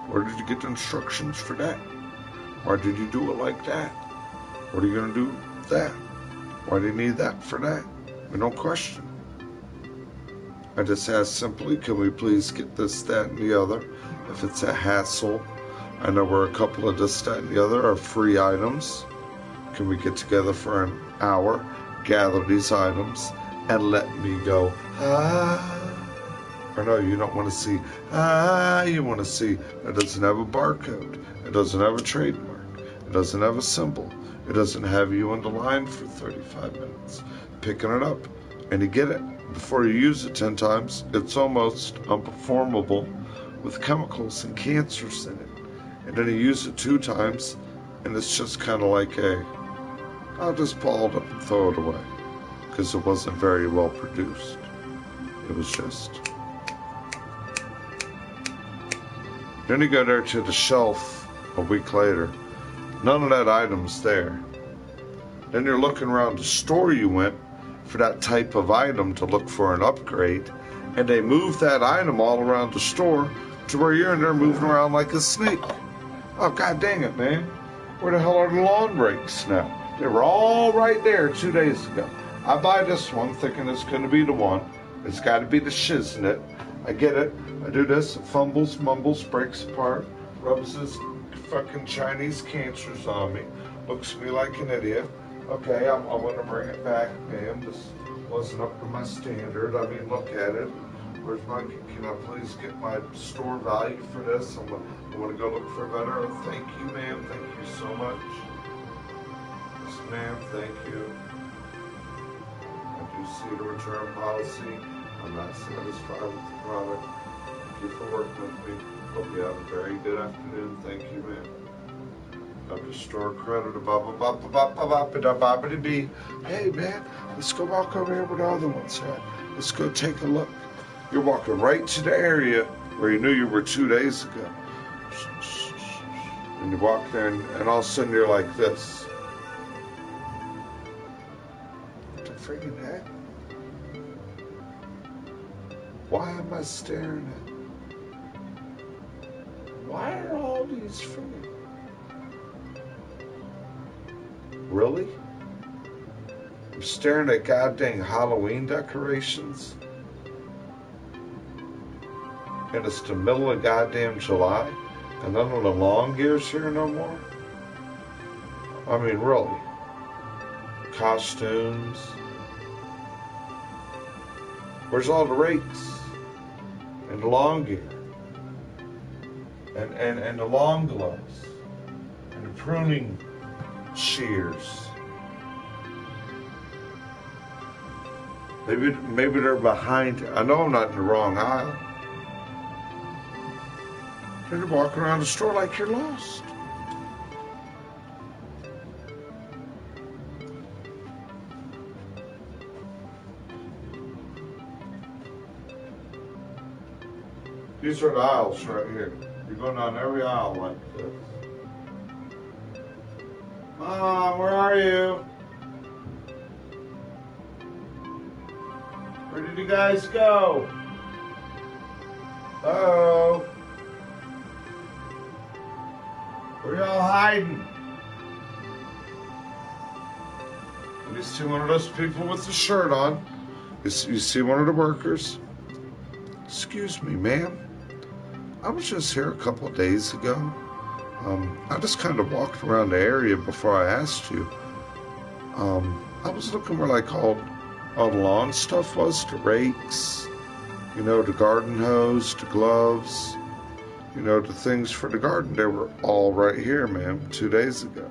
Where did you get the instructions for that? Why did you do it like that? What are you going to do with that? Why do you need that for that? I don't question. I just ask simply, can we please get this, that, and the other? If it's a hassle, I know where a couple of this, that, and the other are free items. Can we get together for an hour, gather these items, and let me go, Or no, you don't want to see, you want to see it doesn't have a barcode. It doesn't have a trademark. It doesn't have a symbol. It doesn't have you on the line for 35 minutes picking it up. And you get it. Before you use it 10 times, it's almost unperformable with chemicals and cancers in it. And then you use it 2 times, and it's just kind of like I'll just ball it up and throw it away. Because it wasn't very well produced. It was just. Then you go there to the shelf a week later. None of that item's there. Then you're looking around the store you went for that type of item to look for an upgrade, and they move that item all around the store to where you're in there moving around like a snake. Oh, god dang it, man. Where the hell are the lawn rakes now? They were all right there 2 days ago. I buy this one thinking it's going to be the one. It's got to be the shiznit. I get it. I do this. It fumbles, mumbles, breaks apart, rubs his fucking Chinese cancers on me, looks at me like an idiot. Okay, I want to bring it back, ma'am. This wasn't up to my standard. I mean, look at it. Where's my, can I please get my store value for this? I want to go look for better. Thank you, ma'am. Thank you so much. Yes, ma'am. Thank you. I do see the return policy. I'm not satisfied with the product. Thank you for working with me. Hope you have a very good afternoon. Thank you, ma'am. Dr. Store Credit, Hey, man, let's go walk over here with the other ones. Let's go take a look. You're walking right to the area where you knew you were 2 days ago. And you walk there, and all of a sudden you're like this. What the freaking heck? Why am I staring at? Why are all these freaking? Really? I'm staring at goddamn Halloween decorations. And it's the middle of goddamn July. And none of the lawn gear's here no more. I mean, really. Costumes. Where's all the rakes? And the lawn gear? And the lawn gloves? And the pruning shears. Maybe they're behind. I know I'm not in the wrong aisle. You're walking around the store like you're lost. These are the aisles right here. You're going down every aisle like this. Mom, where are you? Where did you guys go? Uh-oh. Where y'all hiding? You see one of those people with the shirt on? You see one of the workers? Excuse me, ma'am. I was just here a couple of days ago. I just kind of walked around the area before I asked you. I was looking where like all the lawn stuff was, the rakes, the garden hose, the gloves, the things for the garden. They were all right here, ma'am, 2 days ago.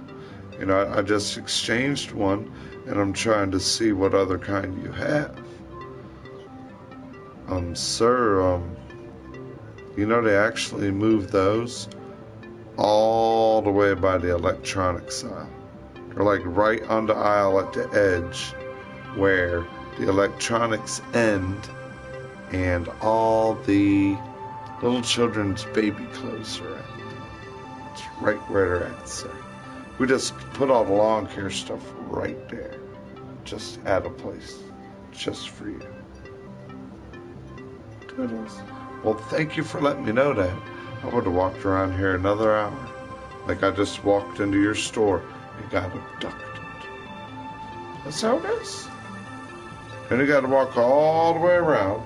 I just exchanged one, and I'm trying to see what other kind you have. Sir, they actually moved those all the way by the electronics aisle. They're like right on the aisle at the edge where the electronics end and all the little children's baby clothes are at. It's right where they're at, sir. We just put all the lawn care stuff right there. Just at a place. Just for you. Toodles. Well, thank you for letting me know that. I would have walked around here another hour. Like I just walked into your store and got abducted. That's how it is. And you got to walk all the way around.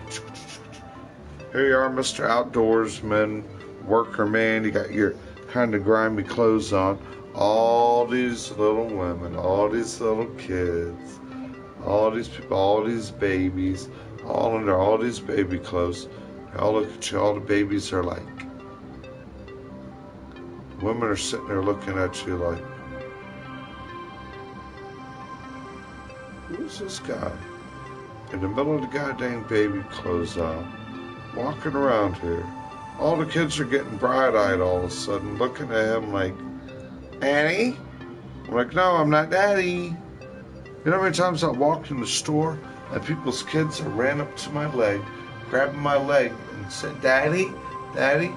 Here you are, Mr. Outdoorsman, worker man. You got your kind of grimy clothes on. All these little women, all these little kids, all these people, all these babies, all under all these baby clothes. All look at you, all the babies are like. Women are sitting there looking at you like, who's this guy? In the middle of the goddamn baby clothes on, walking around here. All the kids are getting bright-eyed all of a sudden, looking at him like, Daddy? I'm like, no, I'm not Daddy. You know how many times I walked in the store and people's kids have ran up to my leg, grabbing my leg and said, Daddy, Daddy?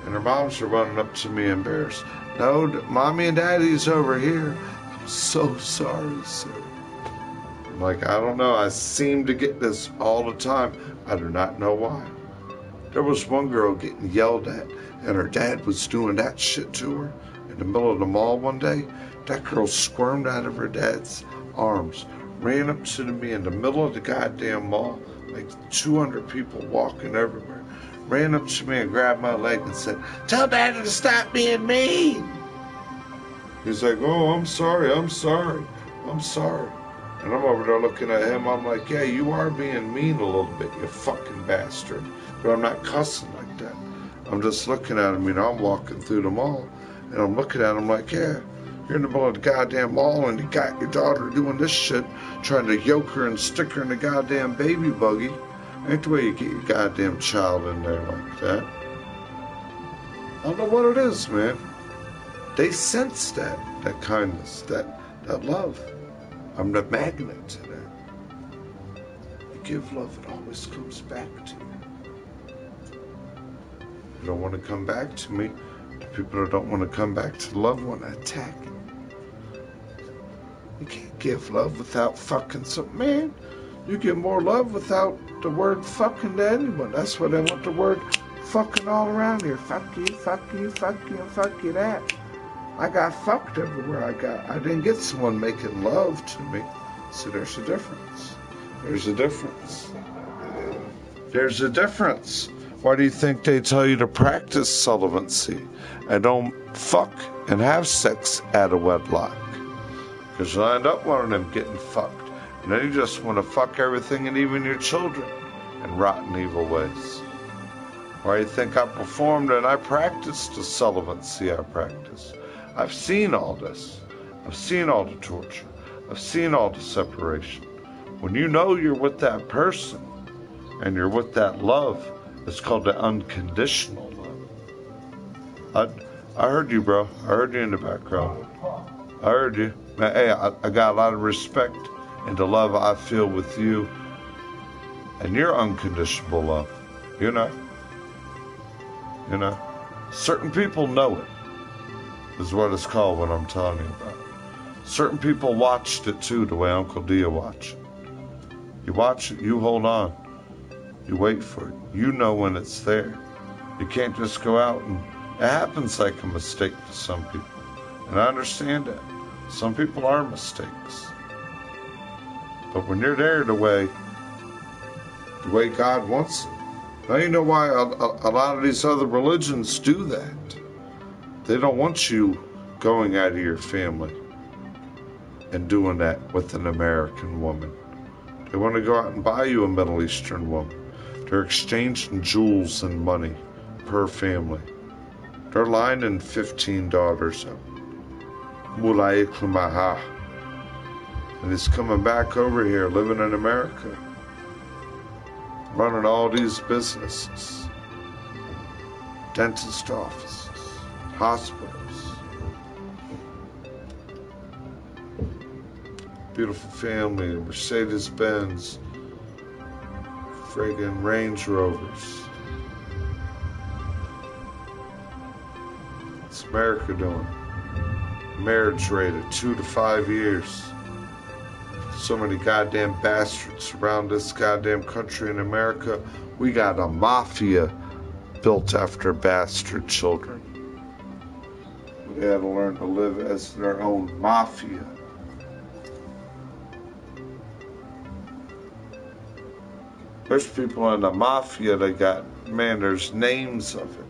And their moms are running up to me embarrassed. No, Mommy and Daddy's over here. I'm so sorry, sir. I'm like, I don't know. I seem to get this all the time. I do not know why. There was one girl getting yelled at, and her dad was doing that shit to her in the middle of the mall one day. That girl squirmed out of her dad's arms, ran up to me in the middle of the goddamn mall, like 200 people walking everywhere. Ran up to me and grabbed my leg and said, tell Daddy to stop being mean. He's like, oh, I'm sorry. And I'm over there looking at him. I'm like, yeah, you are being mean a little bit, you fucking bastard. But I'm not cussing like that. I'm just looking at him. I'm walking through the mall. And I'm looking at him like, yeah, you're in the middle of the goddamn mall and you got your daughter doing this shit, trying to yoke her and stick her in the goddamn baby buggy. Ain't the way you get your goddamn child in there like that. I don't know what it is, man. They sense that kindness, that love. I'm the magnet to that. You give love, it always comes back to you. You don't want to come back to me. The people that don't want to come back to the loved one attack you. You can't give love without fucking something, man. You get more love without the word fucking to anyone. That's why they want the word fucking all around here. Fuck you, fuck you, fuck you, and fuck you that. I got fucked everywhere I didn't get someone making love to me. So there's a difference. There's a difference. There's a difference. Why do you think they tell you to practice celibacy and don't fuck and have sex out of wedlock? Because you'll end up one of them getting fucked. And then you just want to fuck everything and even your children in rotten, evil ways. Why do you think I performed and I practiced the celibacy I practiced? I've seen all this. I've seen all the torture. I've seen all the separation. When you know you're with that person and you're with that love, it's called the unconditional love. I, I heard you, bro. I heard you in the background. I heard you. Man, hey, I got a lot of respect and the love I feel with you and your unconditional love. You know? You know? Certain people know it, is what it's called what I'm telling you about. Certain people watched it too, the way Uncle Dia watched it. You watch it, you hold on. You wait for it. You know when it's there. You can't just go out and... It happens like a mistake to some people. And I understand that. Some people are mistakes. But when you're there the way God wants it. Now you know why a lot of these other religions do that. They don't want you going out of your family and doing that with an American woman. They want to go out and buy you a Middle Eastern woman. They're exchanging jewels and money per family. They're lining 15 daughters up. Mulay Klamaha. And he's coming back over here, living in America, running all these businesses, dentist offices, hospitals. Beautiful family, Mercedes-Benz, friggin' Range Rovers. What's America doing? Marriage rate of 2 to 5 years. So many goddamn bastards around this goddamn country in America. We got a mafia built after bastard children. They had to learn to live as their own mafia. There's people in the mafia that got, man, there's names of it.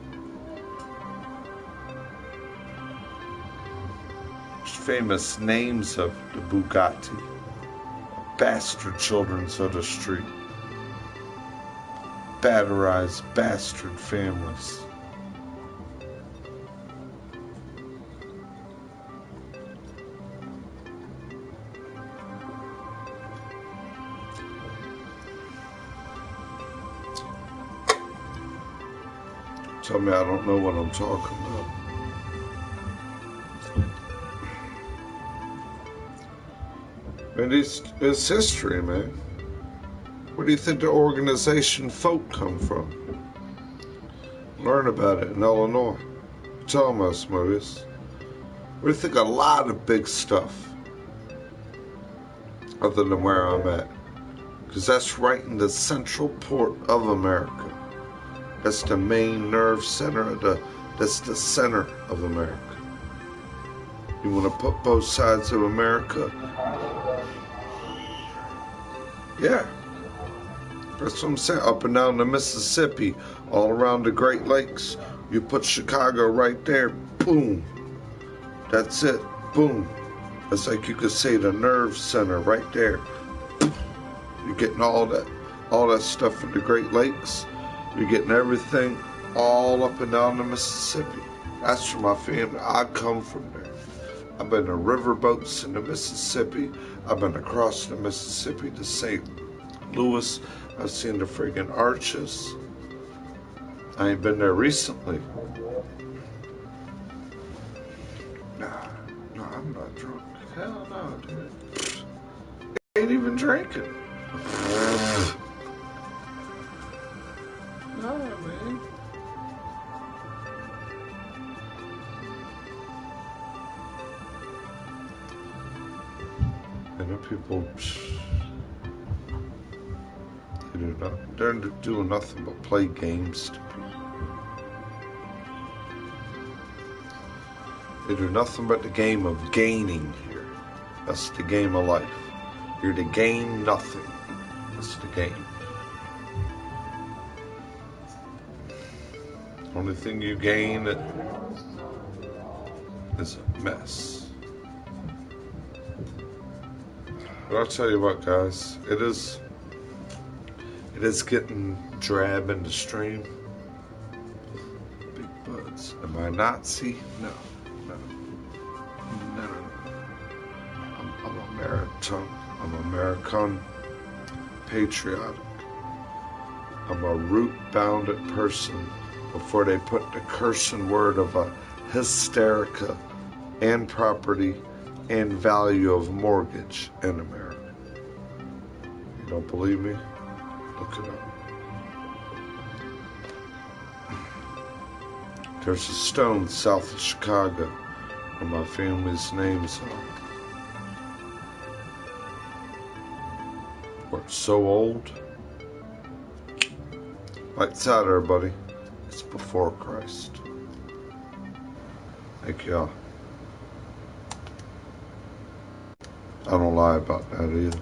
There's famous names of the Bugatti. Bastard children of the street. Batterized bastard families. Tell me I don't know what I'm talking about. And it's history, man. Where do you think the organization folk come from? Learn about it in Illinois. Tell them us, Maurice. Where do you think a lot of big stuff, other than where I'm at? Because that's right in the central port of America. That's the main nerve center that's the center of America. You want to put both sides of America? Yeah. That's what I'm saying. Up and down the Mississippi, all around the Great Lakes. You put Chicago right there, boom. That's it, boom. It's like you could say the nerve center right there. You're getting all that stuff in the Great Lakes. You're getting everything all up and down the Mississippi. That's from my family. I come from there. I've been to riverboats in the Mississippi. I've been across the Mississippi to St. Louis. I've seen the friggin' arches. I ain't been there recently. No, I'm not drunk. Hell no, dude. I ain't even drinking. No, man. And the people, they're doing nothing but play games to people. They do nothing but the game of gaining here. That's the game of life. You're to gain nothing. That's the game. Only thing you gain is a mess. But I'll tell you what, guys, it is getting drab in the stream. Big buds. Am I a Nazi? No. I'm American, patriotic. I'm a root-bounded person before they put the cursing word of a hysterica and property and value of mortgage in America. You don't believe me? Look it up. There's a stone south of Chicago where my family's names are. Where it's so old. Lights out, everybody. It's before Christ. Thank y'all. I don't lie about that either.